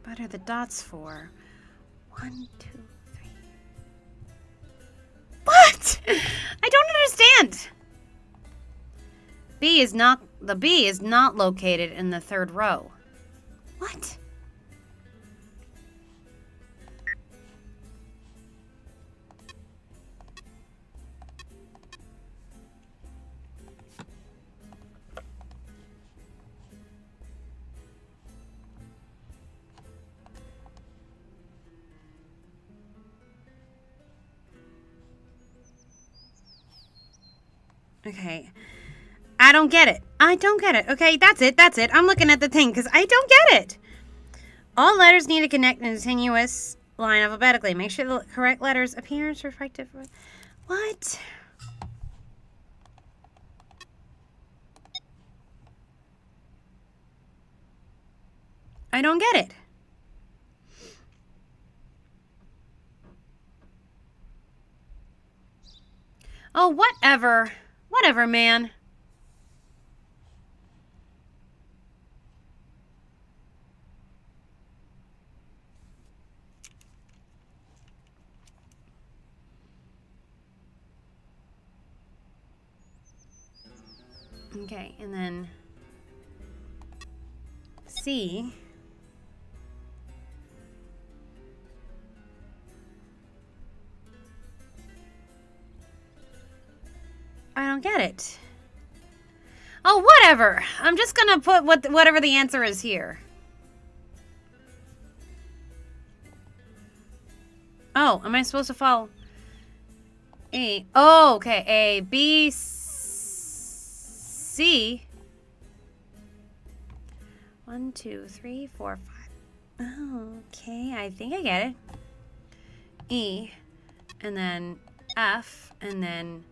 Speaker 1: What are the dots for? 1, 2, 3. What? I don't understand. The B is not located in the third row. What? Okay. I don't get it. I don't get it. Okay, that's it. That's it. I'm looking at the thing because I don't get it. All letters need to connect in a continuous line alphabetically. Make sure the correct letters appear as reflective. What? I don't get it. Oh, whatever. Whatever, man. Okay, and then C. I don't get it. Oh, whatever. I'm just gonna put whatever the answer is here. Oh, am I supposed to follow? A. Oh, okay. A, B, C. 1, 2, 3, 4, 5. Oh, okay. I think I get it. E, and then F, and then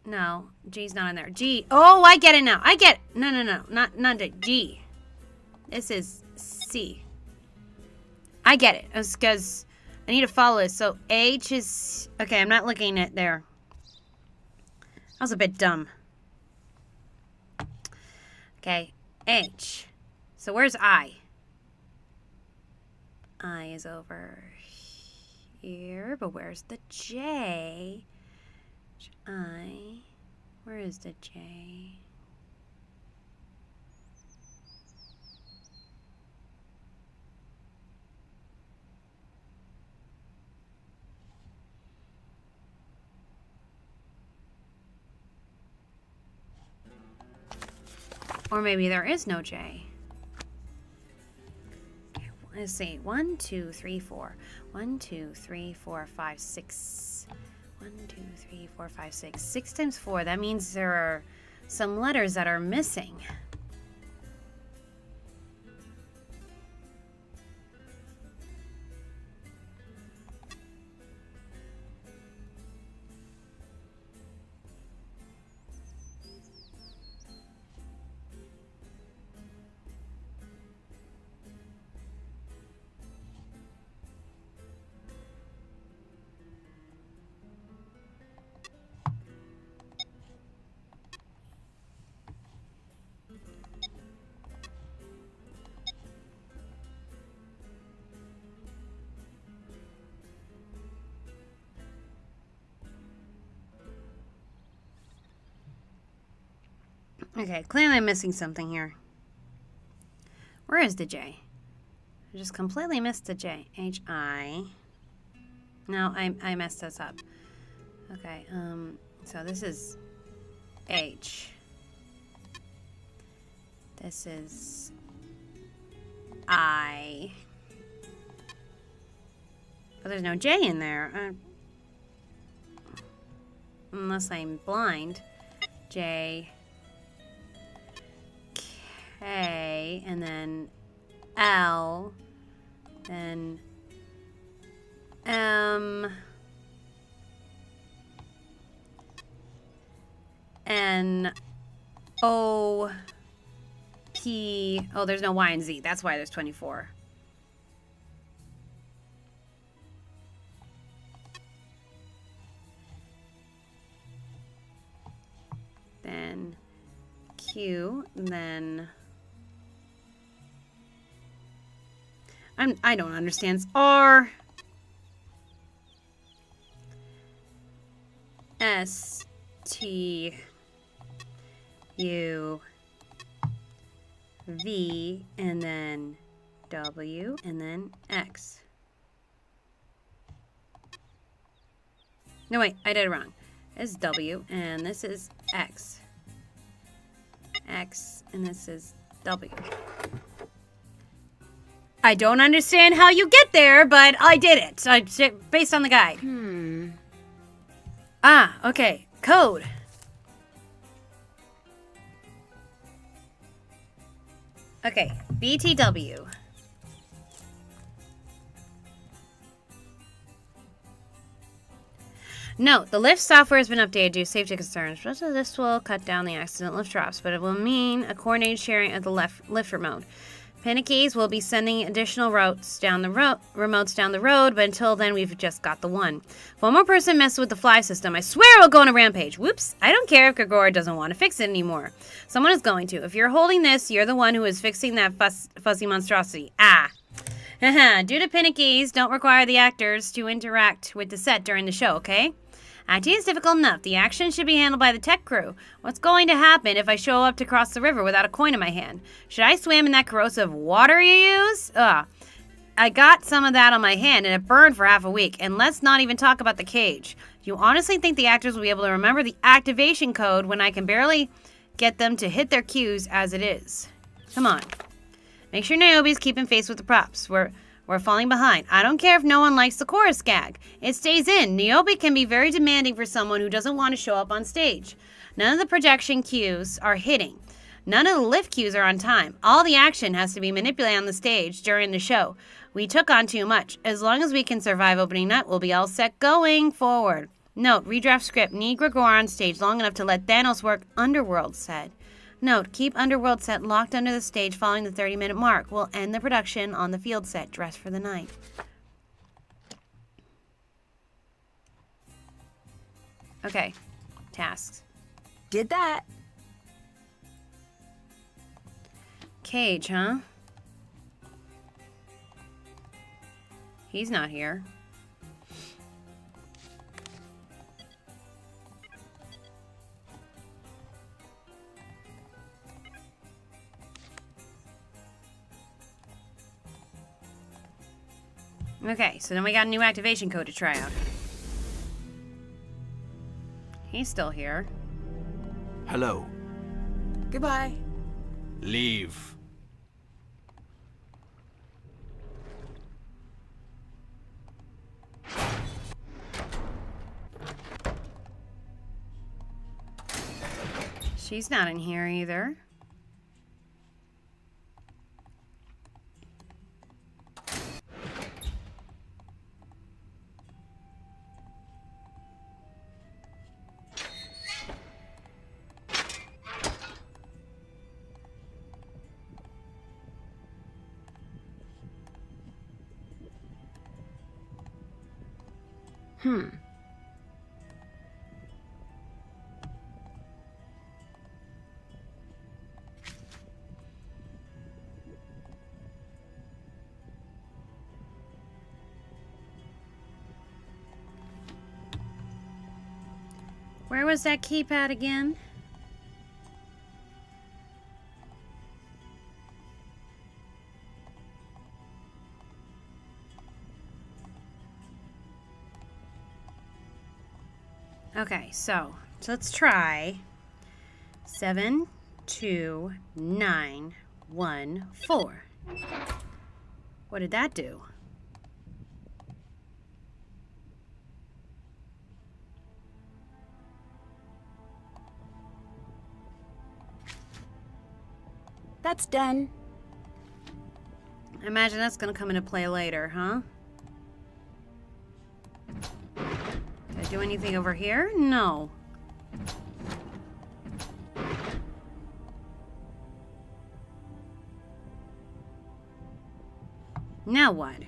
Speaker 1: no, G's not in there. G. Oh, I get it now. I get it. No, not the G. This is C. I get it. It's because I need to follow this. So H is okay. I'm not looking at there. I was a bit dumb. Okay, H. So where's I? I is over here, but where's the J? I. Where is the J? Or maybe there is no J. Okay, let's see. 1, 2, 3, 4. 1, 2, 3, 4, 5, 6. 1, 2, 3, 4, 5, 6. 6 times 4. That means there are some letters that are missing. Okay, clearly I'm missing something here. Where is the J? I just completely missed the J. H-I. No, I messed this up. Okay, so this is H. This is I. But there's no J in there. Unless I'm blind. J, K, and then L, then M, N, O, P. Oh, there's no Y and Z. That's why there's 24. Then Q, then I don't understand. R, S, T, U, V, and then W, and then X. No, wait, I did it wrong. This is W, and this is X. X, and this is W. I don't understand how you get there, but I did it. Based on the guide. Ah, okay. Code. Okay, BTW. Note, the lift software has been updated due to safety concerns. This will cut down the accident lift drops, but it will mean a coordinated sharing of the lift remote. Panickies will be sending additional remotes down the road, but until then, we've just got the one. If one more person messes with the fly system, I swear I'll go on a rampage. Whoops, I don't care if Gregor doesn't want to fix it anymore. Someone is going to. If you're holding this, you're the one who is fixing that fuzzy monstrosity. Ah. Due to Panickies, don't require the actors to interact with the set during the show, okay? Acting is difficult enough. The action should be handled by the tech crew. What's going to happen if I show up to cross the river without a coin in my hand? Should I swim in that corrosive water you use? I got some of that on my hand and it burned for half a week. And let's not even talk about the cage. Do you honestly think the actors will be able to remember the activation code when I can barely get them to hit their cues as it is? Come on. Make sure Niobe's keeping pace with the props. We're falling behind. I don't care if no one likes the chorus gag. It stays in. Niobe can be very demanding for someone who doesn't want to show up on stage. None of the projection cues are hitting. None of the lift cues are on time. All the action has to be manipulated on the stage during the show. We took on too much. As long as we can survive opening night, we'll be all set going forward. Note, redraft script. Need Gregor on stage long enough to let Thanos work Underworld set. Note, keep Underworld set locked under the stage following the 30-minute mark. We'll end the production on the field set, dressed for the night. Okay. Tasks.
Speaker 2: Did that.
Speaker 1: Cage, huh? He's not here. Okay, so then we got a new activation code to try out. He's still here.
Speaker 4: Hello.
Speaker 2: Goodbye.
Speaker 4: Leave.
Speaker 1: She's not in here either. Where was that keypad again? Okay, so let's try 72914. What did that do?
Speaker 2: That's done.
Speaker 1: I imagine that's gonna come into play later, huh? Did I do anything over here? No. Now what?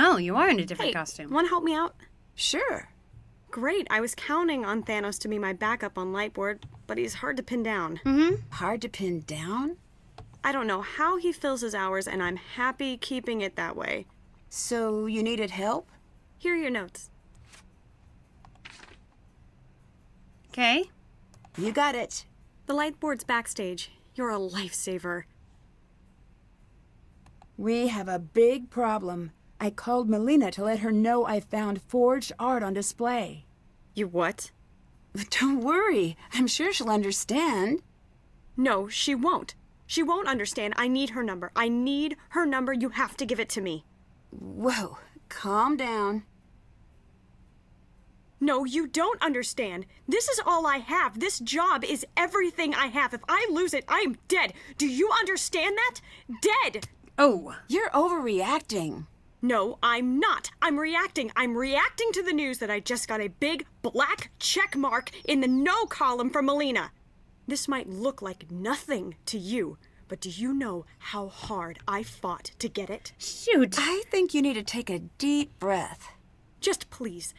Speaker 1: Oh, you are in a different
Speaker 5: Hey,
Speaker 1: costume.
Speaker 5: want to help me out?
Speaker 2: Sure.
Speaker 5: Great. I was counting on Thanos to be my backup on Lightboard, but he's hard to pin down.
Speaker 2: Hard to pin down?
Speaker 5: I don't know how he fills his hours, and I'm happy keeping it that way.
Speaker 2: So you needed help?
Speaker 5: Here are your notes.
Speaker 1: Okay.
Speaker 2: You got it.
Speaker 5: The Lightboard's backstage. You're a lifesaver.
Speaker 2: We have a big problem. I called Melina to let her know I found forged art on display.
Speaker 5: You what?
Speaker 2: But don't worry. I'm sure she'll understand.
Speaker 5: No, she won't. She won't understand. I need her number. I need her number. You have to give it to me.
Speaker 2: Whoa, calm down.
Speaker 5: No, you don't understand. This is all I have. This job is everything I have. If I lose it, I am dead. Do you understand that? Dead!
Speaker 1: Oh.
Speaker 2: You're overreacting.
Speaker 5: No, I'm not. I'm reacting. I'm reacting to the news that I just got a big black check mark in the no column from Melina. This might look like nothing to you, but do you know how hard I fought to get it?
Speaker 1: Shoot.
Speaker 2: I think you need to take a deep breath.
Speaker 5: Just please,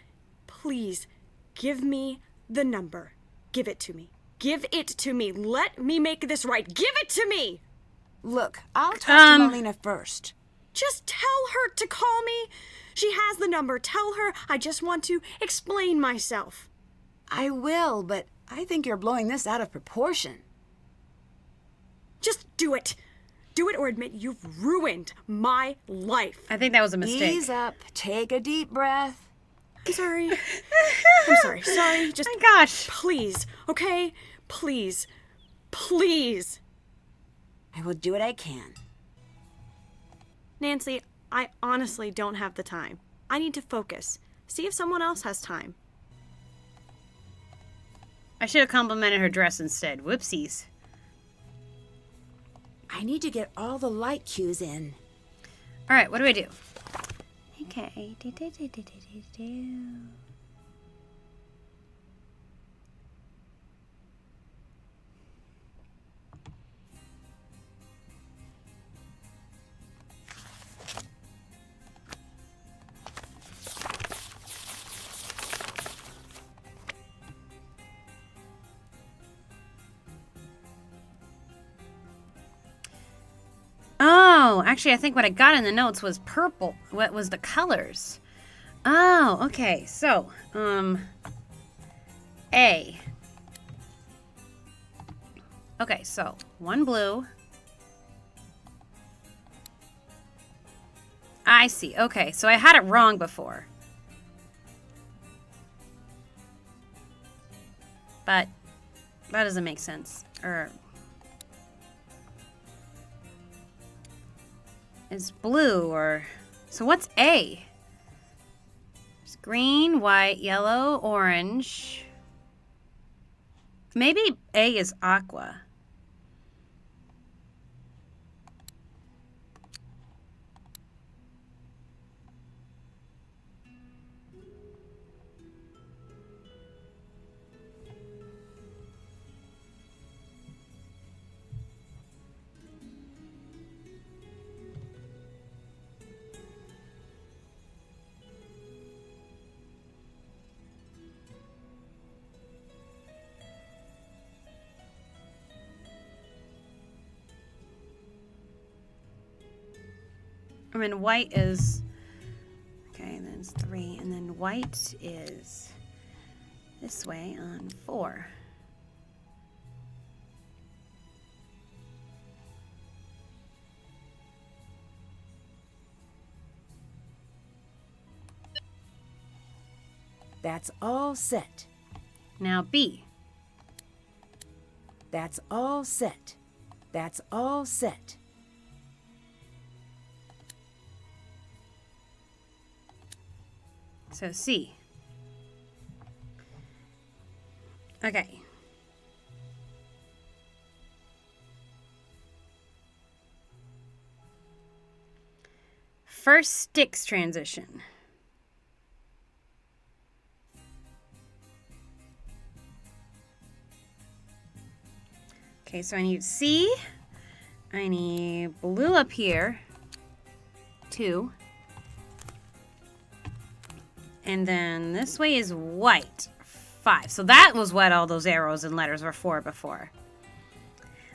Speaker 5: please, give me the number. Give it to me. Give it to me. Let me make this right. Give it to me!
Speaker 2: Look, I'll talk to Melina first.
Speaker 5: Just tell her to call me. She has the number. Tell her I just want to explain myself.
Speaker 2: I will, but I think you're blowing this out of proportion.
Speaker 5: Just do it. Do it or admit you've ruined my life.
Speaker 1: I think that was a mistake.
Speaker 2: Ease up. Take a deep breath.
Speaker 5: I'm sorry. I'm sorry. Sorry. Just
Speaker 1: My gosh.
Speaker 5: please, okay? Please. Please.
Speaker 2: I will do what I can.
Speaker 5: Nancy, I honestly don't have the time. I need to focus. See if someone else has time.
Speaker 1: I should have complimented her dress instead. Whoopsies.
Speaker 2: I need to get all the light cues in.
Speaker 1: All right, what do I do? Okay. Oh, actually, I think what I got in the notes was purple. What was the colors? Oh, okay. So, A. Okay, so one blue. I see. Okay, so I had it wrong before. But that doesn't make sense. It's blue or... So what's A? It's green, white, yellow, orange. Maybe A is aqua. I mean, white is is 3, and then white is this way on 4.
Speaker 2: That's all set.
Speaker 1: Now B.
Speaker 2: That's all set. That's all set.
Speaker 1: So C. Okay. First sticks transition. Okay, so I need C. I need blue up here. 2. And then this way is white. 5. So that was what all those arrows and letters were for before.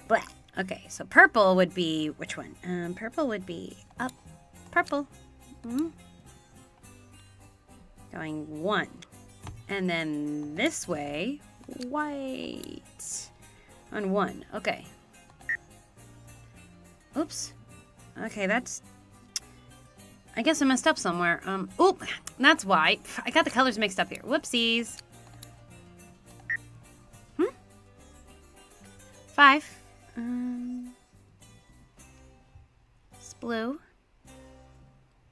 Speaker 1: Black. Okay, so purple would be, which one? Purple would be up. Purple. Going 1. And then this way, white. On 1. Okay. Oops. Okay, that's... I guess I messed up somewhere. Oop, that's why. I got the colors mixed up here. Whoopsies. 5. It's blue.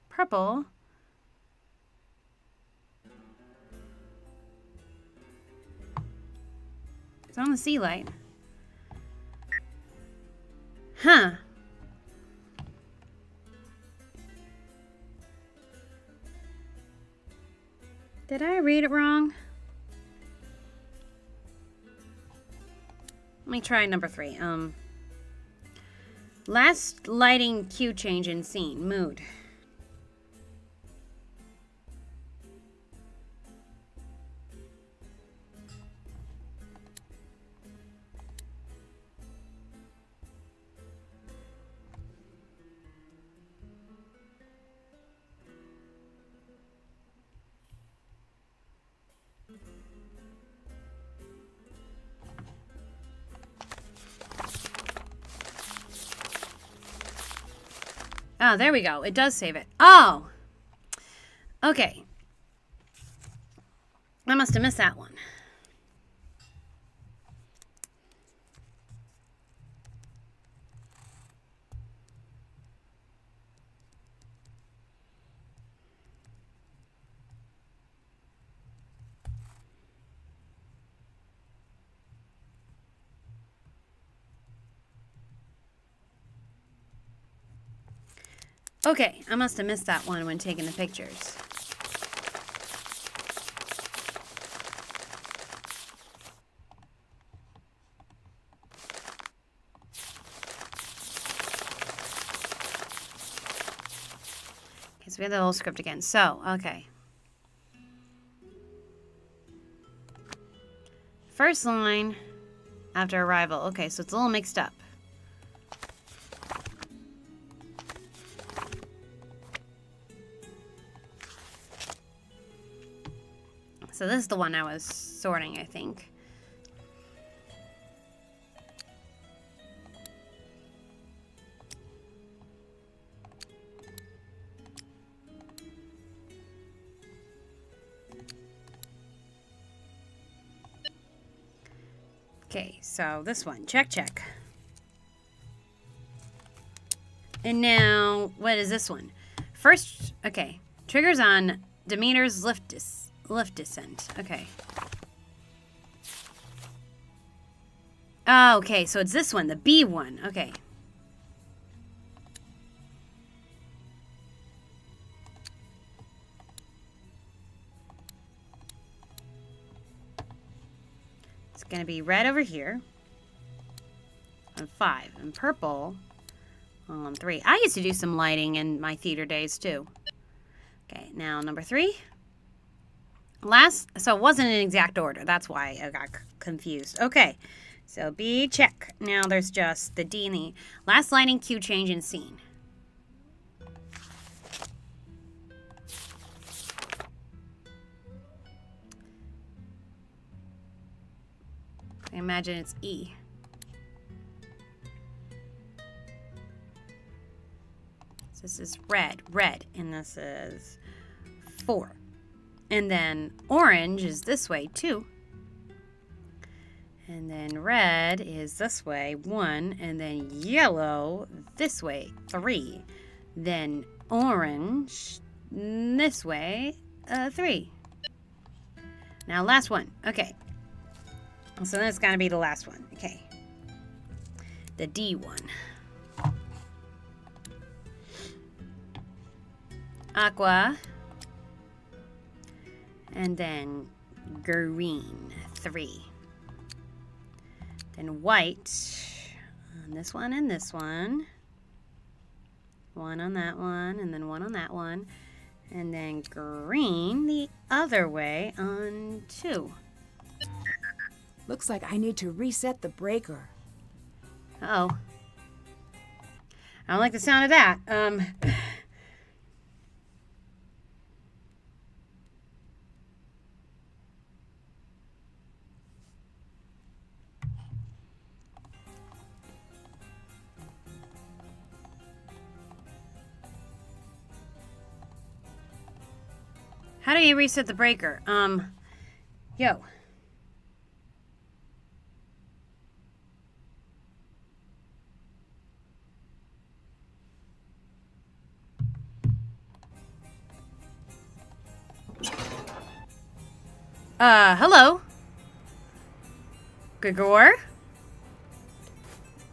Speaker 1: Purple. It's on the sea light. Huh. Did I read it wrong? Let me try number 3. Last lighting cue change in scene. Mood. Oh, there we go. It does save it. Oh! Okay. I must have missed that one. Okay, I must have missed that one when taking the pictures. Okay, so we have the whole script again. So, okay. First line after arrival. Okay, so it's a little mixed up. So this is the one I was sorting, I think. Okay, so this one, check, check. And now, what is this one? First, okay, triggers on Demeter's lift descent. Okay. Oh, okay, so it's this one, the B one. Okay. It's going to be red over here on 5 and purple on 3. I used to do some lighting in my theater days too. Okay, now number 3. So it wasn't in exact order. That's why I got confused. Okay, so B, check. Now there's just the D and E. Last lighting cue change in scene. I imagine it's E. So this is red, and this is 4. And then orange is this way, 2. And then red is this way, 1. And then yellow this way, 3. Then orange this way, 3. Now last one. Okay. So that's gotta be the last one. Okay. The D one. Aqua. And then green, 3. Then white on this one and this one. 1 on that one, and then 1 on that one. And then green the other way on 2.
Speaker 2: Looks like I need to reset the breaker.
Speaker 1: Uh-oh. I don't like the sound of that. How do you reset the breaker? Yo. Hello? Gregor?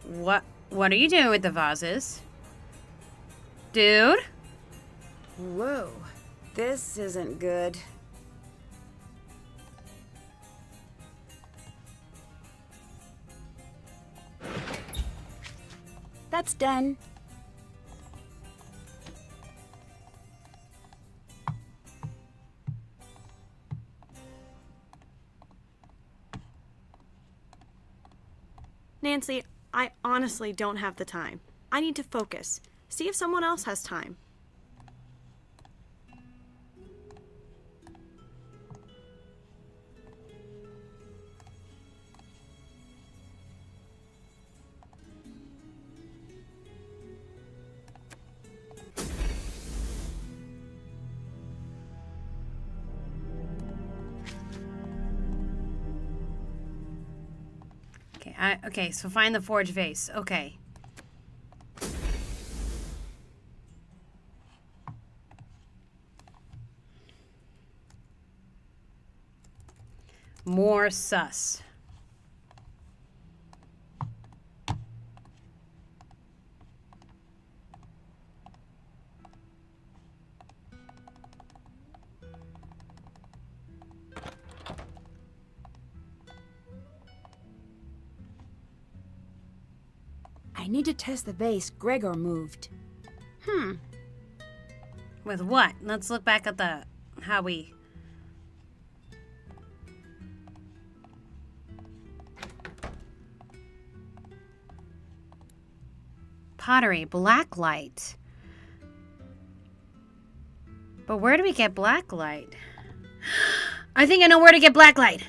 Speaker 1: What are you doing with the vases? Dude?
Speaker 2: Whoa, this isn't good. That's done.
Speaker 5: Nancy, I honestly don't have the time. I need to focus. See if someone else has time.
Speaker 1: Okay, so find the forged vase. Okay. More sus.
Speaker 2: I need to test the vase Gregor moved.
Speaker 1: With what? Let's look back at the how we. Pottery, black light. But where do we get black light? I think I know where to get black light.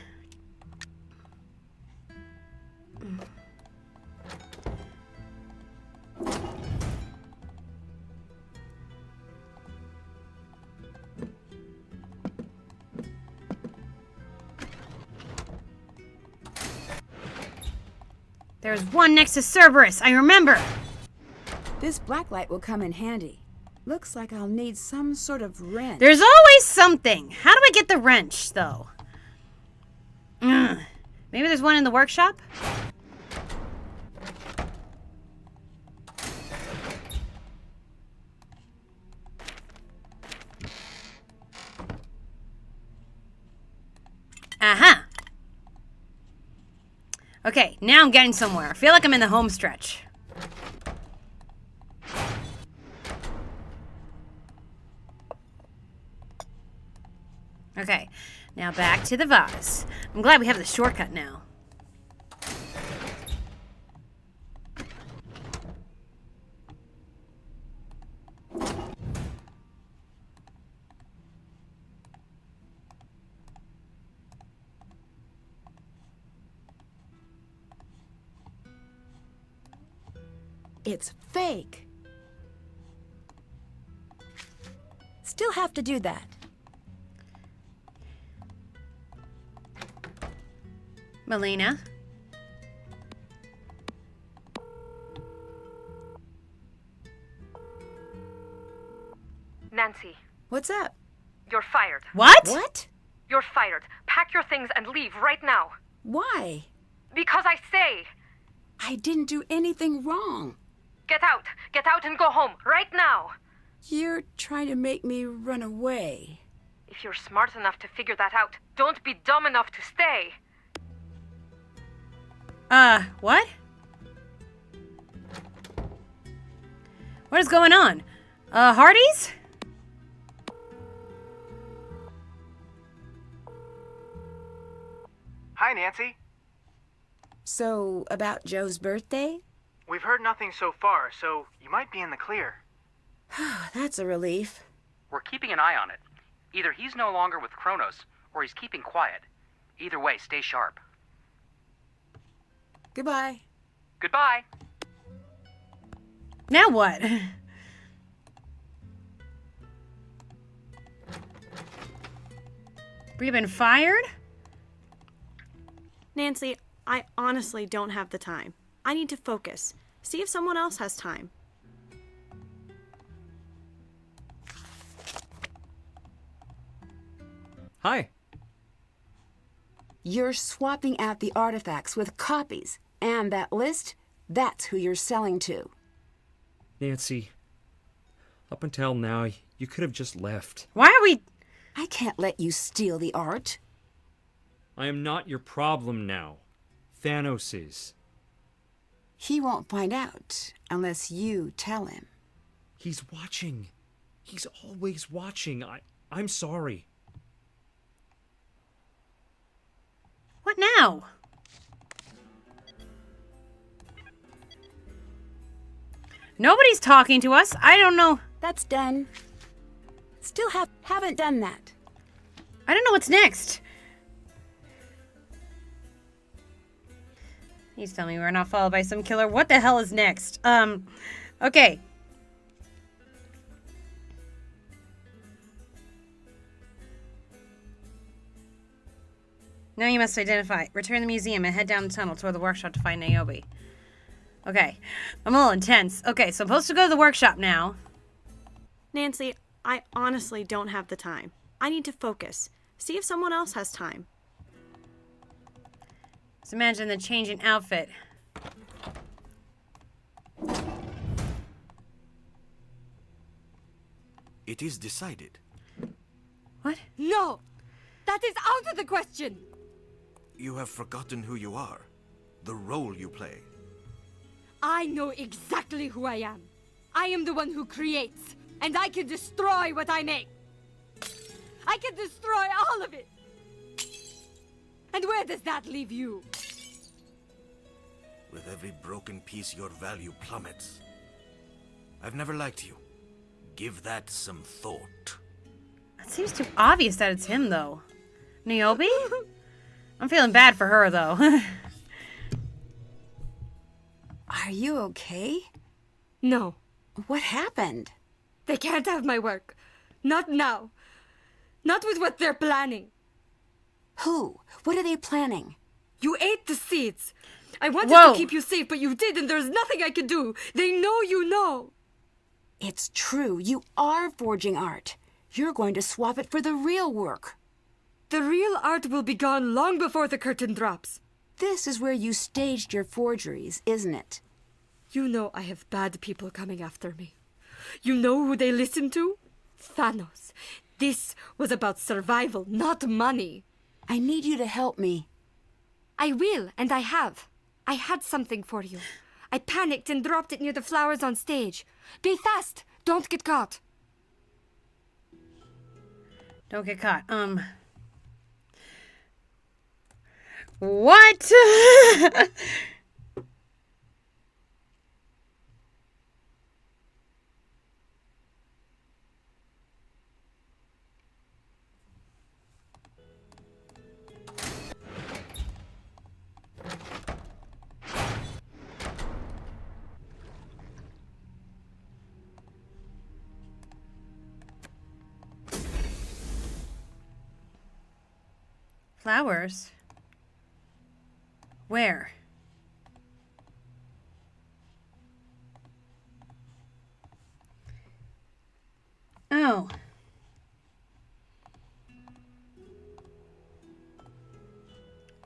Speaker 1: There's one next to Cerberus, I remember.
Speaker 2: This blacklight will come in handy. Looks like I'll need some sort of wrench.
Speaker 1: There's always something. How do I get the wrench, though? Maybe there's one in the workshop? Aha! Okay, now I'm getting somewhere. I feel like I'm in the home stretch. Okay, now back to the vase. I'm glad we have the shortcut now.
Speaker 2: It's fake. Still have to do that.
Speaker 1: Melina?
Speaker 9: Nancy,
Speaker 2: What's up?
Speaker 9: you're fired.
Speaker 1: What?
Speaker 2: What?
Speaker 9: You're fired. Pack your things and leave right now.
Speaker 2: Why?
Speaker 9: Because I say,
Speaker 2: I didn't do anything wrong.
Speaker 9: get out. Get out and go home right now.
Speaker 2: You're trying to make me run away.
Speaker 9: If you're smart enough to figure that out, don't be dumb enough to stay.
Speaker 1: What? What is going on? Hardee's?
Speaker 8: Hi, Nancy.
Speaker 2: So, about Joe's birthday?
Speaker 8: We've heard nothing so far, so you might be in the clear.
Speaker 2: That's a relief.
Speaker 7: We're keeping an eye on it. Either he's no longer with Kronos, or he's keeping quiet. Either way, stay sharp.
Speaker 2: Goodbye.
Speaker 7: Goodbye.
Speaker 1: Now what? We've been fired?
Speaker 5: Nancy, I honestly don't have the time. I need to focus. See if someone else has time.
Speaker 6: Hi.
Speaker 2: You're swapping out the artifacts with copies, and that list, that's who you're selling to.
Speaker 6: Nancy, up until now, you could have just left.
Speaker 1: Why are we...
Speaker 2: I can't let you steal the art.
Speaker 6: I am not your problem now. Thanos is.
Speaker 2: He won't find out unless you tell him.
Speaker 6: He's watching. He's always watching. I'm sorry.
Speaker 1: What now? Nobody's talking to us. I don't know.
Speaker 2: That's done. Still haven't done that.
Speaker 1: I don't know what's next. Please tell me we're not followed by some killer. What the hell is next? Okay. Now you must identify. Return to the museum and head down the tunnel toward the workshop to find Niobe. Okay. I'm a little intense. Okay, so I'm supposed to go to the workshop now.
Speaker 5: Nancy, I honestly don't have the time. I need to focus. See if someone else has time.
Speaker 1: Just imagine the change in outfit.
Speaker 4: It is decided.
Speaker 1: What?
Speaker 3: No! That is out of the question!
Speaker 4: You have forgotten who you are, the role you play.
Speaker 3: I know exactly who I am. I am the one who creates, and I can destroy what I make. I can destroy all of it. And where does that leave you?
Speaker 4: With every broken piece, your value plummets. I've never liked you. Give that some thought.
Speaker 1: It seems too obvious that it's him, though. Niobe? I'm feeling bad for her, though.
Speaker 2: Are you okay?
Speaker 3: No,
Speaker 2: What happened?
Speaker 3: they can't have my work. Not now. Not with what they're planning.
Speaker 2: Who? What are they planning?
Speaker 3: You ate the seeds. I wanted
Speaker 1: Whoa.
Speaker 3: to keep you safe, but you did, and there's nothing I can do. They know you know.
Speaker 2: It's true. You are forging art. You're going to swap it for the real work.
Speaker 3: The real art will be gone long before the curtain drops.
Speaker 2: This is where you staged your forgeries, isn't it?
Speaker 3: You know I have bad people coming after me. You know who they listen to? Thanos. This was about survival, not money.
Speaker 2: I need you to help me.
Speaker 3: I will, and I have. I had something for you. I panicked and dropped it near the flowers on stage. Be fast! Don't get caught.
Speaker 1: Don't get caught. What? Flowers? Where? Oh.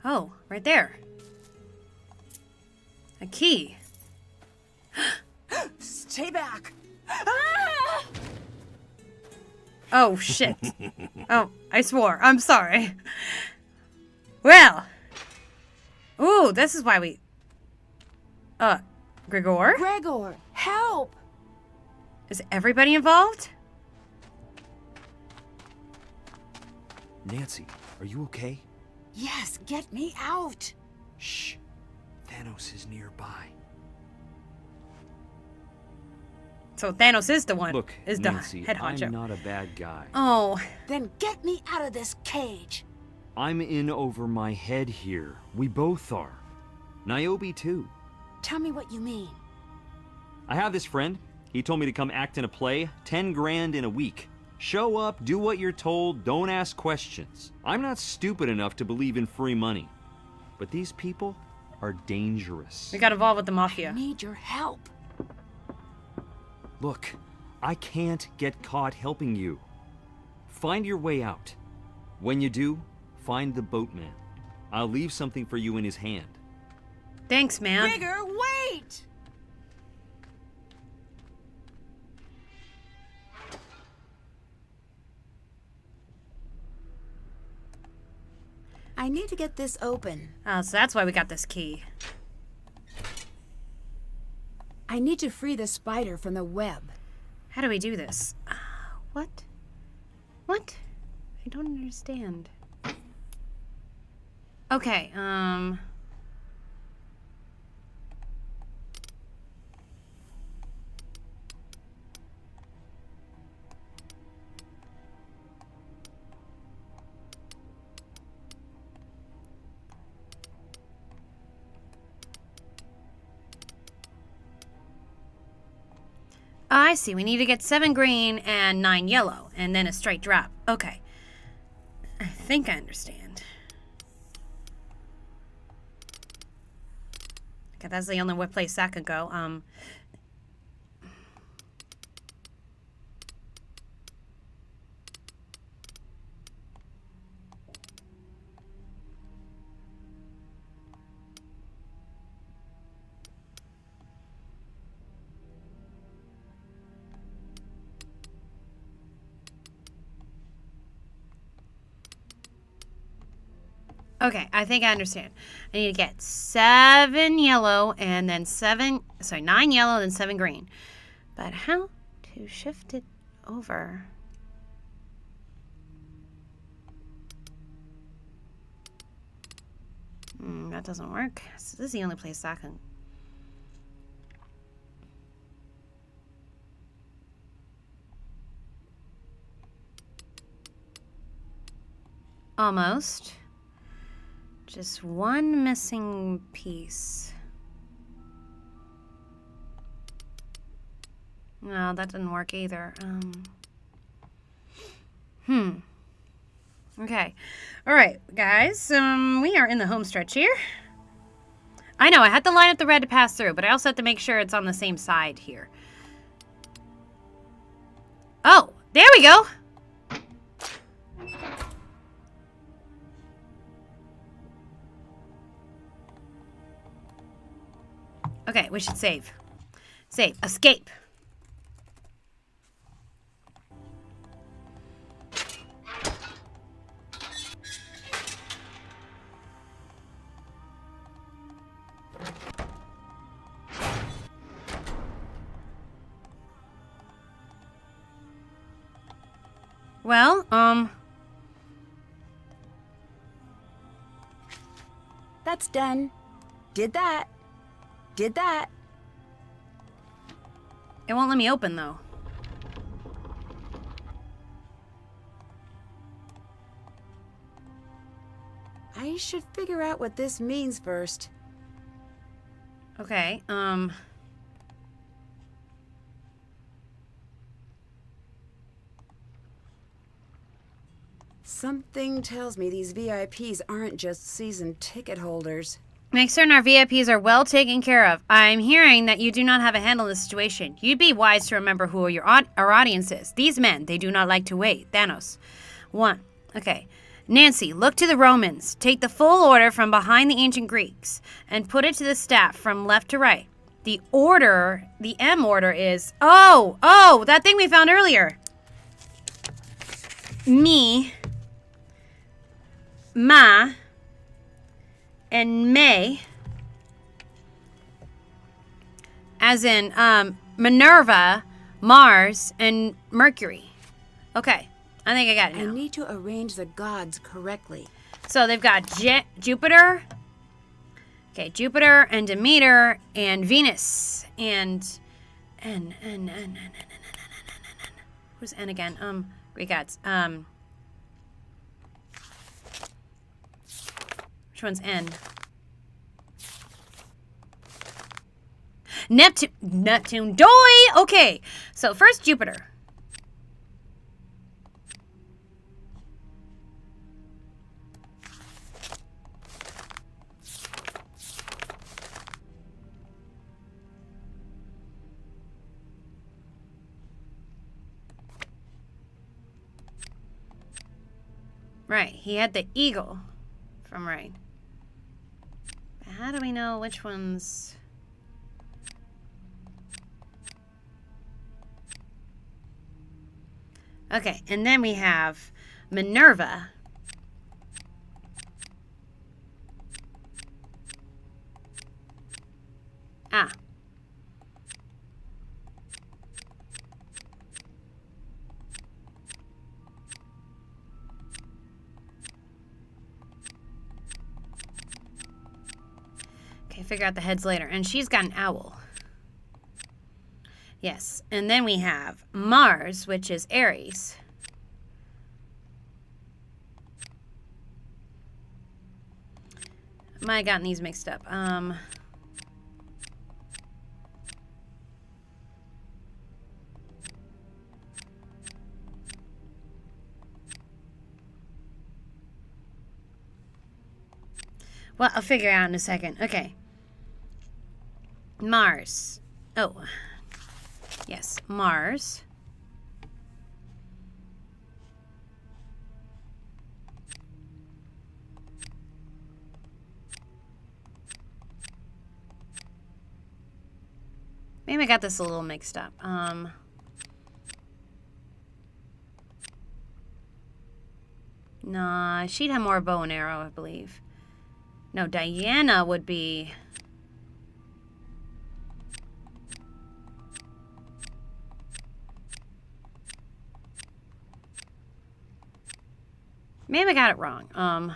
Speaker 1: Oh, right there. A key.
Speaker 2: Stay back.
Speaker 1: Oh, shit. Oh, I swore. I'm sorry. Well. Ooh, this is why we... Gregor?
Speaker 2: Gregor, help!
Speaker 1: Is everybody involved?
Speaker 6: Nancy, are you okay?
Speaker 2: Yes, get me out.
Speaker 6: Shh. Thanos is nearby.
Speaker 1: So Thanos is the one.
Speaker 6: Look,
Speaker 1: is the
Speaker 6: Nancy,
Speaker 1: head honcho.
Speaker 6: I'm not a bad guy.
Speaker 1: Oh.
Speaker 2: Then get me out of this cage.
Speaker 6: I'm in over my head here. We both are. Niobe, too.
Speaker 2: Tell me what you mean.
Speaker 6: I have this friend. He told me to come act in a play, 10 grand in a week. Show up, do what you're told, don't ask questions. I'm not stupid enough to believe in free money. But these people are dangerous.
Speaker 1: We got involved with the mafia.
Speaker 2: I need your help.
Speaker 6: Look, I can't get caught helping you. Find your way out. When you do, find the boatman. I'll leave something for you in his hand.
Speaker 1: Thanks, man.
Speaker 2: Gregor, wait! I need to get this open.
Speaker 1: Oh, so that's why we got this key.
Speaker 2: I need to free the spider from the web.
Speaker 1: How do we do this? What? What? I don't understand. Okay, I see. We need to get 7 green and 9 yellow, and then a straight drop. Okay. I think I understand. Okay, that's the only place that could go. Okay, I think I understand. I need to get 7 yellow and then 9 yellow and 7 green. But how to shift it over? That doesn't work. So this is the only place I can... Almost. Just one missing piece. No, that didn't work either. Okay. All right, guys. We are in the home stretch here. I know, I had to line up the red to pass through, but I also have to make sure it's on the same side here. Oh, there we go. Okay, we should save. Save. Escape. Well,
Speaker 2: That's done. Did that. Did that.
Speaker 1: it won't let me open, though.
Speaker 2: I should figure out what this means first.
Speaker 1: Okay,
Speaker 2: Something tells me these VIPs aren't just season ticket holders.
Speaker 1: Make certain our VIPs are well taken care of. I'm hearing that you do not have a handle on this situation. You'd be wise to remember who our audience is. These men, they do not like to wait. Thanos. 1. Okay. Nancy, look to the Romans. Take the full order from behind the ancient Greeks and put it to the staff from left to right. The M order is... Oh, that thing we found earlier. Me, ma, and may, as in Minerva, Mars, and Mercury. Okay, I think I got it now.
Speaker 2: I need to arrange the gods correctly.
Speaker 1: So they've got Jupiter, okay, Jupiter and Demeter and Venus and who's N again? Greek gods. Which one's N? Neptune. Doy! Okay, so first Jupiter. Right, he had the eagle from right. But how do we know which one's... Okay, and then we have Minerva. Ah. Okay, figure out the heads later. And she's got an owl. Yes, and then we have Mars, which is Aries. I might have gotten these mixed up. Well, I'll figure it out in a second. Okay. Mars. Oh. Yes, Mars. Maybe I got this a little mixed up. Nah, she'd have more bow and arrow, I believe. No, Diana would be... Maybe I got it wrong.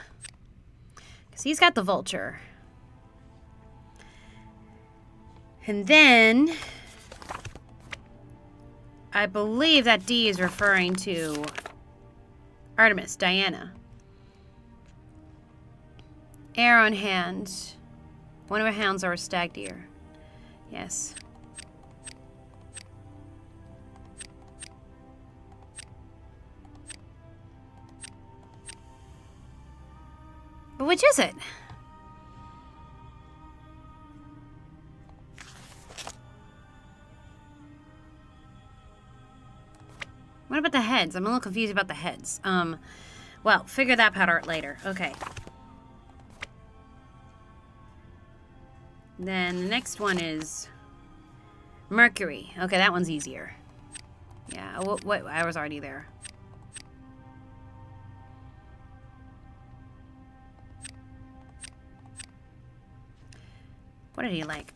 Speaker 1: Because he's got the vulture. And then... I believe that D is referring to Artemis, Diana. Arrow in hand. One of her hounds are a stag deer. Yes. But which is it? What about the heads? I'm a little confused about the heads. Well, figure that part out later. Okay. Then the next one is Mercury. Okay, that one's easier. Yeah, what I was already there. What did he like?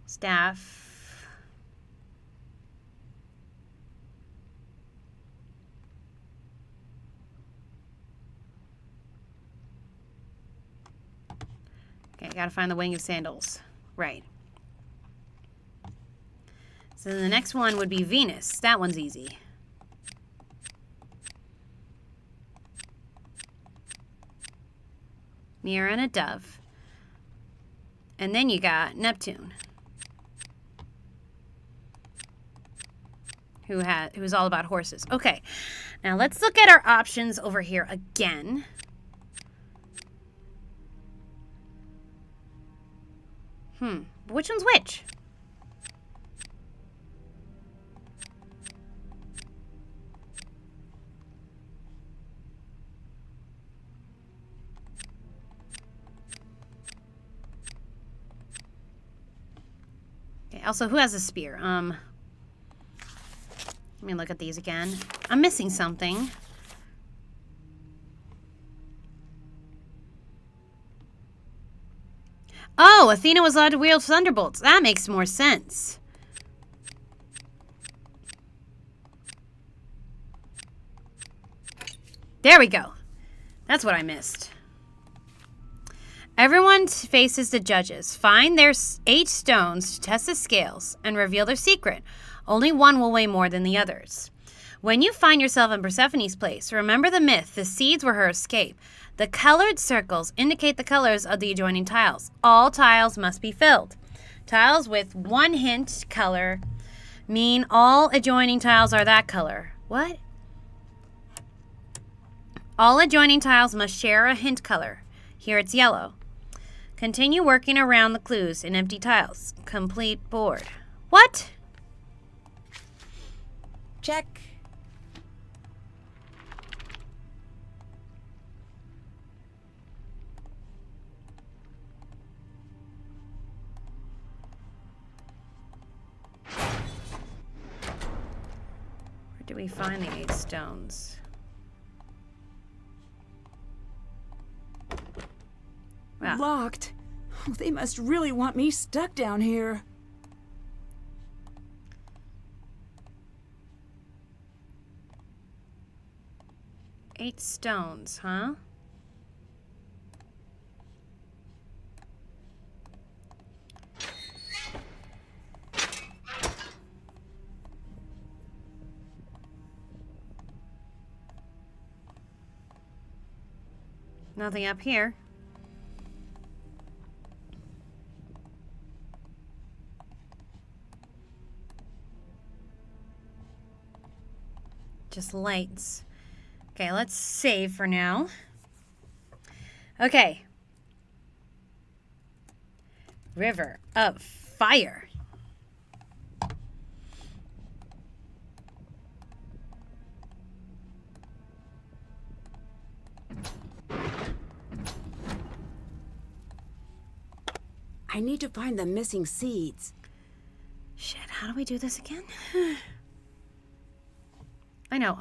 Speaker 1: Staff. Okay, gotta find the wing of sandals. Right. So the next one would be Venus. That one's easy. Mirror and a dove. And then you got Neptune. who's all about horses. Okay, now let's look at our options over here again. Which one's which? Okay, also, who has a spear? Let me look at these again. I'm missing something. Oh, Athena was allowed to wield thunderbolts. That makes more sense. There we go. That's what I missed. Everyone faces the judges. Find their 8 stones to test the scales and reveal their secret. Only one will weigh more than the others. When you find yourself in Persephone's place, remember the myth. The seeds were her escape. The colored circles indicate the colors of the adjoining tiles. All tiles must be filled. Tiles with 1 hint color mean all adjoining tiles are that color. What? All adjoining tiles must share a hint color. Here it's yellow. Continue working around the clues in empty tiles. Complete board. What?
Speaker 2: Check.
Speaker 1: Where do we find the 8 stones? Wow.
Speaker 2: Locked. Oh, they must really want me stuck down here.
Speaker 1: Eight stones, huh? Nothing up here. Just lights. Okay, let's save for now. Okay. River of Fire.
Speaker 2: I need to find the missing seeds.
Speaker 1: Shit, how do we do this again? I know,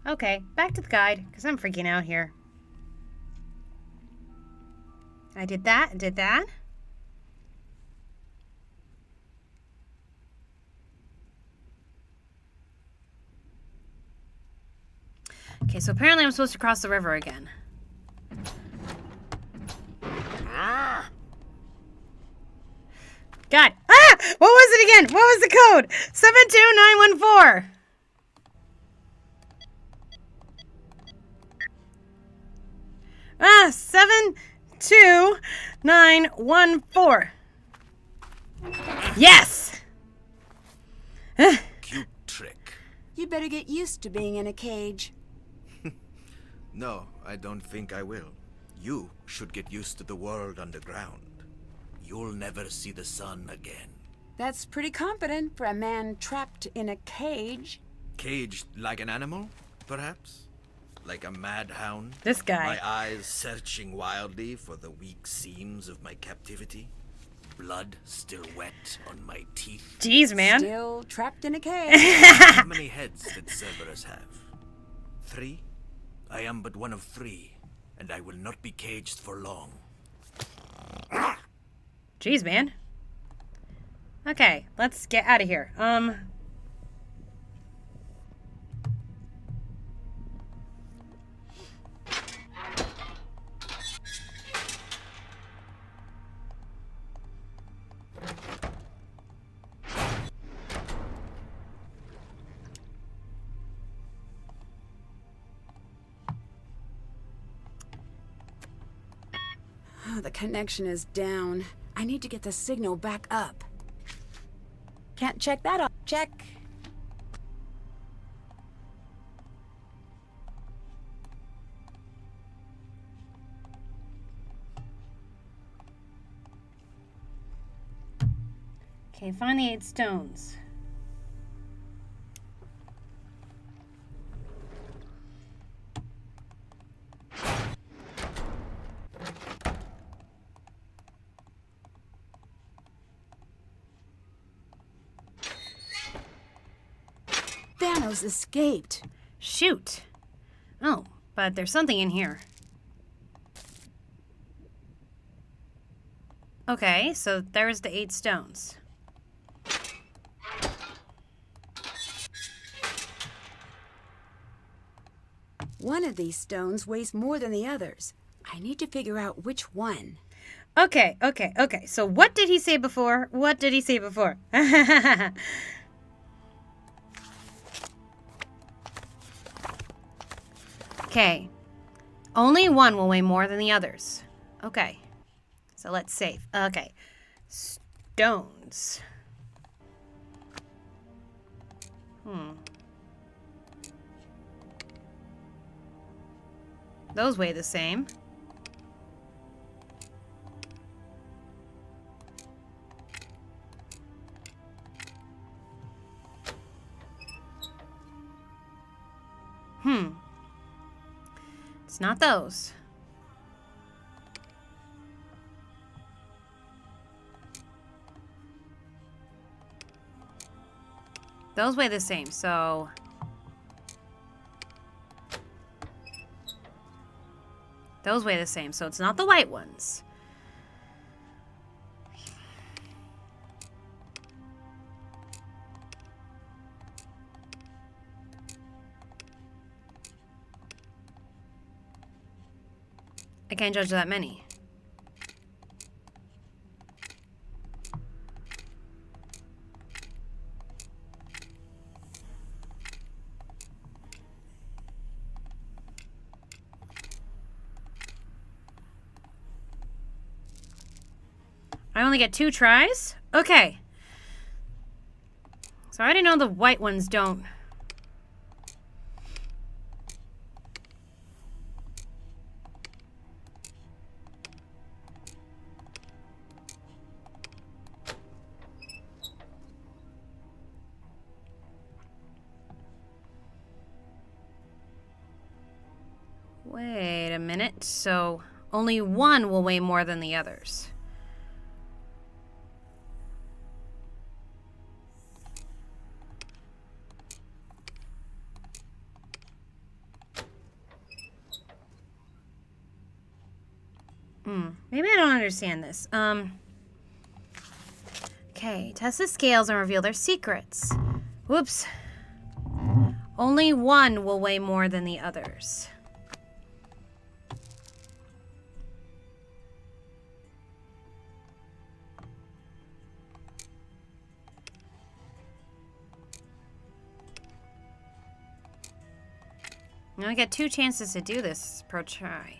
Speaker 1: Okay, back to the guide, because I'm freaking out here. I did that, Okay, so apparently I'm supposed to cross the river again. God. Ah! What was it again? What was the code? 72914. Ah, 72914. Yes!
Speaker 4: Cute trick.
Speaker 2: You better get used to being in a cage.
Speaker 4: No, I don't think I will. You should get used to the world underground. You'll never see the sun again.
Speaker 2: That's pretty confident for a man trapped in a cage.
Speaker 4: Caged like an animal, perhaps? Like a mad hound?
Speaker 1: This guy.
Speaker 4: My eyes searching wildly for the weak seams of my captivity. Blood still wet on my teeth.
Speaker 1: Jeez, man.
Speaker 2: Still trapped in a cage.
Speaker 4: How many heads did Cerberus have? 3? I am but one of 3, and I will not be caged for long.
Speaker 1: Jeez, man. Okay, let's get out of here.
Speaker 2: The connection is down. I need to get the signal back up.
Speaker 10: Can't check that off. Check.
Speaker 1: Okay, find the 8 stones.
Speaker 2: Thanos escaped.
Speaker 1: Shoot. Oh, but there's something in here. Okay, so there's the 8 stones.
Speaker 2: One of these stones weighs more than the others. I need to figure out which one.
Speaker 1: Okay. So what did he say before? Okay. Only one will weigh more than the others. Okay. So let's save. Okay. Stones. Those weigh the same. It's not those. Those weigh the same, so... Those weigh the same, so it's not the white ones. I can't judge that many. I only get 2 tries? Okay. So I already know the white ones don't. Wait a minute. So only one will weigh more than the others. Maybe I don't understand this. Okay, test the scales and reveal their secrets. Whoops. Only one will weigh more than the others. Now I get 2 chances to do this per try.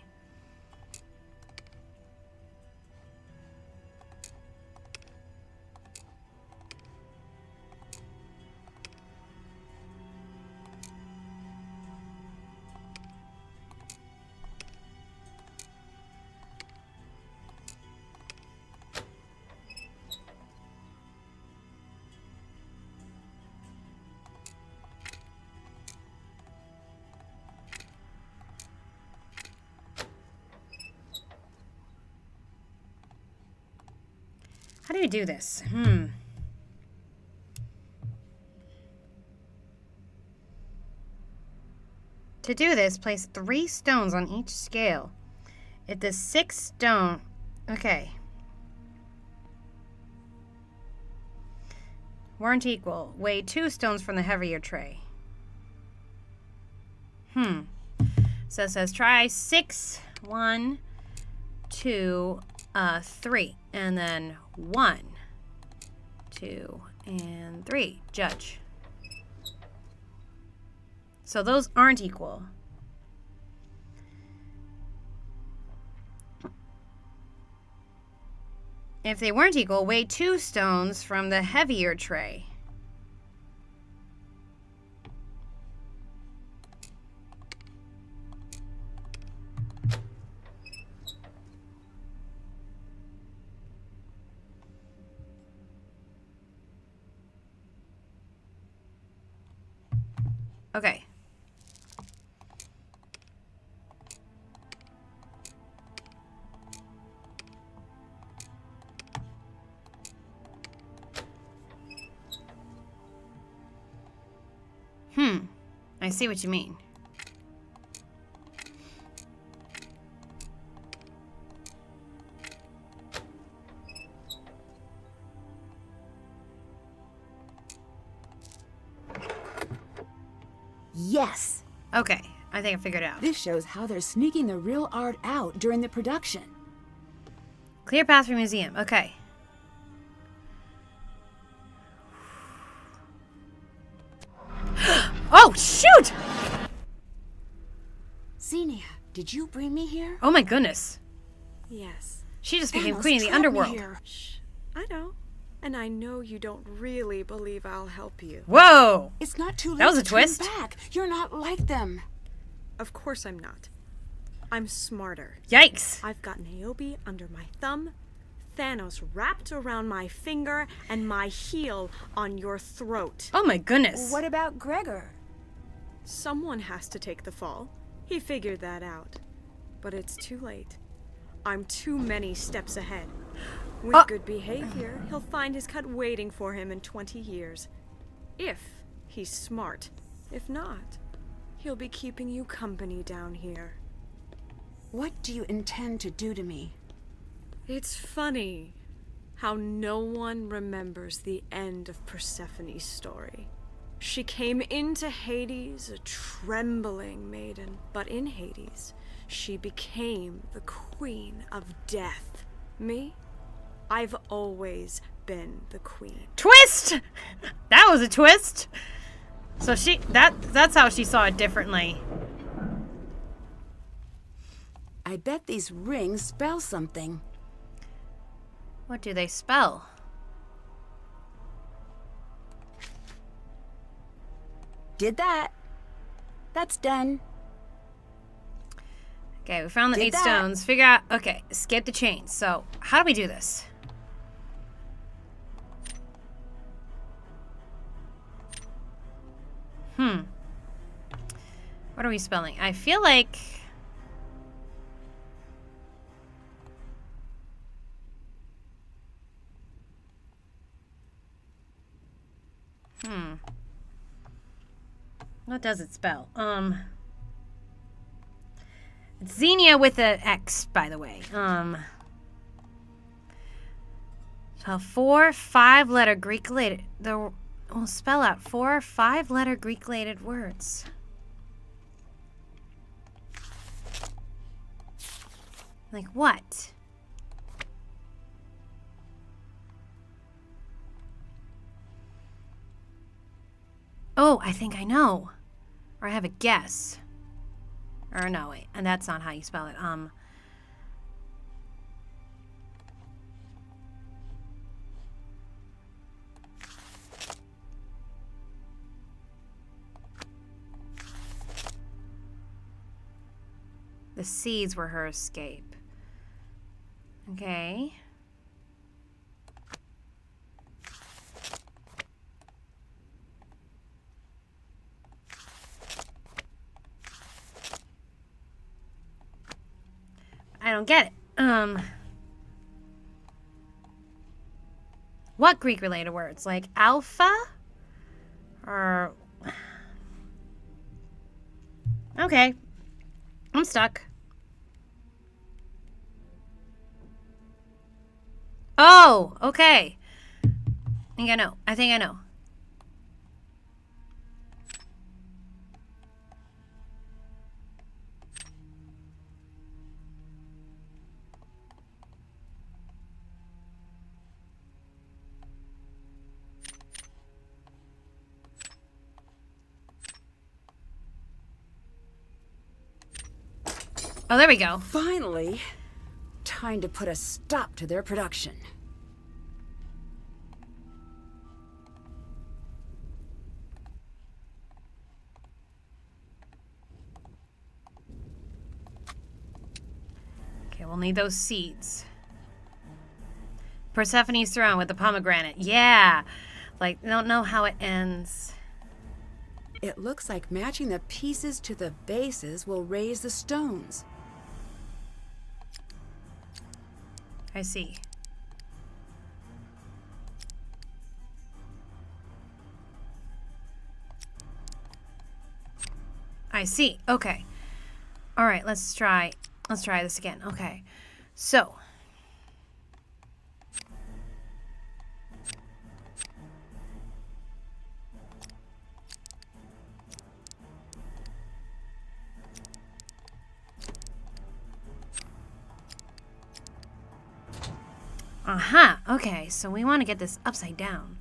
Speaker 1: How do you do this? To do this, place 3 stones on each scale. If the 6th stone... Okay. Weren't equal. Weigh 2 stones from the heavier tray. So it says try 6, 1, 2, 3. And then 1, 2, and 3. Judge. So those aren't equal. If they weren't equal, weigh 2 stones from the heavier tray. Okay. I see what you mean.
Speaker 2: Yes!
Speaker 1: Okay, I think I figured it out.
Speaker 2: This shows how they're sneaking the real art out during the production.
Speaker 1: Clear path for museum. Okay. Oh, shoot!
Speaker 2: Xenia, did you bring me here?
Speaker 1: Oh my goodness.
Speaker 5: Yes.
Speaker 1: She just became
Speaker 2: Thanos
Speaker 1: queen of the
Speaker 2: trapped me
Speaker 1: underworld.
Speaker 2: here.
Speaker 5: Shh. I know. And I know you don't really believe I'll help you.
Speaker 1: Whoa!
Speaker 2: It's not too late
Speaker 1: That was a
Speaker 2: to turn
Speaker 1: twist.
Speaker 2: back. You're not like them.
Speaker 5: Of course I'm not. I'm smarter.
Speaker 1: Yikes.
Speaker 5: I've got Niobe under my thumb, Thanos wrapped around my finger, and my heel on your throat.
Speaker 1: Oh my goodness.
Speaker 2: What about Gregor?
Speaker 5: Someone has to take the fall. He figured that out. But it's too late. I'm too many steps ahead. With good behavior, he'll find his cut waiting for him in 20 years. If he's smart. If not, he'll be keeping you company down here.
Speaker 2: What do you intend to do to me?
Speaker 5: It's funny how no one remembers the end of Persephone's story. She came into Hades a trembling maiden, but in Hades, she became the queen of death. Me? I've always been the queen.
Speaker 1: Twist! That was a twist. So that's how she saw it differently.
Speaker 2: I bet these rings spell something.
Speaker 1: What do they spell?
Speaker 2: Did that. That's done.
Speaker 1: Okay, we found the
Speaker 2: Did
Speaker 1: 8
Speaker 2: that.
Speaker 1: stones. Figure out, okay, escape the chains. So, how do we do this? What are we spelling? I feel like... What does it spell? It's Xenia with an X, by the way. So 4 5-letter Greek-related... We'll spell out 4 5-letter Greek-related words. Like what? Oh, I think I know. Or I have a guess. Or no, wait. And that's not how you spell it. The seeds were her escape. Okay. I don't get it. What Greek-related words? Like alpha? Or... Okay. I'm stuck. Oh, okay. I think I know. I think I know. Oh, there we go.
Speaker 2: Finally, time to put a stop to their production.
Speaker 1: we'll need those seeds. Persephone's throne with the pomegranate. Yeah! Like, I don't know how it ends.
Speaker 2: It looks like matching the pieces to the bases will raise the stones.
Speaker 1: I see. I see. Okay. All right, let's try this again. Okay. So, aha. Okay, so we want to get this upside down.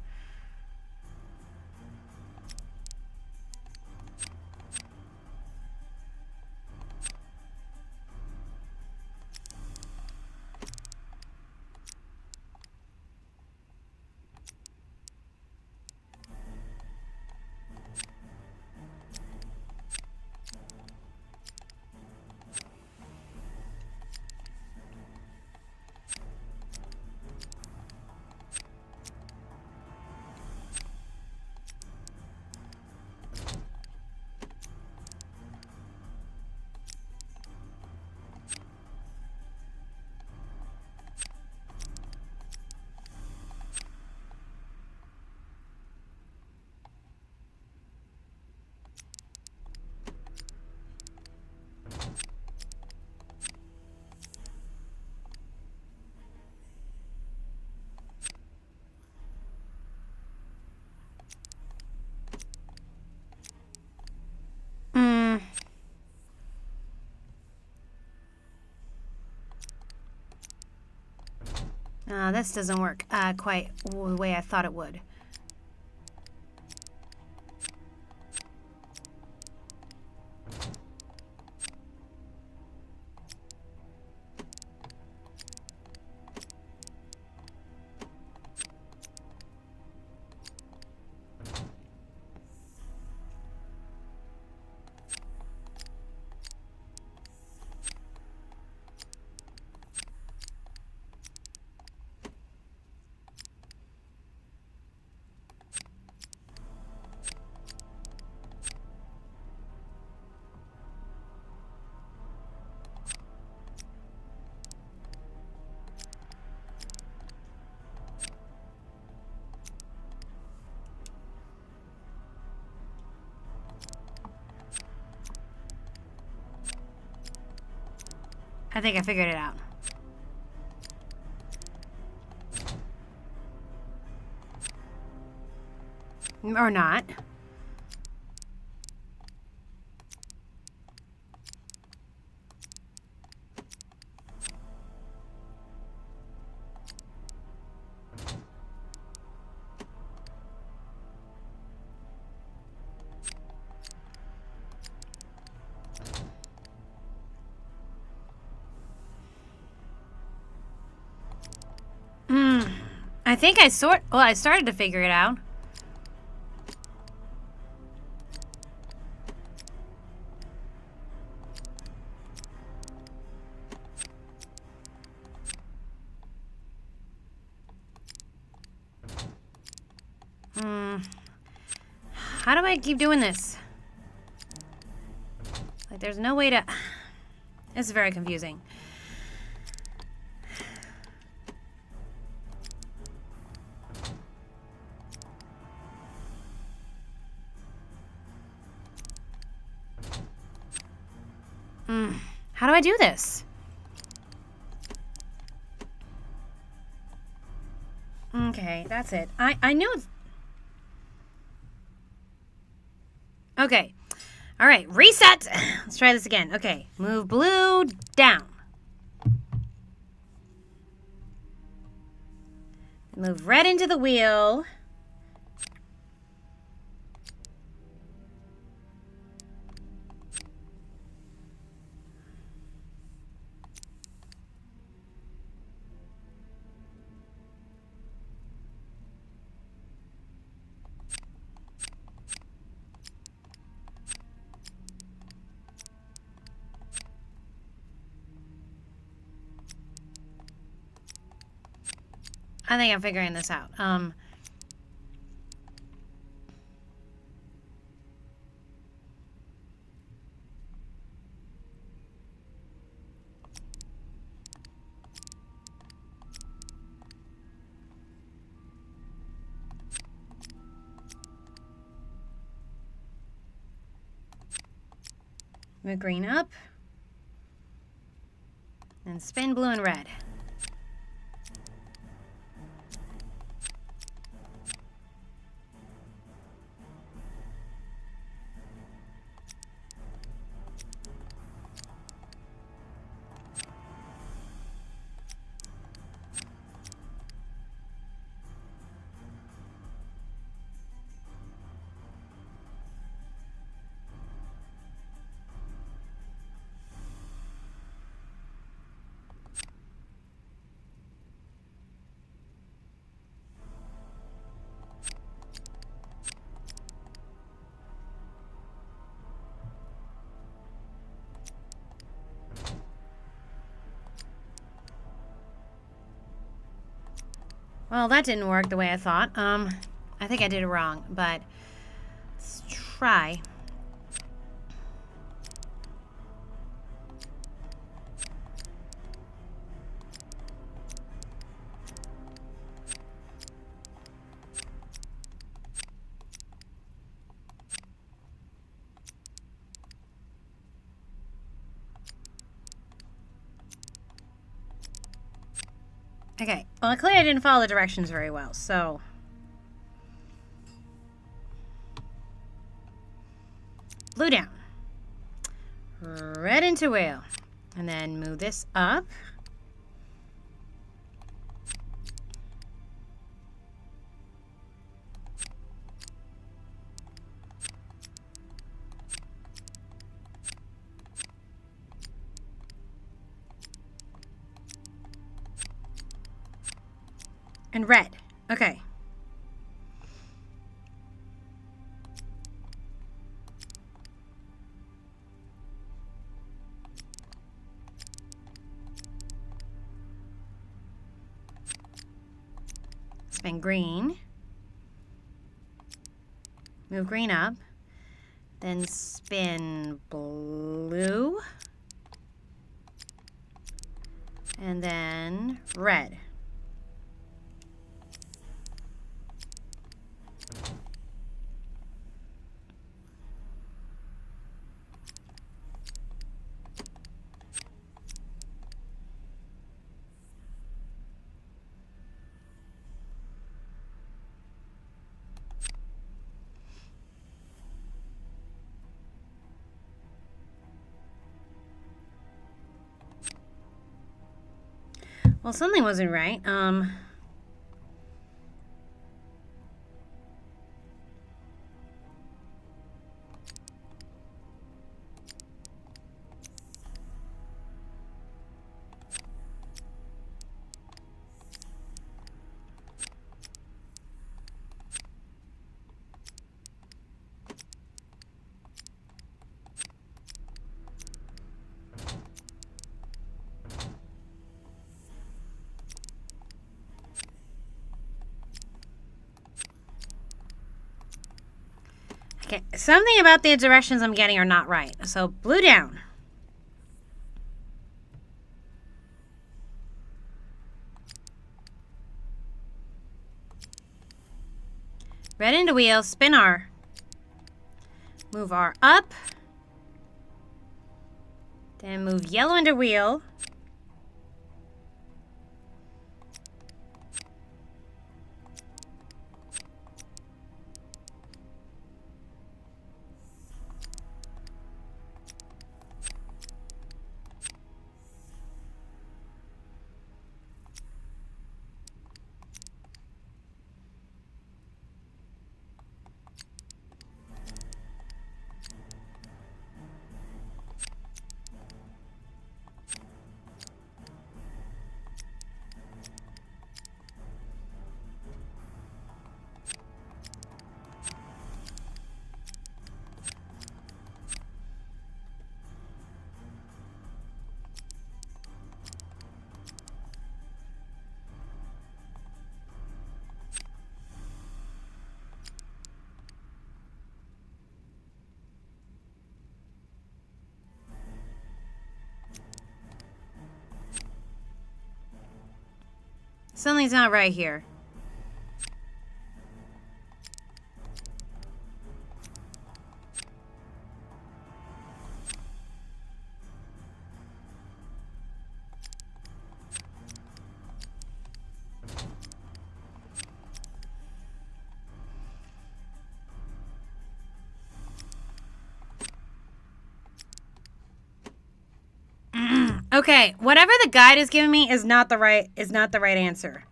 Speaker 1: This doesn't work quite the way I thought it would. I think I figured it out. Or not. I think I started to figure it out. How do I keep doing this? Like, there's no way to... It's very confusing. How do I do this? Okay, that's it. I knew it's... Okay. All right, reset. Let's try this again. Okay, move blue down. Move red into the wheel. I think I'm figuring this out. Move green up. And spin blue and red. Well, that didn't work the way I thought. I think I did it wrong, but let's try. Okay, well, clearly I didn't follow the directions very well, so... Blue down. Red into wheel. And then move this up. And red. Okay. Spin green. Move green up. Then spin blue. And then red. Well, something wasn't right. Okay, something about the directions I'm getting are not right. So, blue down. Red into wheel, spin R. Move R up. Then move yellow into wheel. Something's not right here. Okay, whatever the guide is giving me is not the right answer.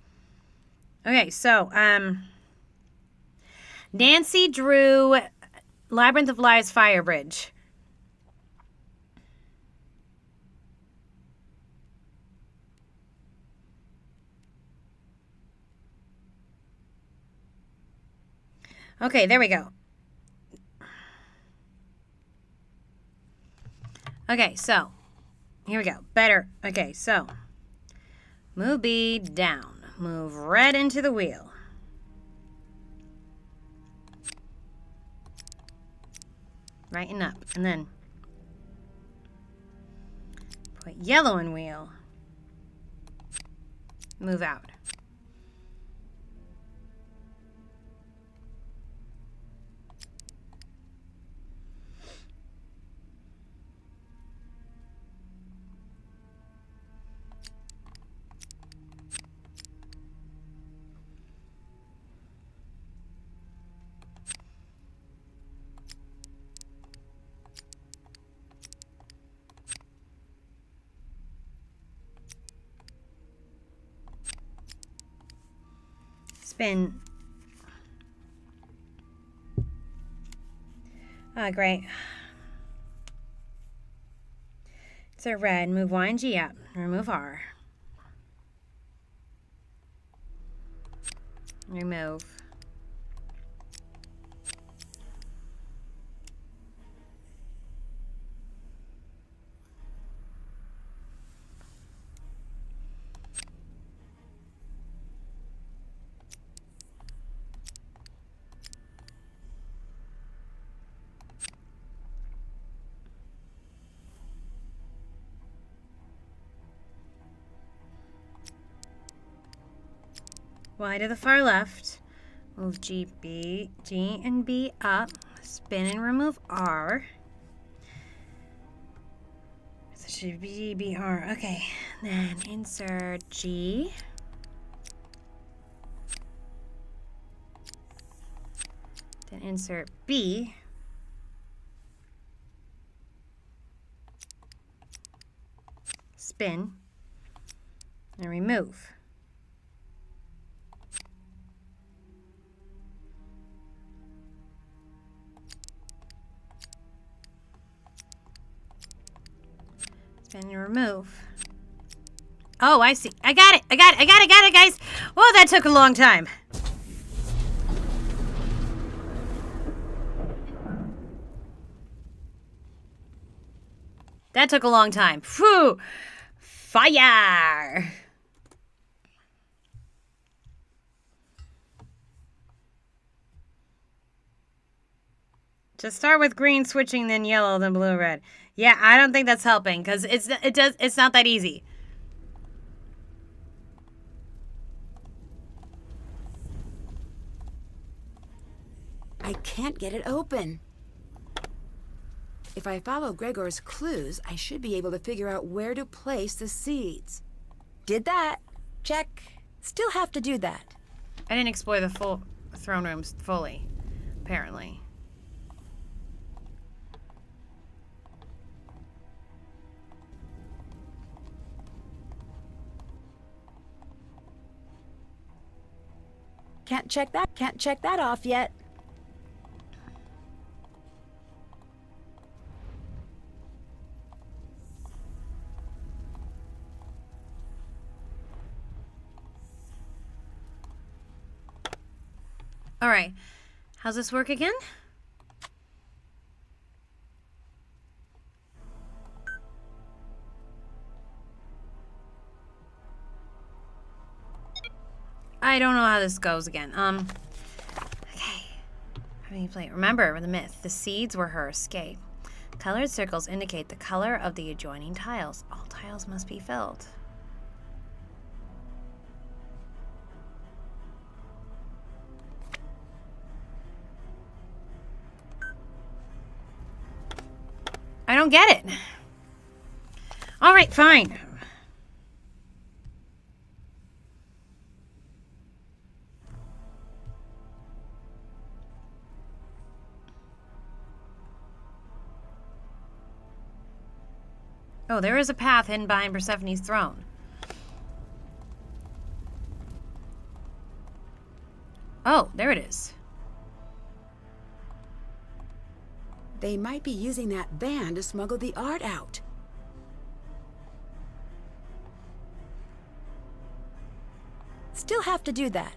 Speaker 1: Okay, so Nancy drew Labyrinth of Lies fire bridge. Okay, there we go. Okay, so here we go. Better. Okay, so move B down. Move red into the wheel. Right and up. And then put yellow in wheel. Move out. Spin. Ah, great. Insert red. Move Y and G up. Remove R. Remove. Y to the far left. Move G and B up. Spin and remove R. So it should be G, B, R. Okay. Then insert G. Then insert B. Spin. And remove. Spin and remove. Oh, I see. I got it, guys. Oh, that took a long time. That took a long time. Phew! Fire! Just start with green, switching, then yellow, then blue, red. Yeah, I don't think that's helping because it's not that easy.
Speaker 2: I can't get it open. If I follow Gregor's clues, I should be able to figure out where to place the seeds.
Speaker 10: Did that. Check. Still have to do that.
Speaker 1: I didn't explore the full throne rooms fully, apparently.
Speaker 10: Can't check that off yet.
Speaker 1: All right. How's this work again? I don't know how this goes again. Okay. How do you play it? Remember the myth. The seeds were her escape. Colored circles indicate the color of the adjoining tiles. All tiles must be filled. don't get it. All right, fine. Oh, there is a path hidden behind Persephone's throne. Oh, there it is.
Speaker 2: They might be using that van to smuggle the art out.
Speaker 10: Still have to do that.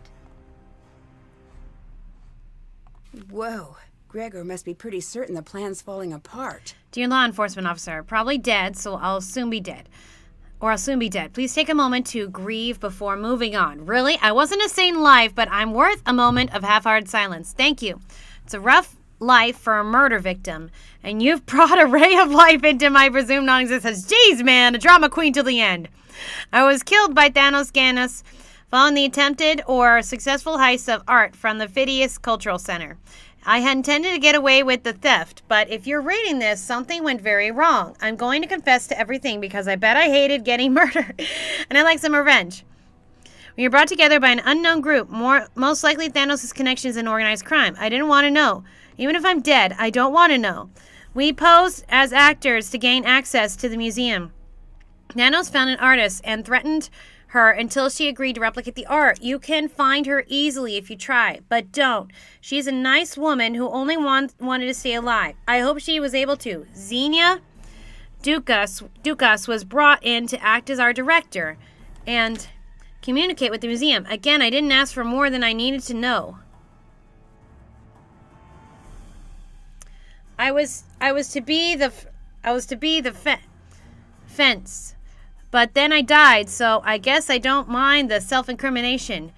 Speaker 2: Whoa. Gregor must be pretty certain the plan's falling apart.
Speaker 1: Dear law enforcement officer, probably dead, so I'll soon be dead. Or I'll soon be dead. Please take a moment to grieve before moving on. Really? I wasn't a saint in life, but I'm worth a moment of half-hearted silence. Thank you. It's a rough life for a murder victim, and you've brought a ray of life into my presumed non-existence. Jeez, man, a drama queen till the end. I was killed by Thanos Ganos following the attempted or successful heist of art from the Phidias Cultural Center. I had intended to get away with the theft, but if you're reading this, something went very wrong. I'm going to confess to everything because I bet I hated getting murdered, and I like some revenge. We were brought together by an unknown group, most likely Thanos' connections in organized crime. I didn't want to know. Even if I'm dead, I don't want to know. We posed as actors to gain access to the museum. Thanos found an artist and threatened her until she agreed to replicate the art. You can find her easily if you try, but don't. She's a nice woman who only wanted to stay alive. I hope she was able to. Xenia Dukas was brought in to act as our director and communicate with the museum. Again, I didn't ask for more than I needed to know. I was to be the fence. But then I died, so I guess I don't mind the self-incrimination.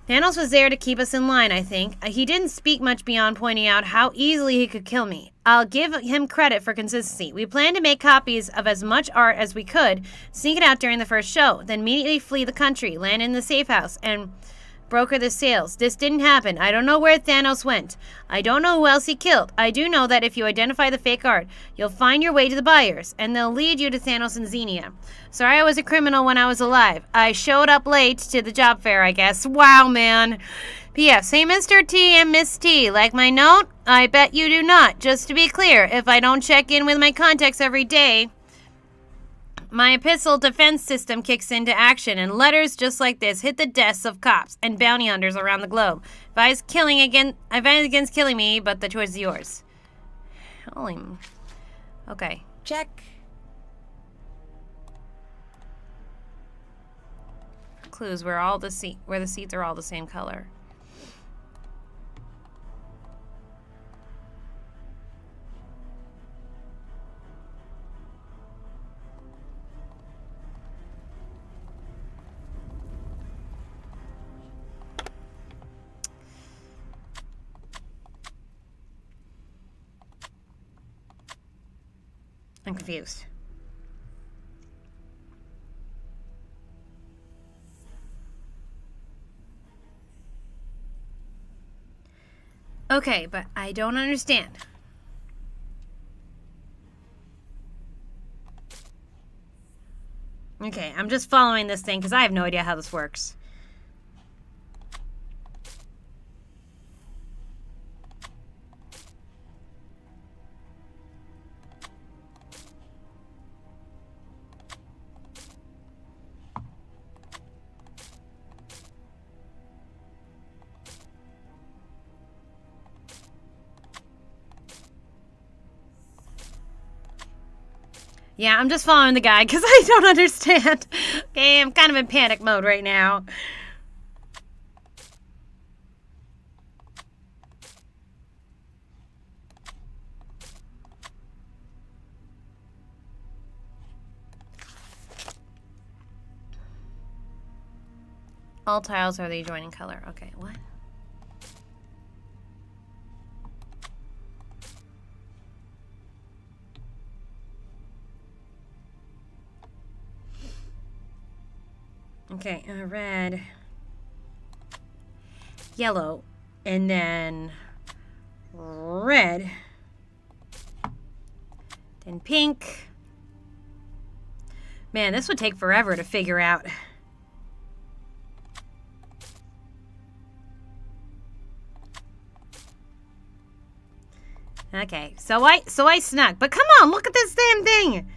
Speaker 1: Thanos was there to keep us in line, I think. He didn't speak much beyond pointing out how easily he could kill me. I'll give him credit for consistency. We planned to make copies of as much art as we could, sneak it out during the first show, then immediately flee the country, land in the safe house, and broker the sales. This didn't happen. I don't know where Thanos went. I don't know who else he killed. I do know that if you identify the fake art, you'll find your way to the buyers, and they'll lead you to Thanos and Xenia. Sorry I was a criminal when I was alive. I showed up late to the job fair, I guess. Wow, man. P.S. Hey, Mr. T and Miss T, like my note? I bet you do not. Just to be clear, if I don't check in with my contacts every day, my epistle defense system kicks into action, and letters just like this hit the desks of cops and bounty hunters around the globe. Advise against killing me, but the choice is yours. Holy... Okay.
Speaker 10: Check.
Speaker 1: Clues where the seats are all the same color. I'm confused. Okay, but I don't understand. Okay, I'm just following this thing because I have no idea how this works. Yeah, I'm just following the guy because I don't understand. Okay, I'm kind of in panic mode right now. All tiles are the adjoining color. Okay, what? Okay, red, yellow, and then red, In pink. Man, this would take forever to figure out. Okay, so I snuck. But come on, look at this damn thing!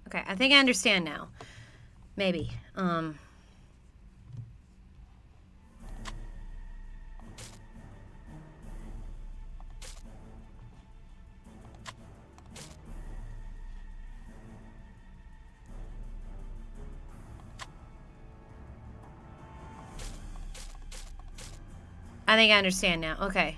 Speaker 1: Okay, I think I understand now. Maybe. I think I understand now. Okay.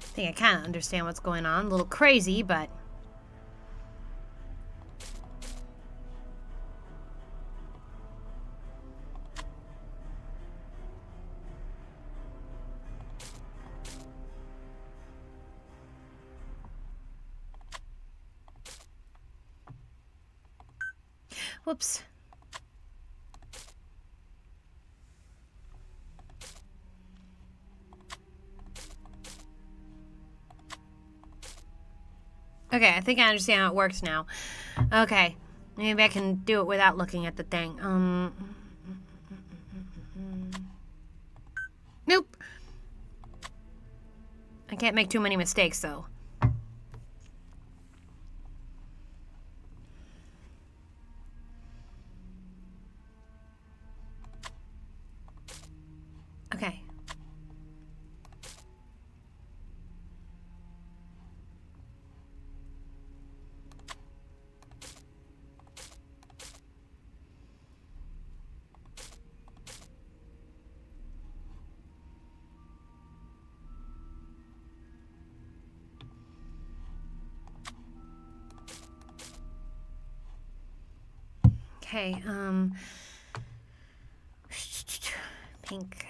Speaker 1: I think I kind of understand what's going on. A little crazy, but... Whoops. Okay, I think I understand how it works now. Okay. Maybe I can do it without looking at the thing. Nope. I can't make too many mistakes, though. Okay. Okay, pink.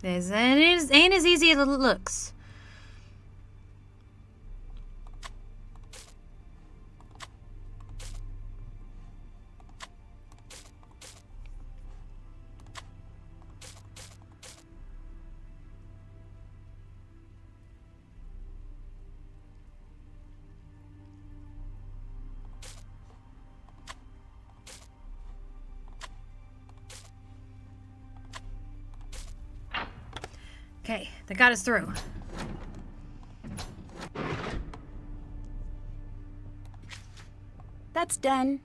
Speaker 1: This ain't as easy as it looks. Okay, that got us through.
Speaker 2: That's done.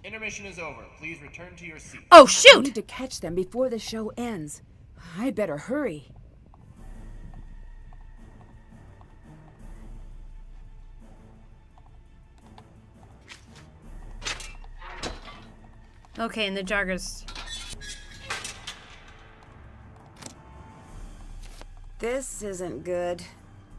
Speaker 11: Intermission is over. Please return to your seat.
Speaker 1: Oh,
Speaker 2: I
Speaker 1: shoot!
Speaker 2: need to catch them before the show ends. I better hurry.
Speaker 1: Okay, and the joggers.
Speaker 2: This isn't good.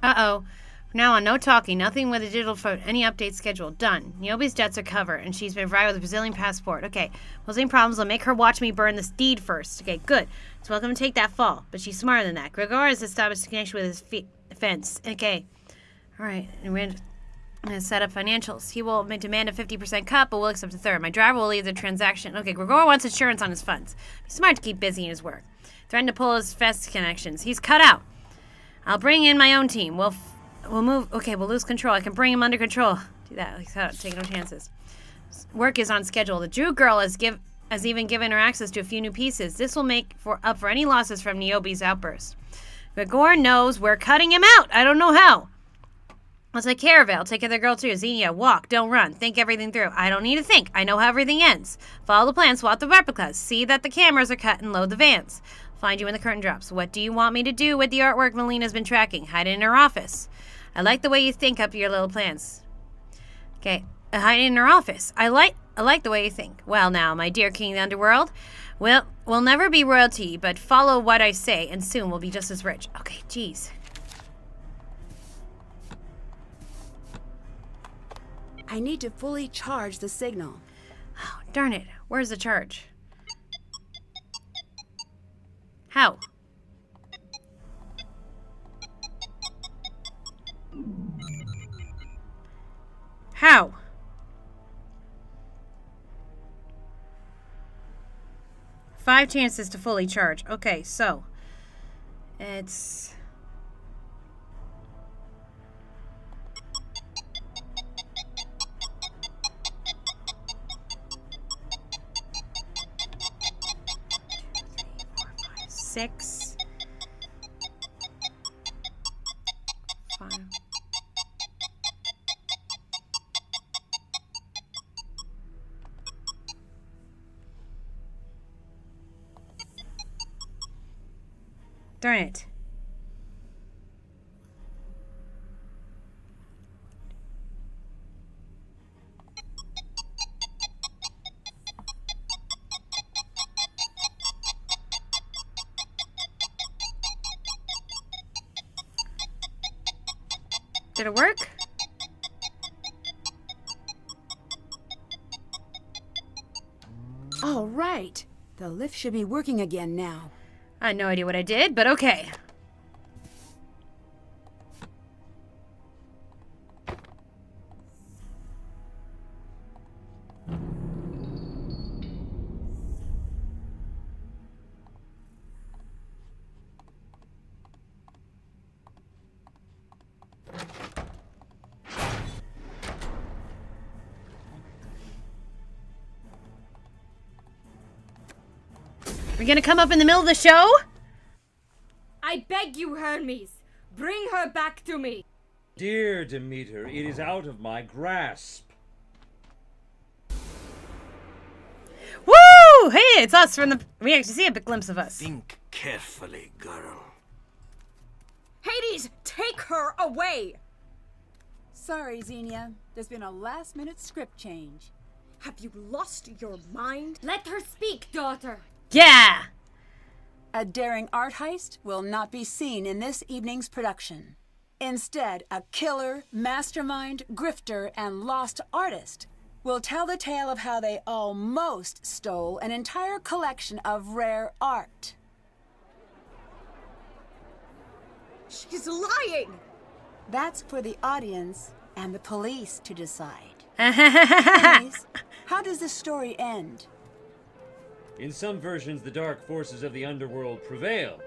Speaker 1: Uh-oh. From now on, no talking, nothing with a digital phone, any updates scheduled. Done. Niobe's debts are covered, and she's been provided with a Brazilian passport. Okay. Posing problems will make her watch me burn this deed first. Okay, good. It's welcome to take that fall, but she's smarter than that. Gregor has established a connection with his fence. Okay. Alright. And we're set up financials. He will demand a 50% cut, but we'll accept a third. My driver will leave the transaction. Okay, Gregor wants insurance on his funds. He's smart to keep busy in his work. Threatened to pull his fest connections. He's cut out. I'll bring in my own team. We'll move. Okay, we'll lose control. I can bring him under control. Do that. Like that. Take no chances. Work is on schedule. The Drew girl has even given her access to a few new pieces. This will make up for any losses from Niobe's outburst. Gregor knows we're cutting him out. I don't know how. I'll take care of it. I'll take care of the girl too. Xenia, walk, don't run. Think everything through. I don't need to think. I know how everything ends. Follow the plan, swap the replicas. See that the cameras are cut and load the vans. Find you when the curtain drops. What do you want me to do with the artwork Melina's been tracking? Hide it in her office. I like the way you think up your little plans. Okay, hide it in her office. I like the way you think. Well now, my dear king of the underworld, we'll never be royalty, but follow what I say, and soon we'll be just as rich. Okay, jeez.
Speaker 2: I need to fully charge the signal.
Speaker 1: Oh, darn it. Where's the charge? How? How? Five chances to fully charge. Okay, so it's six, five. Darn it. Did it work?
Speaker 2: All right. The lift should be working again now.
Speaker 1: I had no idea what I did, but okay. We're gonna come up in the middle of the show?
Speaker 3: I beg you, Hermes, bring her back to me.
Speaker 6: Dear Demeter, it is out of my grasp.
Speaker 1: Woo! Hey, it's us from the... We actually see a big glimpse of us.
Speaker 4: Think carefully, girl.
Speaker 5: Hades, take her away!
Speaker 2: Sorry, Xenia. There's been a last-minute script change.
Speaker 5: Have you lost your mind?
Speaker 3: Let her speak, daughter.
Speaker 1: Yeah!
Speaker 2: A daring art heist will not be seen in this evening's production. Instead, a killer, mastermind, grifter, and lost artist will tell the tale of how they almost stole an entire collection of rare art.
Speaker 5: She's lying!
Speaker 2: That's for the audience and the police to decide. Anyways, how does the story end?
Speaker 6: In some versions, the dark forces of the underworld prevail,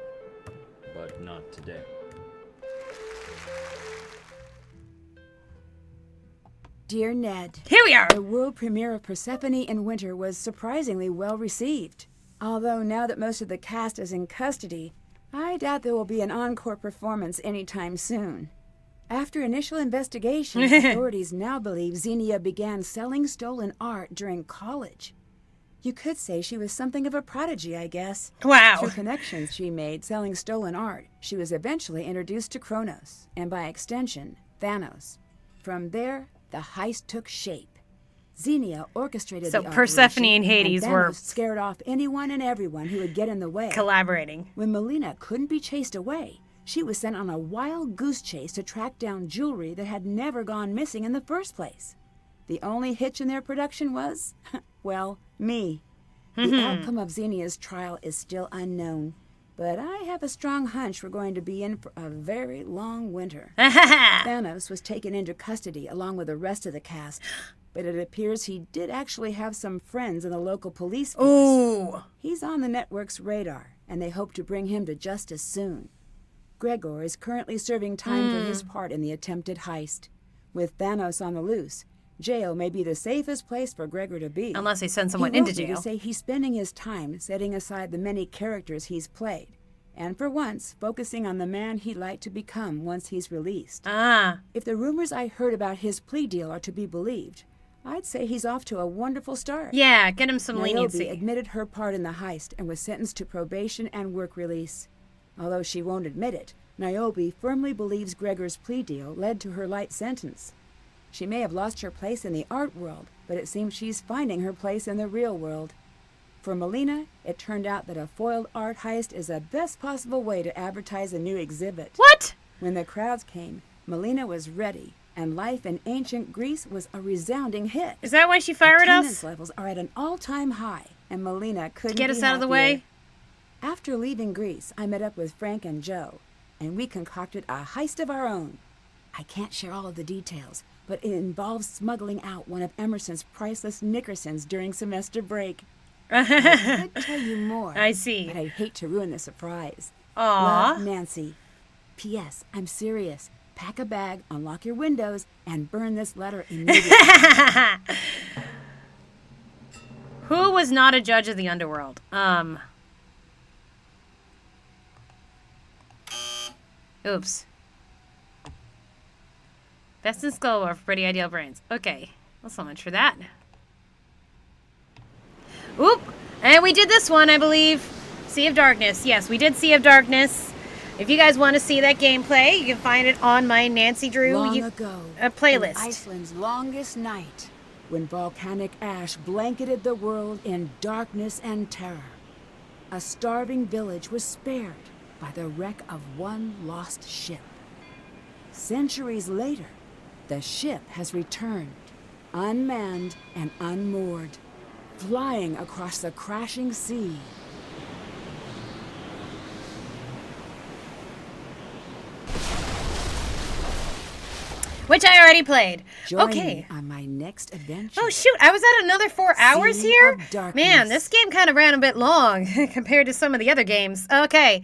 Speaker 6: but not today.
Speaker 2: Dear Ned,
Speaker 1: Here we are!
Speaker 2: the world premiere of Persephone in Winter was surprisingly well received. Although now that most of the cast is in custody, I doubt there will be an encore performance anytime soon. After initial investigation, authorities now believe Xenia began selling stolen art during college. You could say she was something of a prodigy, I guess.
Speaker 1: Wow.
Speaker 2: Through connections she made selling stolen art, she was eventually introduced to Kronos, and by extension, Thanos. From there, the heist took shape. Xenia orchestrated
Speaker 1: So
Speaker 2: the
Speaker 1: Persephone
Speaker 2: operation,
Speaker 1: and Hades
Speaker 2: Thanos
Speaker 1: were
Speaker 2: scared off anyone and everyone who would get in the way.
Speaker 1: collaborating.
Speaker 2: When Melina couldn't be chased away, she was sent on a wild goose chase to track down jewelry that had never gone missing in the first place. The only hitch in their production was, well, me. The outcome of Xenia's trial is still unknown. But I have a strong hunch we're going to be in for a very long winter. Thanos was taken into custody along with the rest of the cast, but it appears he did actually have some friends in the local police force.
Speaker 1: Ooh.
Speaker 2: He's on the network's radar, and they hope to bring him to justice soon. Gregor is currently serving time for his part in the attempted heist. With Thanos on the loose, jail may be the safest place for Gregor to be.
Speaker 1: Unless they send someone
Speaker 2: He
Speaker 1: into
Speaker 2: wrote me
Speaker 1: jail.
Speaker 2: to say he's spending his time setting aside the many characters he's played, and for once, focusing on the man he'd like to become once he's released.
Speaker 1: Ah.
Speaker 2: If the rumors I heard about his plea deal are to be believed, I'd say he's off to a wonderful start.
Speaker 1: Yeah, get him some
Speaker 2: Niobe
Speaker 1: leniency.
Speaker 2: admitted her part in the heist and was sentenced to probation and work release. Although she won't admit it, Niobe firmly believes Gregor's plea deal led to her light sentence. She may have lost her place in the art world, but it seems she's finding her place in the real world. For Melina, it turned out that a foiled art heist is the best possible way to advertise a new exhibit.
Speaker 1: What?
Speaker 2: When the crowds came, Melina was ready, and life in ancient Greece was a resounding hit.
Speaker 1: Is that why she fired
Speaker 2: Attendance
Speaker 1: us?
Speaker 2: levels are at an all-time high, and Melina couldn't
Speaker 1: Get
Speaker 2: be
Speaker 1: us out of the
Speaker 2: happier.
Speaker 1: way?
Speaker 2: After leaving Greece, I met up with Frank and Joe, and we concocted a heist of our own. I can't share all of the details, but it involves smuggling out one of Emerson's priceless Nickersons during semester break. I could tell you more.
Speaker 1: I see.
Speaker 2: But I'd hate to ruin the surprise.
Speaker 1: Aw.
Speaker 2: Love, Nancy. P.S. I'm serious. Pack a bag, unlock your windows, and burn this letter immediately.
Speaker 1: Who was not a judge of the underworld? Oops. Best in Skull War for Pretty Ideal Brains. Okay. Well, so much for that. Oop! And we did this one, I believe. Sea of Darkness. Yes, we did Sea of Darkness. If you guys want to see that gameplay, you can find it on my Nancy Drew
Speaker 2: Long ago,
Speaker 1: playlist.
Speaker 2: in Iceland's longest night, when volcanic ash blanketed the world in darkness and terror, a starving village was spared by the wreck of one lost ship. Centuries later, the ship has returned, unmanned and unmoored, flying across the crashing sea.
Speaker 1: Which I already played.
Speaker 2: Join
Speaker 1: Okay.
Speaker 2: me on my next adventure.
Speaker 1: Oh shoot, I was at another 4 hours
Speaker 2: Sea
Speaker 1: here?
Speaker 2: of Darkness.
Speaker 1: Man, this game kind of ran a bit long compared to some of the other games. Okay.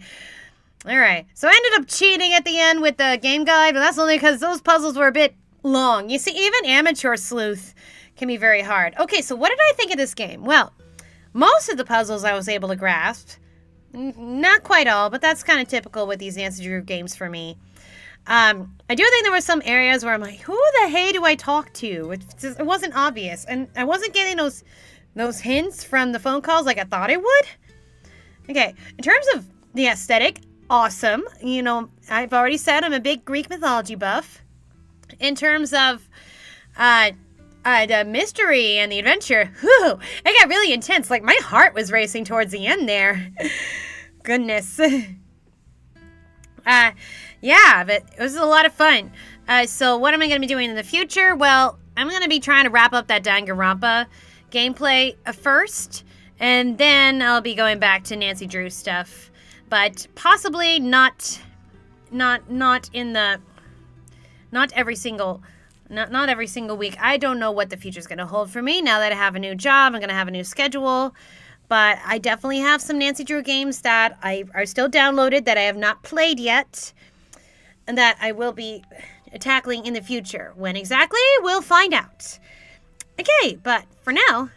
Speaker 1: Alright, so I ended up cheating at the end with the game guide, but that's only because those puzzles were a bit long. You see, even amateur sleuth can be very hard. Okay, so what did I think of this game? Well, most of the puzzles I was able to grasp. Not quite all, but that's kind of typical with these Nancy Drew games for me. I do think there were some areas where I'm like, who the hey do I talk to? It wasn't obvious. And I wasn't getting those hints from the phone calls like I thought I would. Okay, in terms of the aesthetic, awesome. You know, I've already said I'm a big Greek mythology buff. In terms of the mystery and the adventure, whew, it got really intense. Like, my heart was racing towards the end there. Goodness. Yeah, but it was a lot of fun. So what am I going to be doing in the future? Well, I'm going to be trying to wrap up that Danganronpa gameplay first, and then I'll be going back to Nancy Drew stuff. But possibly not every single week. I don't know what the future's going to hold for me now that I have a new job. I'm going to have a new schedule. But I definitely have some Nancy Drew games that are still downloaded that I have not played yet, and that I will be tackling in the future. When exactly, we'll find out. Okay, but for now,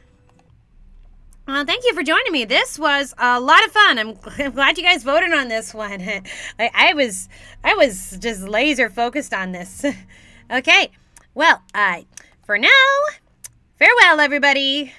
Speaker 1: thank you for joining me. This was a lot of fun. I'm glad you guys voted on this one. I was just laser focused on this. Okay, well, for now, farewell, everybody.